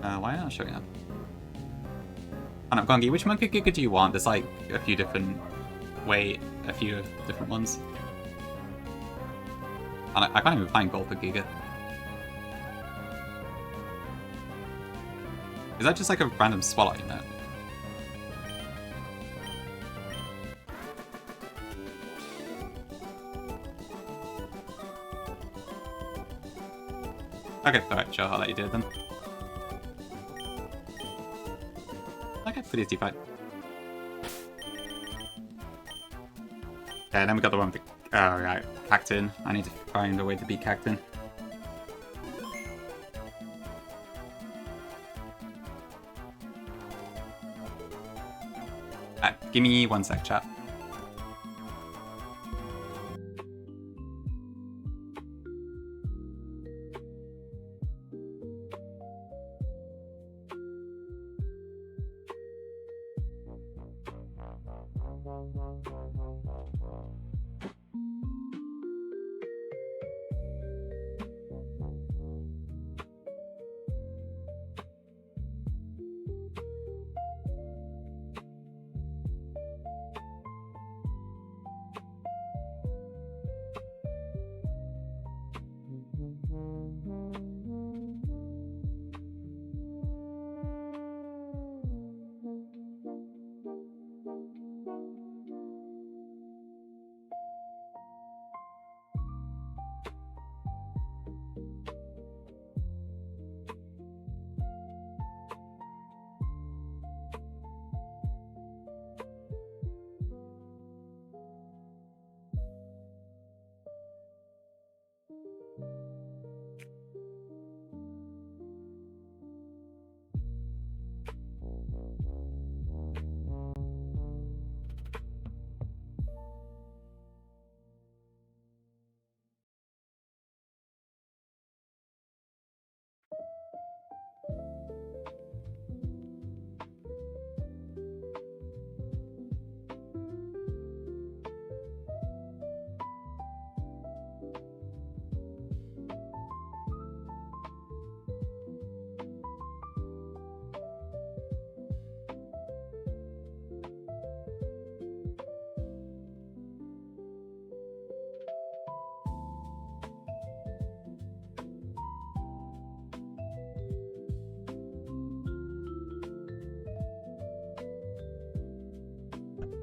Why not showing up? And Gongi, which Monkey Giga do you want? There's like a few different ones. And I can't even find gold for Giga. Is that just like a random swallow, you know? Okay, alright, sure, I'll let you do it then. Okay, pretty easy fight. Okay, then we got the one with the... oh, right, Cactin. I need to find a way to beat Cactin. Give me 1 sec, chat.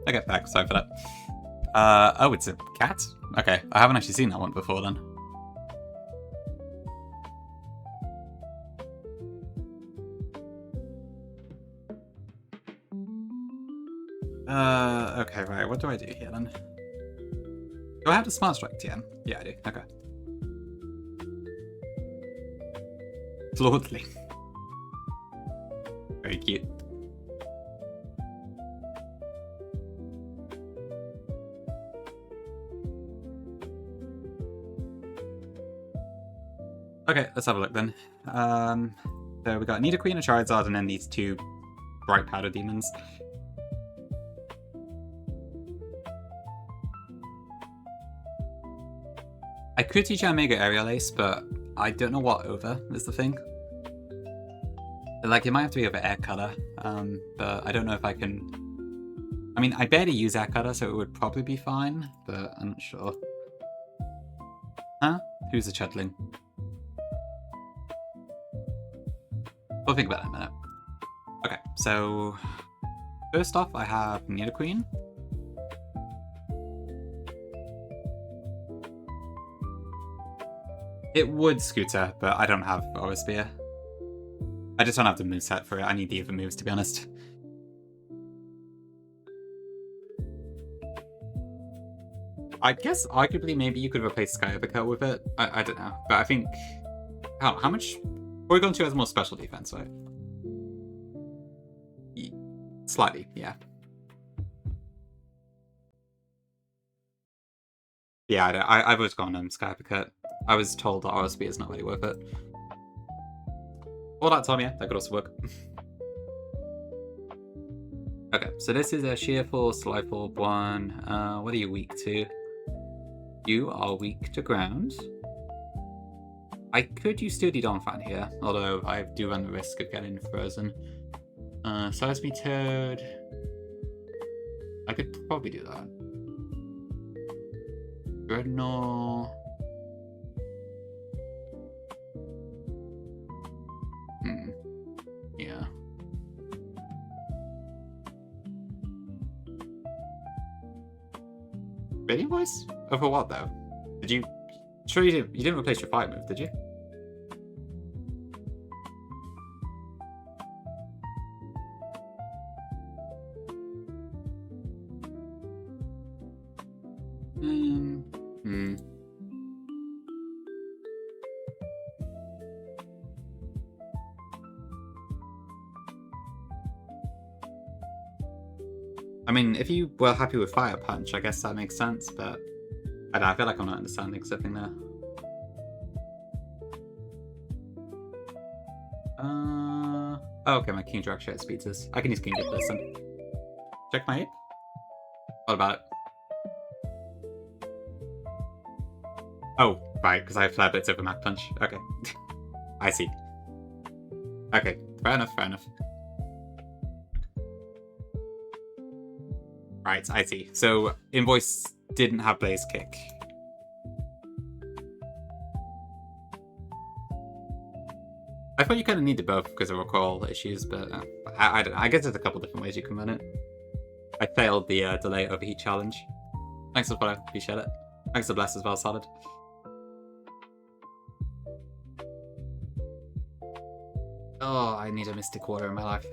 Okay, back. Sorry for that. Oh, it's a cat? Okay, I haven't actually seen that one before then. Okay, right, what do I do here then? Do I have the Smart Strike TM? Yeah, I do. Okay. Lordly. Very cute. Okay, let's have a look then. So we got Nidoqueen, a Charizard, and then these two Bright Powder Demons. I could teach Omega Aerial Ace, but I don't know what over is the thing. Like, it might have to be over Air Cutter, but I don't know if I can... I mean, I barely use Air Cutter, so it would probably be fine, but I'm not sure. Huh? Who's a Chudling? We'll think about that in a minute. Okay, so... First off, I have Nidoqueen. It would Scooter, but I don't have Aura Spear. I just don't have the moveset for it. I need the other moves, to be honest. I guess arguably maybe you could replace Sky Uppercut with it. I don't know. But I think... How much... Porygon 2 has more special defense, right? Slightly, yeah. Yeah, I've always gone Sky Uppercut. I was told that Aura Spear is not really worth it. Or that time, yeah, that could also work. Okay, so this is a Sheer Force, Life Orb 1. What are you weak to? You are weak to ground. I could use Sturdy Donphan here, although I do run the risk of getting frozen. Seismic Toad. I could probably do that. Dreadnought. Yeah. Radio Voice? Over what though? Did you? Sure you didn't replace your fire move, did you? I mean, if you were happy with Fire Punch, I guess that makes sense, but I don't know, I feel like I'm not understanding something there. Oh, okay, my Kingdra actually outspeeds this. I can use Kingdra this then. Check my ape. What about it? Oh, right, because I have Flare Blitz over Mach Punch. Okay. I see. Okay, fair enough, fair enough. Right, I see. So, Invoice didn't have Blaze Kick. I thought you kind of needed both because of recall issues, but I don't know. I guess there's a couple different ways you can run it. I failed the delay overheat challenge. Thanks for the follow, appreciate it. Thanks for bless as well, Solid. Oh, I need a Mystic Water in my life.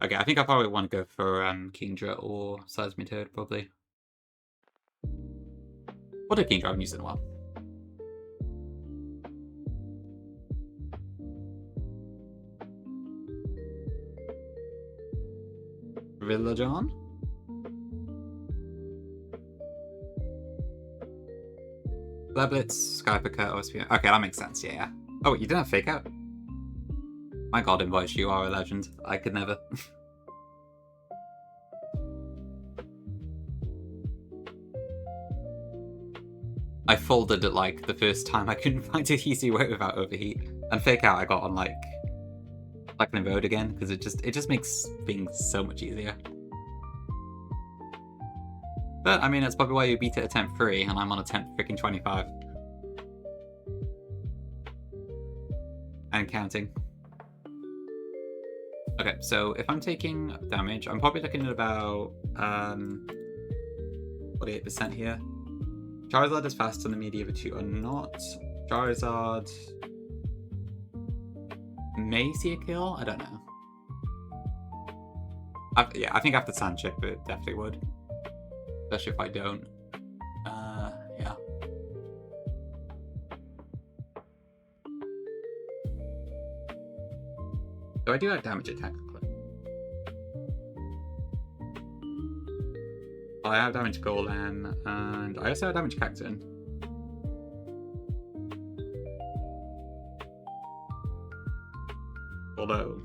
Okay, I think I probably want to go for Kingdra or Seismic Toad, probably. What did Kingdra? I haven't used it in a while. Villajon? Flare Blitz, Sky Uppercut, OSP. Okay, that makes sense, yeah. Oh, you didn't have Fake Out? My god, Invoice, you are a legend. I could never. I folded it like the first time. I couldn't find an easy way without overheat. And Fake Out I got on like Lightning Road again, because it just makes things so much easier. But I mean, that's probably why you beat it attempt 3 and I'm on attempt freaking 25. And counting. Okay, so if I'm taking damage, I'm probably looking at about 48% here. Charizard is faster than me, the other two are not. Charizard may see a kill, I don't know. Yeah, I think after Sand Chip it definitely would. Especially if I don't. Yeah. So I do have damage attack. I have damage Golem, and I also have damage Cacturne. Although,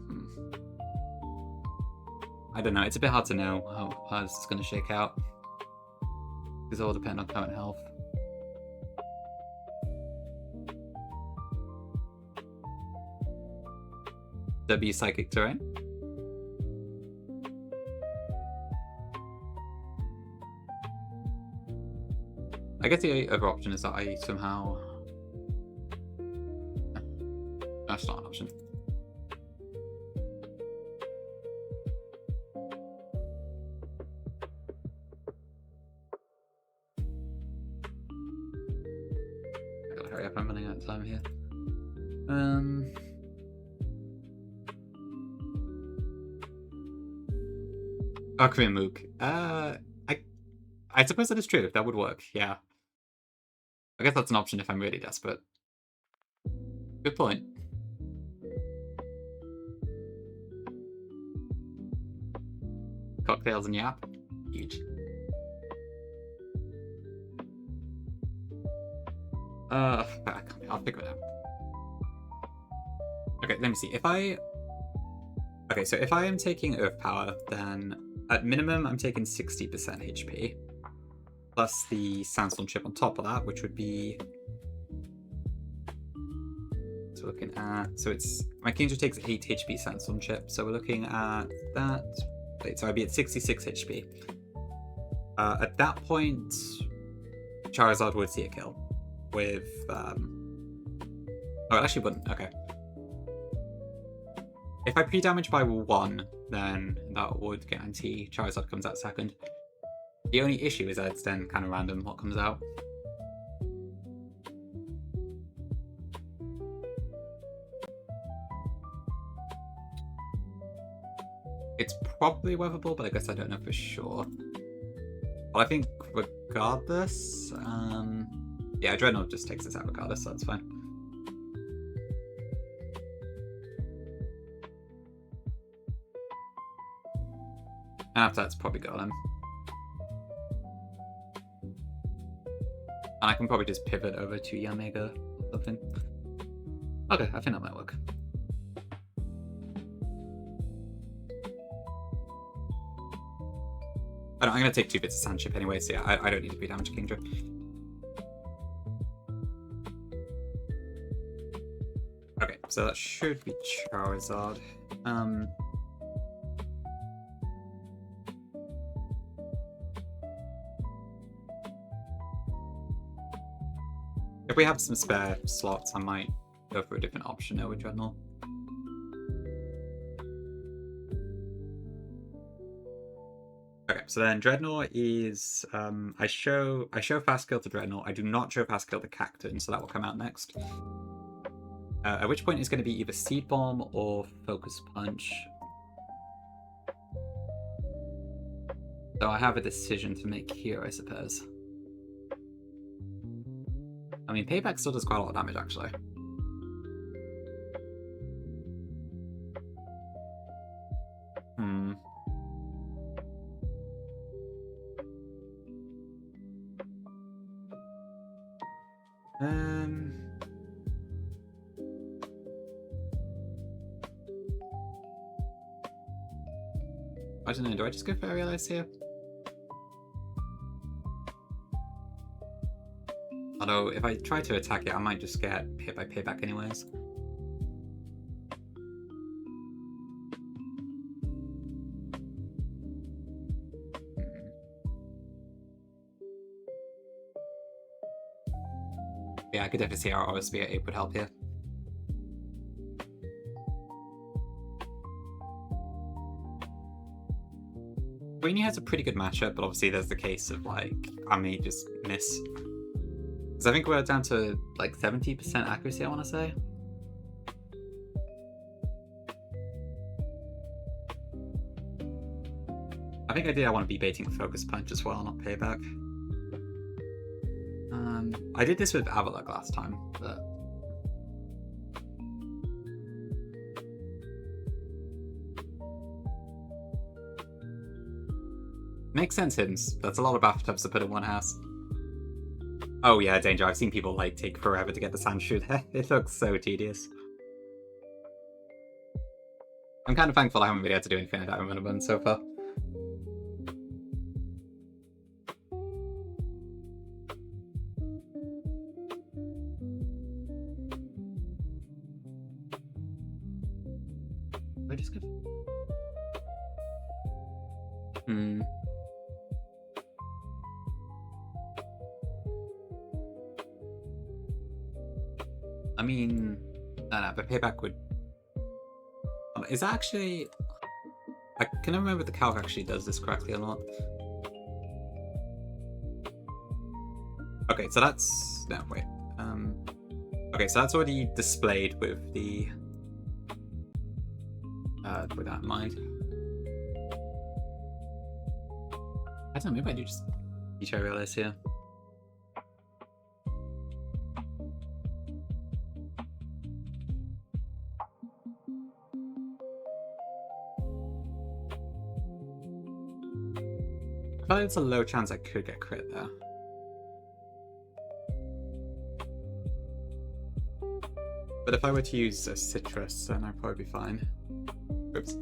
I don't know, it's a bit hard to know how this is going to shake out. Because it all depends on current health. There'd be Psychic Terrain. I guess the other option is that I somehow... That's not an option. I gotta hurry up, I'm running out of time here. Korean Mook. I suppose that is true. That would work, yeah. I guess that's an option if I'm really desperate. Good point. Cocktails and Yap. Huge. I'll figure it out. Okay, let me see. Okay, so if I am taking Earth Power, then at minimum I'm taking 60% HP. Plus the Sandstorm chip on top of that, which would be... So we're looking at... So it's... My Kingdra takes 8 HP Sandstorm chip, so we're looking at that... Wait, so I'd be at 66 HP. At that point, Charizard would see a kill. With... Oh, it actually wouldn't. Okay. If I pre-damage by 1, then that would guarantee Charizard comes out second. The only issue is that it's then kind of random what comes out. It's probably weathable, but I guess I don't know for sure. Well, I think regardless... yeah, Dreadnought just takes this out regardless, so that's fine. And after that, it's probably Golem. And I can probably just pivot over to Yamega or something. Okay, I think that might work. I'm going to take 2 bits of Sand Chip anyway, so yeah, I don't need to be damage Kingdra. Okay, so that should be Charizard. If we have some spare slots, I might go for a different option there with Dreadnought. Okay, so then Dreadnought is I show fast kill to Dreadnought. I do not show fast kill to Cacturne, so that will come out next. At which point it's going to be either Seed Bomb or Focus Punch. So I have a decision to make here, I suppose. I mean, Payback still does quite a lot of damage, actually. I don't know, do I just go for Aerialize here? Although, if I try to attack it, I might just get hit by Payback anyways. Yeah, I could definitely see our OSB at 8 would help here. Queenie has a pretty good matchup, but obviously there's the case of like I may just miss. Because I think we're down to like 70% accuracy, I want to say. I think I want to be baiting Focus Punch as well, not Payback. I did this with Avalok last time, but... Makes sense, Hims. That's a lot of bathtubs to put in one house. Oh yeah, Danger. I've seen people like take forever to get the Sandshoe there. It looks so tedious. I'm kind of thankful I haven't been able to do anything like that in Runabun so far. I just go... I mean, no, but Payback would... Is that actually... I can never remember if the calc actually does this correctly or not. Okay, so that's... No, wait. Okay, so that's already displayed with the... with that in mind. I don't know, maybe I do just... I realize here. I feel like there's a low chance I could get crit there. But if I were to use a Citrus, then I'd probably be fine. Oops.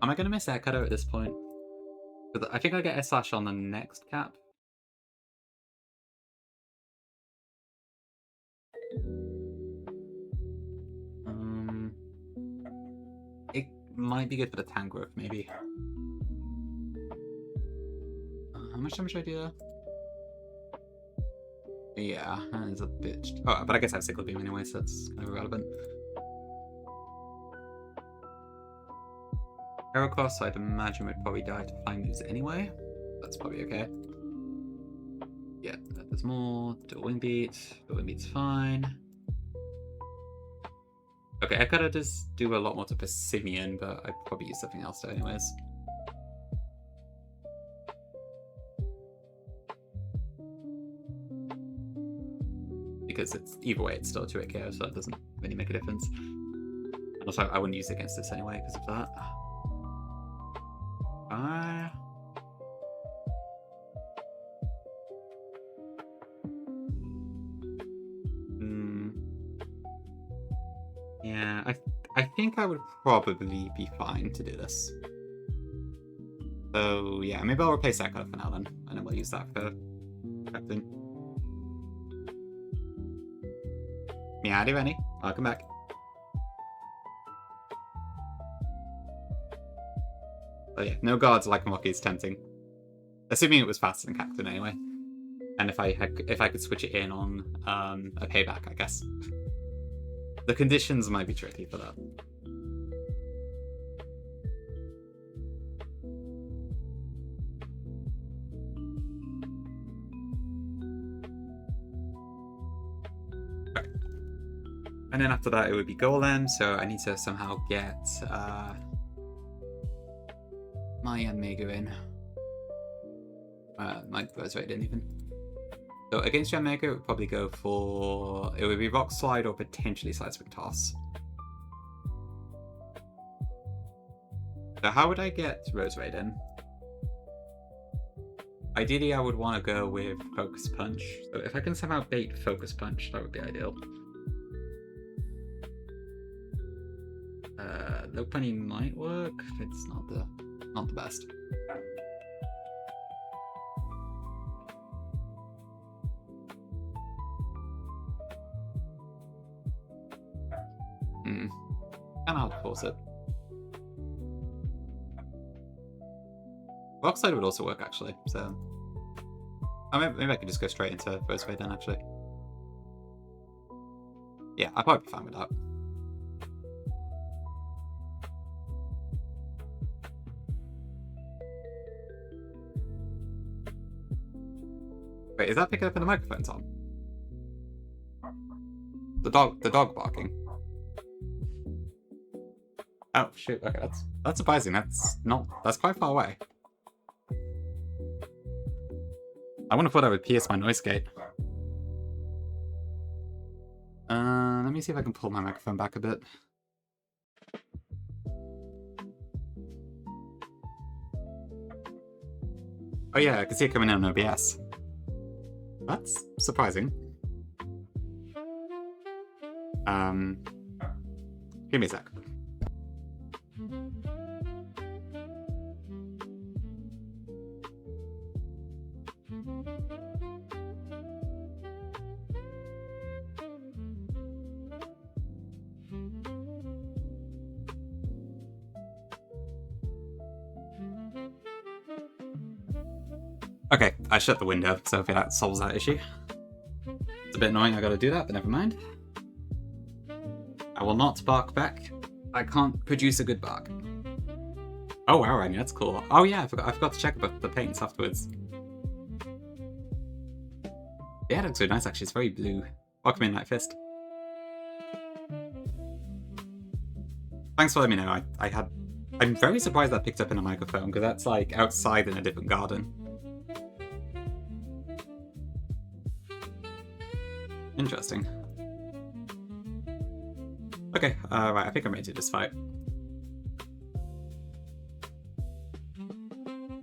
Am I going to miss Air Cutter at this point? Because I think I get S-Slash on the next cap. It might be good for the tank growth, maybe. How much damage should I do there? Yeah, it's a bitch. Oh, but I guess I have Sickle Beam anyway, so that's kind of irrelevant. Aerocross, I'd imagine would probably die to flying moves anyway. That's probably okay. Yeah, there's more. Do a Wing Beat. The Wing Beat's fine. Okay, I could just do a lot more to Passimian, but I'd probably use something else anyways. Because it's either way, it's still a 2-hit KO, so it doesn't really make a difference. And also, I wouldn't use it against this anyway because of that. Yeah, I think I would probably be fine to do this. So yeah, maybe I'll replace that card for now then, and then we'll use that for Captain. Yeah, do any? I'll come back. Oh yeah, no guards like Mocky is tempting. Assuming it was faster than Captain anyway. And if I could switch it in on a payback, I guess. The conditions might be tricky for that. Okay. And then after that it would be Golem, so I need to somehow get my Yanmega in. My Buzzrate in even. So against Yanmega, it would probably go for... It would be Rock Slide or potentially Side Swing Toss. So how would I get Roserade in? Ideally, I would want to go with Focus Punch. So if I can somehow bait Focus Punch, that would be ideal. Low Plenty might work. It's not the best. Kind of hard to force it. Rock Slide would also work actually, so maybe I could just go straight into Roseway then, actually. Yeah, I'd probably be fine with that. Wait, is that picking up in the microphone, Tom? The dog barking. Oh shoot! Okay, that's surprising. That's quite far away. I wonder if that would pierce my noise gate. Let me see if I can pull my microphone back a bit. Oh yeah, I can see it coming in on OBS. That's surprising. Give me a sec. Okay, I shut the window, so hopefully that solves that issue. It's a bit annoying I gotta do that, but never mind. I will not bark back. I can't produce a good bark. Oh wow, Rani, that's cool. Oh yeah, I forgot to check about the paints afterwards. Yeah, it looks really nice actually, it's very blue. Welcome in, Night Fist. Thanks for letting me know. I'm very surprised that picked up in a microphone, because that's like outside in a different garden. Interesting. Okay, right, I think I'm ready to just fight.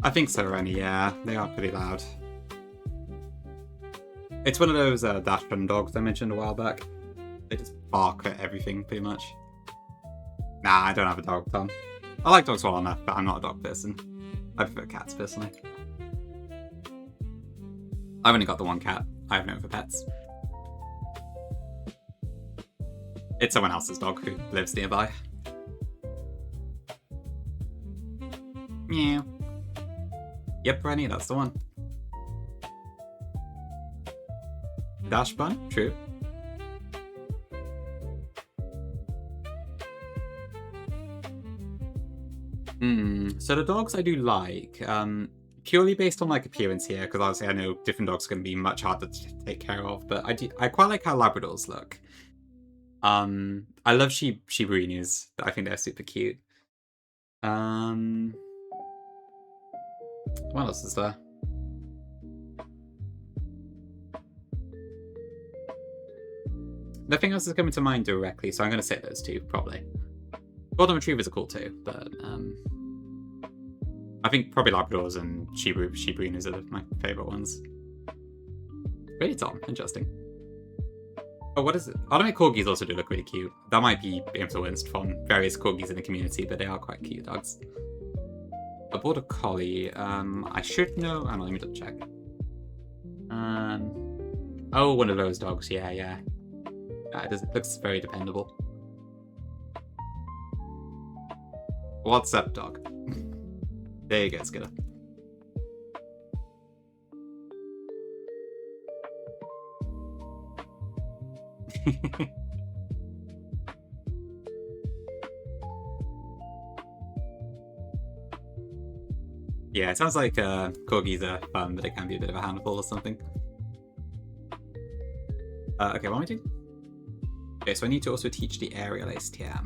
I think so, Rennie, yeah. They are pretty loud. It's one of those dash run dogs I mentioned a while back. They just bark at everything, pretty much. Nah, I don't have a dog, Tom. I like dogs well enough, but I'm not a dog person. I prefer cats, personally. I've only got the one cat. I have no for pets. It's someone else's dog who lives nearby. Meow. Yep, Rennie, that's the one. Dash bun? True. So the dogs I do like, purely based on like appearance here, because obviously I know different dogs can be much harder to take care of, but I quite like how Labradors look. I love Shiba-Inus. I think they're super cute. What else is there? Nothing else is coming to mind directly, so I'm going to say those two, probably. Golden Retrievers are cool too, but I think probably Labradors and Shiba-Inus are my favourite ones. Really, Tom? Interesting. Oh, what is it? Automatic Corgis also do look really cute. That might be influenced from various Corgis in the community, but they are quite cute dogs. A Border Collie, I should know... Hang on, let me double check. Oh, one of those dogs, yeah. It looks very dependable. What's up, dog? There you go, Skidder. Yeah, it sounds like corgis are fun, but it can be a bit of a handful or something. Okay, what am I doing? Okay, so I need to also teach the aerialist here.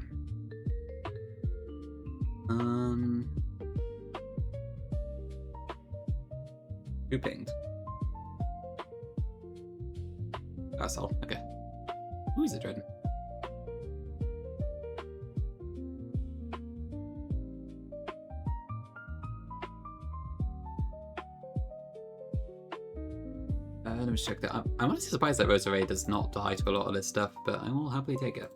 Who pinged? That's all. Okay. Who is it, Drayden? Let me check that. I'm honestly surprised that Rosary does not die to a lot of this stuff, but I will happily take it.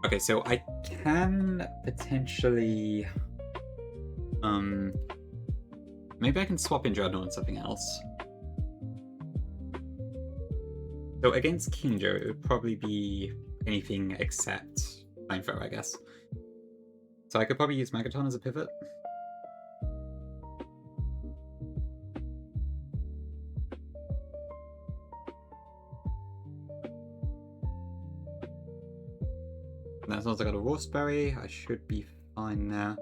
Okay, so I can potentially... maybe I can swap in Dreadnought and something else. So against Kinjo, it would probably be anything except Flamethrower, I guess. So I could probably use Megaton as a pivot. And as long as I got a Raspberry, I should be fine now.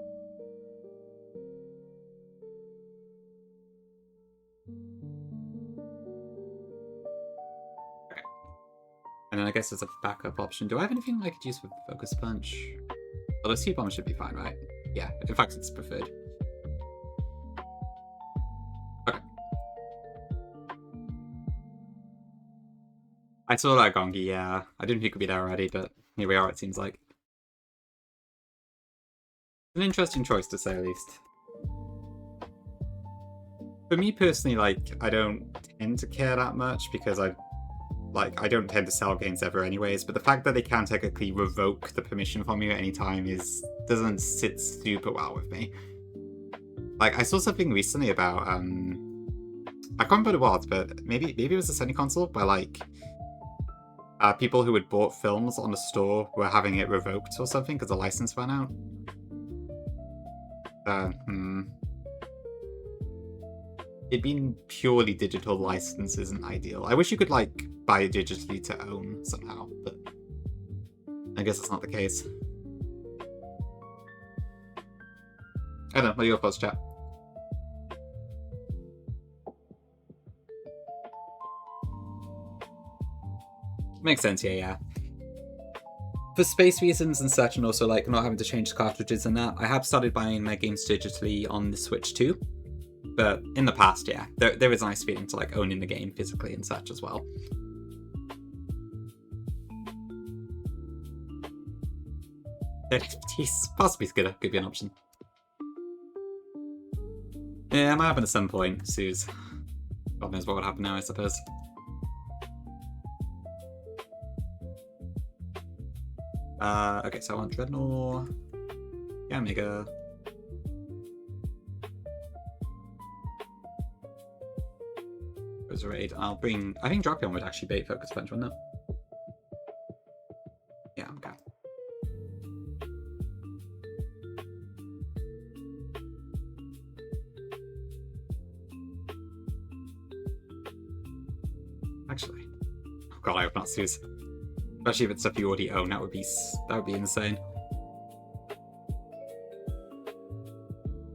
Okay. And then I guess as a backup option, do I have anything I could use with Focus Punch? Well, the C-Bomb should be fine, right? Yeah, in fact, it's preferred. Okay. I saw that Gongi, yeah. I didn't think it could be there already, but here we are, it seems like. An interesting choice, to say the least. For me personally, like, I don't tend to care that much because I don't tend to sell games ever anyways, but the fact that they can technically revoke the permission from you at any time doesn't sit super well with me. Like, I saw something recently about, I can't remember what it was, but maybe it was a Sony console where, like, people who had bought films on the store were having it revoked or something because the license ran out. It being purely digital license isn't ideal. I wish you could, like, buy it digitally to own somehow, but I guess that's not the case. I don't know, what are your thoughts, chat? Makes sense, yeah. For space reasons and such, and also, like, not having to change cartridges and that, I have started buying my games digitally on the Switch too. But in the past, yeah, there is a nice feeling to, like, owning the game physically and such as well. NFTs possibly could be an option. Yeah, it might happen at some point, Suze. God knows what would happen now, I suppose. Okay, so I want Dreadnought, yeah, Mega. Raid. I'll bring. I think Drapion would actually bait Focus Punch, wouldn't it? Yeah, okay. Actually, oh god, I hope not Suze. Especially if it's stuff you already own, that would be insane.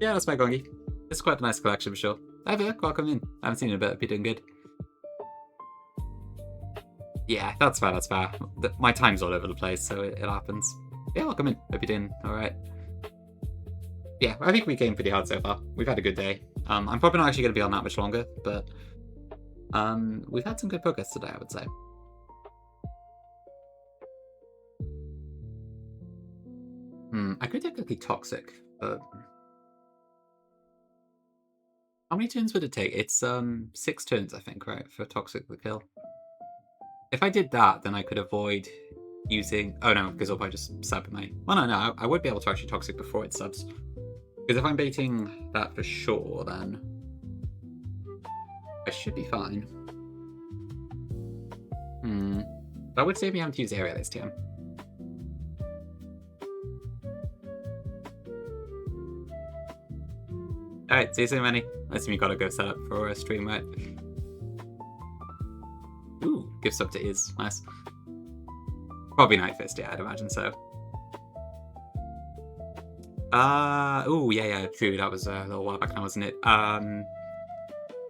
Yeah, that's my Gongi. It's quite a nice collection for sure. Hi Vic, welcome in. I haven't seen you in a bit, hope you're doing good. Yeah, that's fair, that's fair. My time's all over the place, so it happens. Yeah, welcome in. Hope you're doing alright. Yeah, I think we came pretty hard so far. We've had a good day. I'm probably not actually going to be on that much longer, but we've had some good progress today, I would say. I could technically Toxic, but... How many turns would it take? It's 6 turns, I think, right, for Toxic to kill. If I did that, then I could avoid using... Oh no, because I'll probably just sub my... Well, no, I would be able to actually Toxic before it subs. Because if I'm baiting that for sure, then I should be fine. That would save me having to use area this TM. Alright, see you soon, Manny. I assume you gotta go set up for a stream, right? Ooh, gift sub to Iz. Nice. Probably Night Fist, yeah, I'd imagine so. Ooh, yeah, true. That was a little while back now, wasn't it?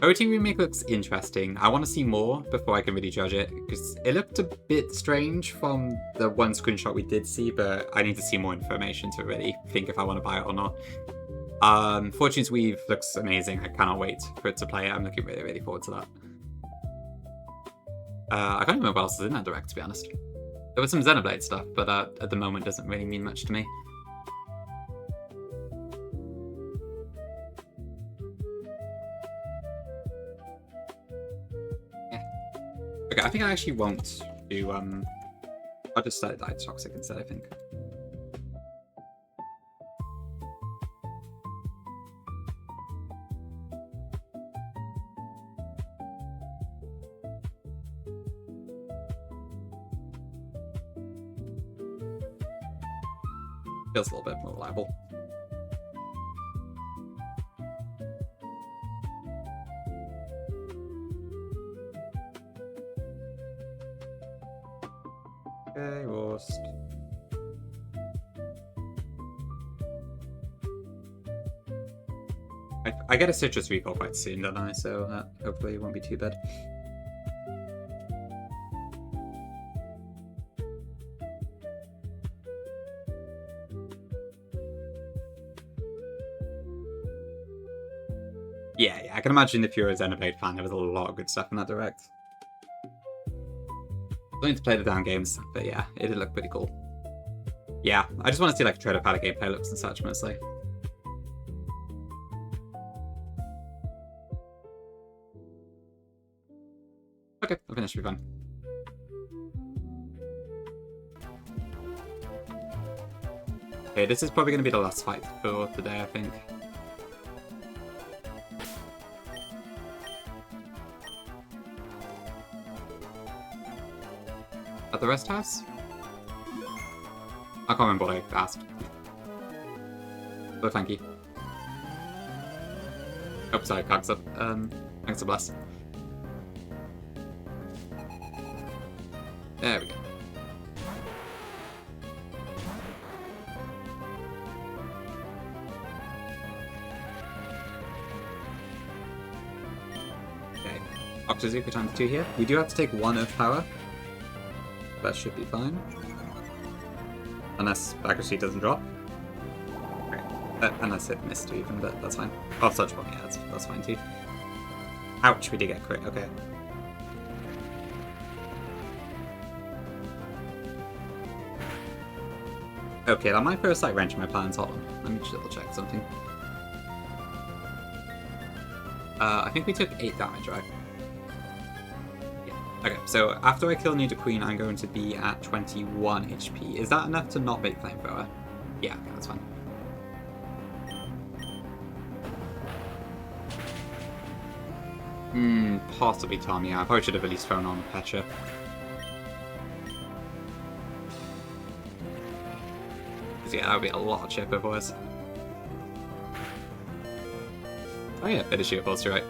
OT Remake looks interesting. I want to see more before I can really judge it, because it looked a bit strange from the one screenshot we did see, but I need to see more information to really think if I want to buy it or not. Fortune's Weave looks amazing. I cannot wait for it to play it. I'm looking really, really forward to that. I can't remember what else is in that direct, to be honest. There was some Xenoblade stuff, but at the moment doesn't really mean much to me. Yeah. Okay, I think I actually won't do, I'll just set it die Toxic instead, I think. Feels a little bit more reliable. Okay, roast. I get a citrus recall quite soon, don't I? So hopefully it won't be too bad. Yeah, I can imagine if you're a Xenoblade fan, there was a lot of good stuff in that direct. Going to play the down games, but yeah, it did look pretty cool. Yeah, I just want to see like Treader Palette gameplay looks and such mostly. Okay, I think that should be fun. Okay, this is probably going to be the last fight for today, I think. At the rest house? I can't remember what I asked. But thank you. Oh, sorry, thanks a bless. There we go. Okay. Octozuka times 2 here. We do have to take 1 Earth Power. That should be fine. Unless accuracy doesn't drop. Okay. Unless it missed even, but that's fine. Oh, Sludge Bomb, yeah, that's fine too. Ouch, we did get crit, okay. Okay, that might throw a slight wrench in my plans. Hold on, let me just double check something. I think we took 8 damage, right? Okay, so after I kill Nidoqueen, I'm going to be at 21 HP. Is that enough to not bait Flamethrower? Yeah, okay, that's fine. Possibly Tom, yeah. I probably should have at least thrown on Petra. Yeah, that would be a lot of chipper for us. Oh yeah, it is sheer bolster, right?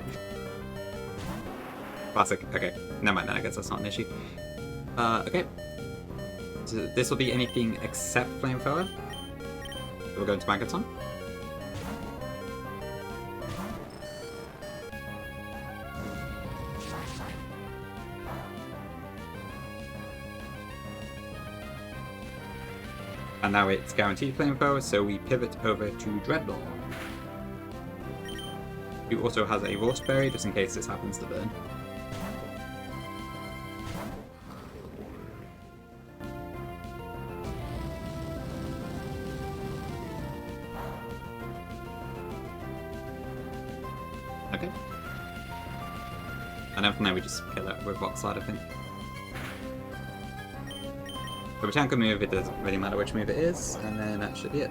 Classic. Okay, never mind then, I guess that's not an issue. Okay. So this will be anything except Flamethrower. So we're going to Magaton. And now it's guaranteed Flamethrower, so we pivot over to Dreadnought. Who also has a Roast Berry, just in case this happens to burn. Okay. And then from there we just kill it with Rock Slide, I think. So Botanical move, it doesn't really matter which move it is, and then that should be it.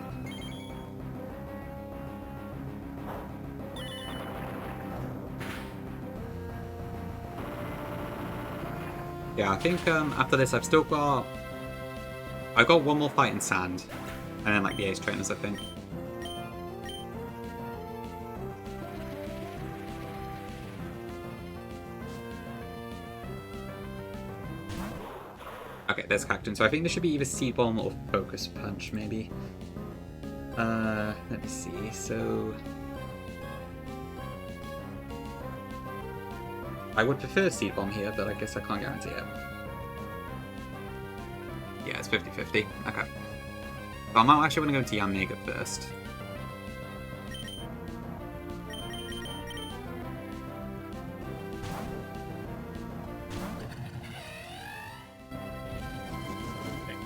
Yeah, I think after this I've got 1 more fight in Sand, and then like the Ace Trainers, I think. Okay, there's Cactus. So I think there should be either Seed Bomb or Focus Punch, maybe. Let me see. So I would prefer Seed Bomb here, but I guess I can't guarantee it. Yeah, it's 50-50. Okay. So I'm actually going to go to Yanmega first.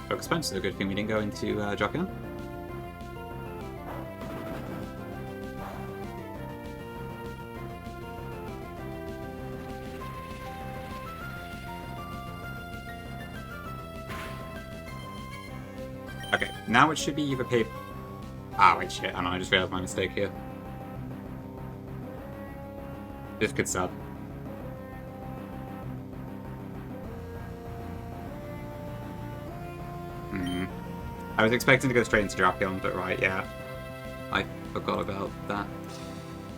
Focus Punch, so a good thing we didn't go into Jokin. Okay, now it should be either paper. Ah, wait, shit. I know, I just realized my mistake here. This could start. I was expecting to go straight into Drapion, but right, yeah. I forgot about that.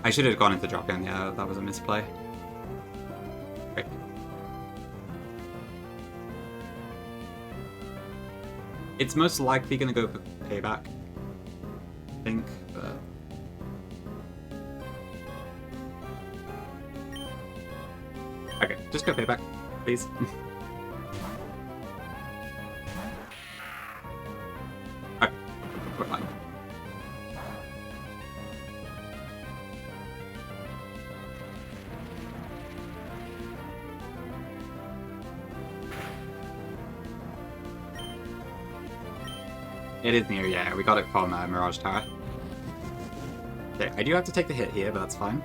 I should have gone into Drapion, yeah, that was a misplay. Right. It's most likely going to go for Payback, I think, but... Okay, just go Payback, please. Okay, we're fine. It is near, yeah. We got it from Mirage Tower. Okay, I do have to take the hit here, but that's fine.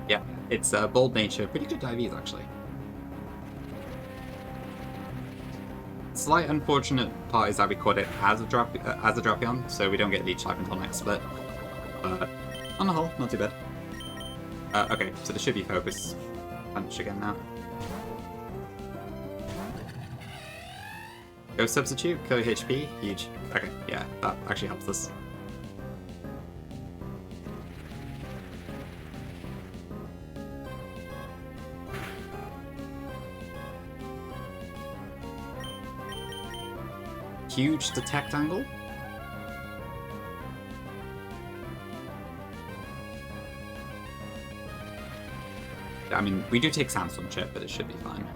Yeah, it's Bold Nature. Pretty good IVs, actually. Slight unfortunate part is that we caught it as a Drapion, so we don't get Leech Life until next split. But on the whole, not too bad. Okay, so there should be Focus Punch again now. Go Substitute, kill your HP, huge. Okay, yeah, that actually helps us. Huge detect angle. I mean, we do take Sandstorm Chip, but it should be fine.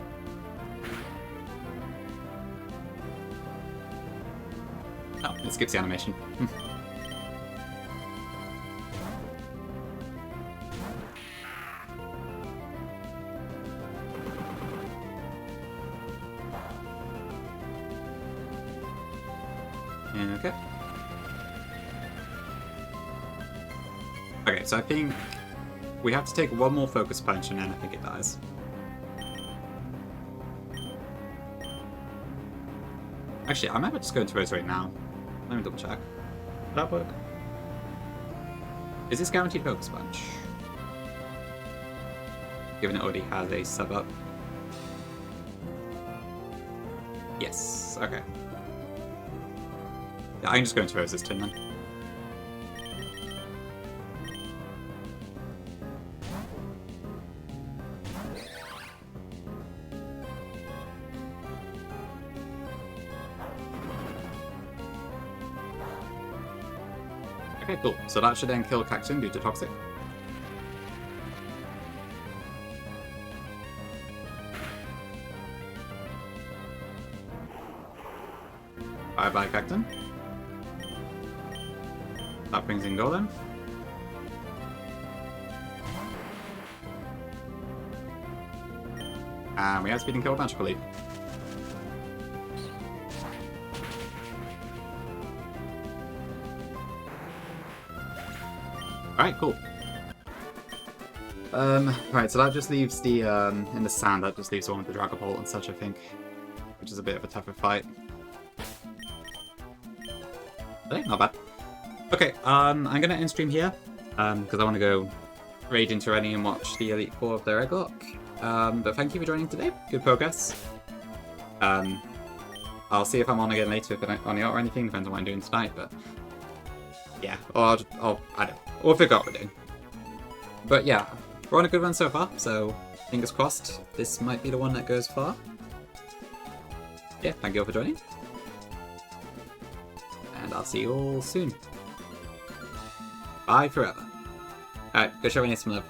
Oh, it skips the animation. Okay. Okay, so I think we have to take one more Focus Punch and then I think it dies. Actually, I might just go into Rose right now. Let me double check. Would that work? Is this guaranteed Focus Punch? Given it already has a sub up. Yes, okay. Yeah, I can just go into Rose this turn then. Okay, cool. So that should then kill Cactus due to Toxic. Bye-bye, Cactus. That brings in Golem. And we have Speed and Kill magically. Alright, cool. Right, so that just leaves the, in the sand, that just leaves the one with the Dragapult and such, I think. Which is a bit of a tougher fight. Hey, not bad. Okay, I'm gonna end stream here, because I want to go raid into Rennie and watch the Elite Four of their Egglock. But thank you for joining today. Good progress. I'll see if I'm on again later if I'm on the out or anything, depends on what I'm doing tonight, but yeah, or I don't know. We'll figure out what we're doing. But yeah, we're on a good run so far, so fingers crossed this might be the one that goes far. Yeah, thank you all for joining. And I'll see you all soon. Bye forever. Alright, go show Rennie some love.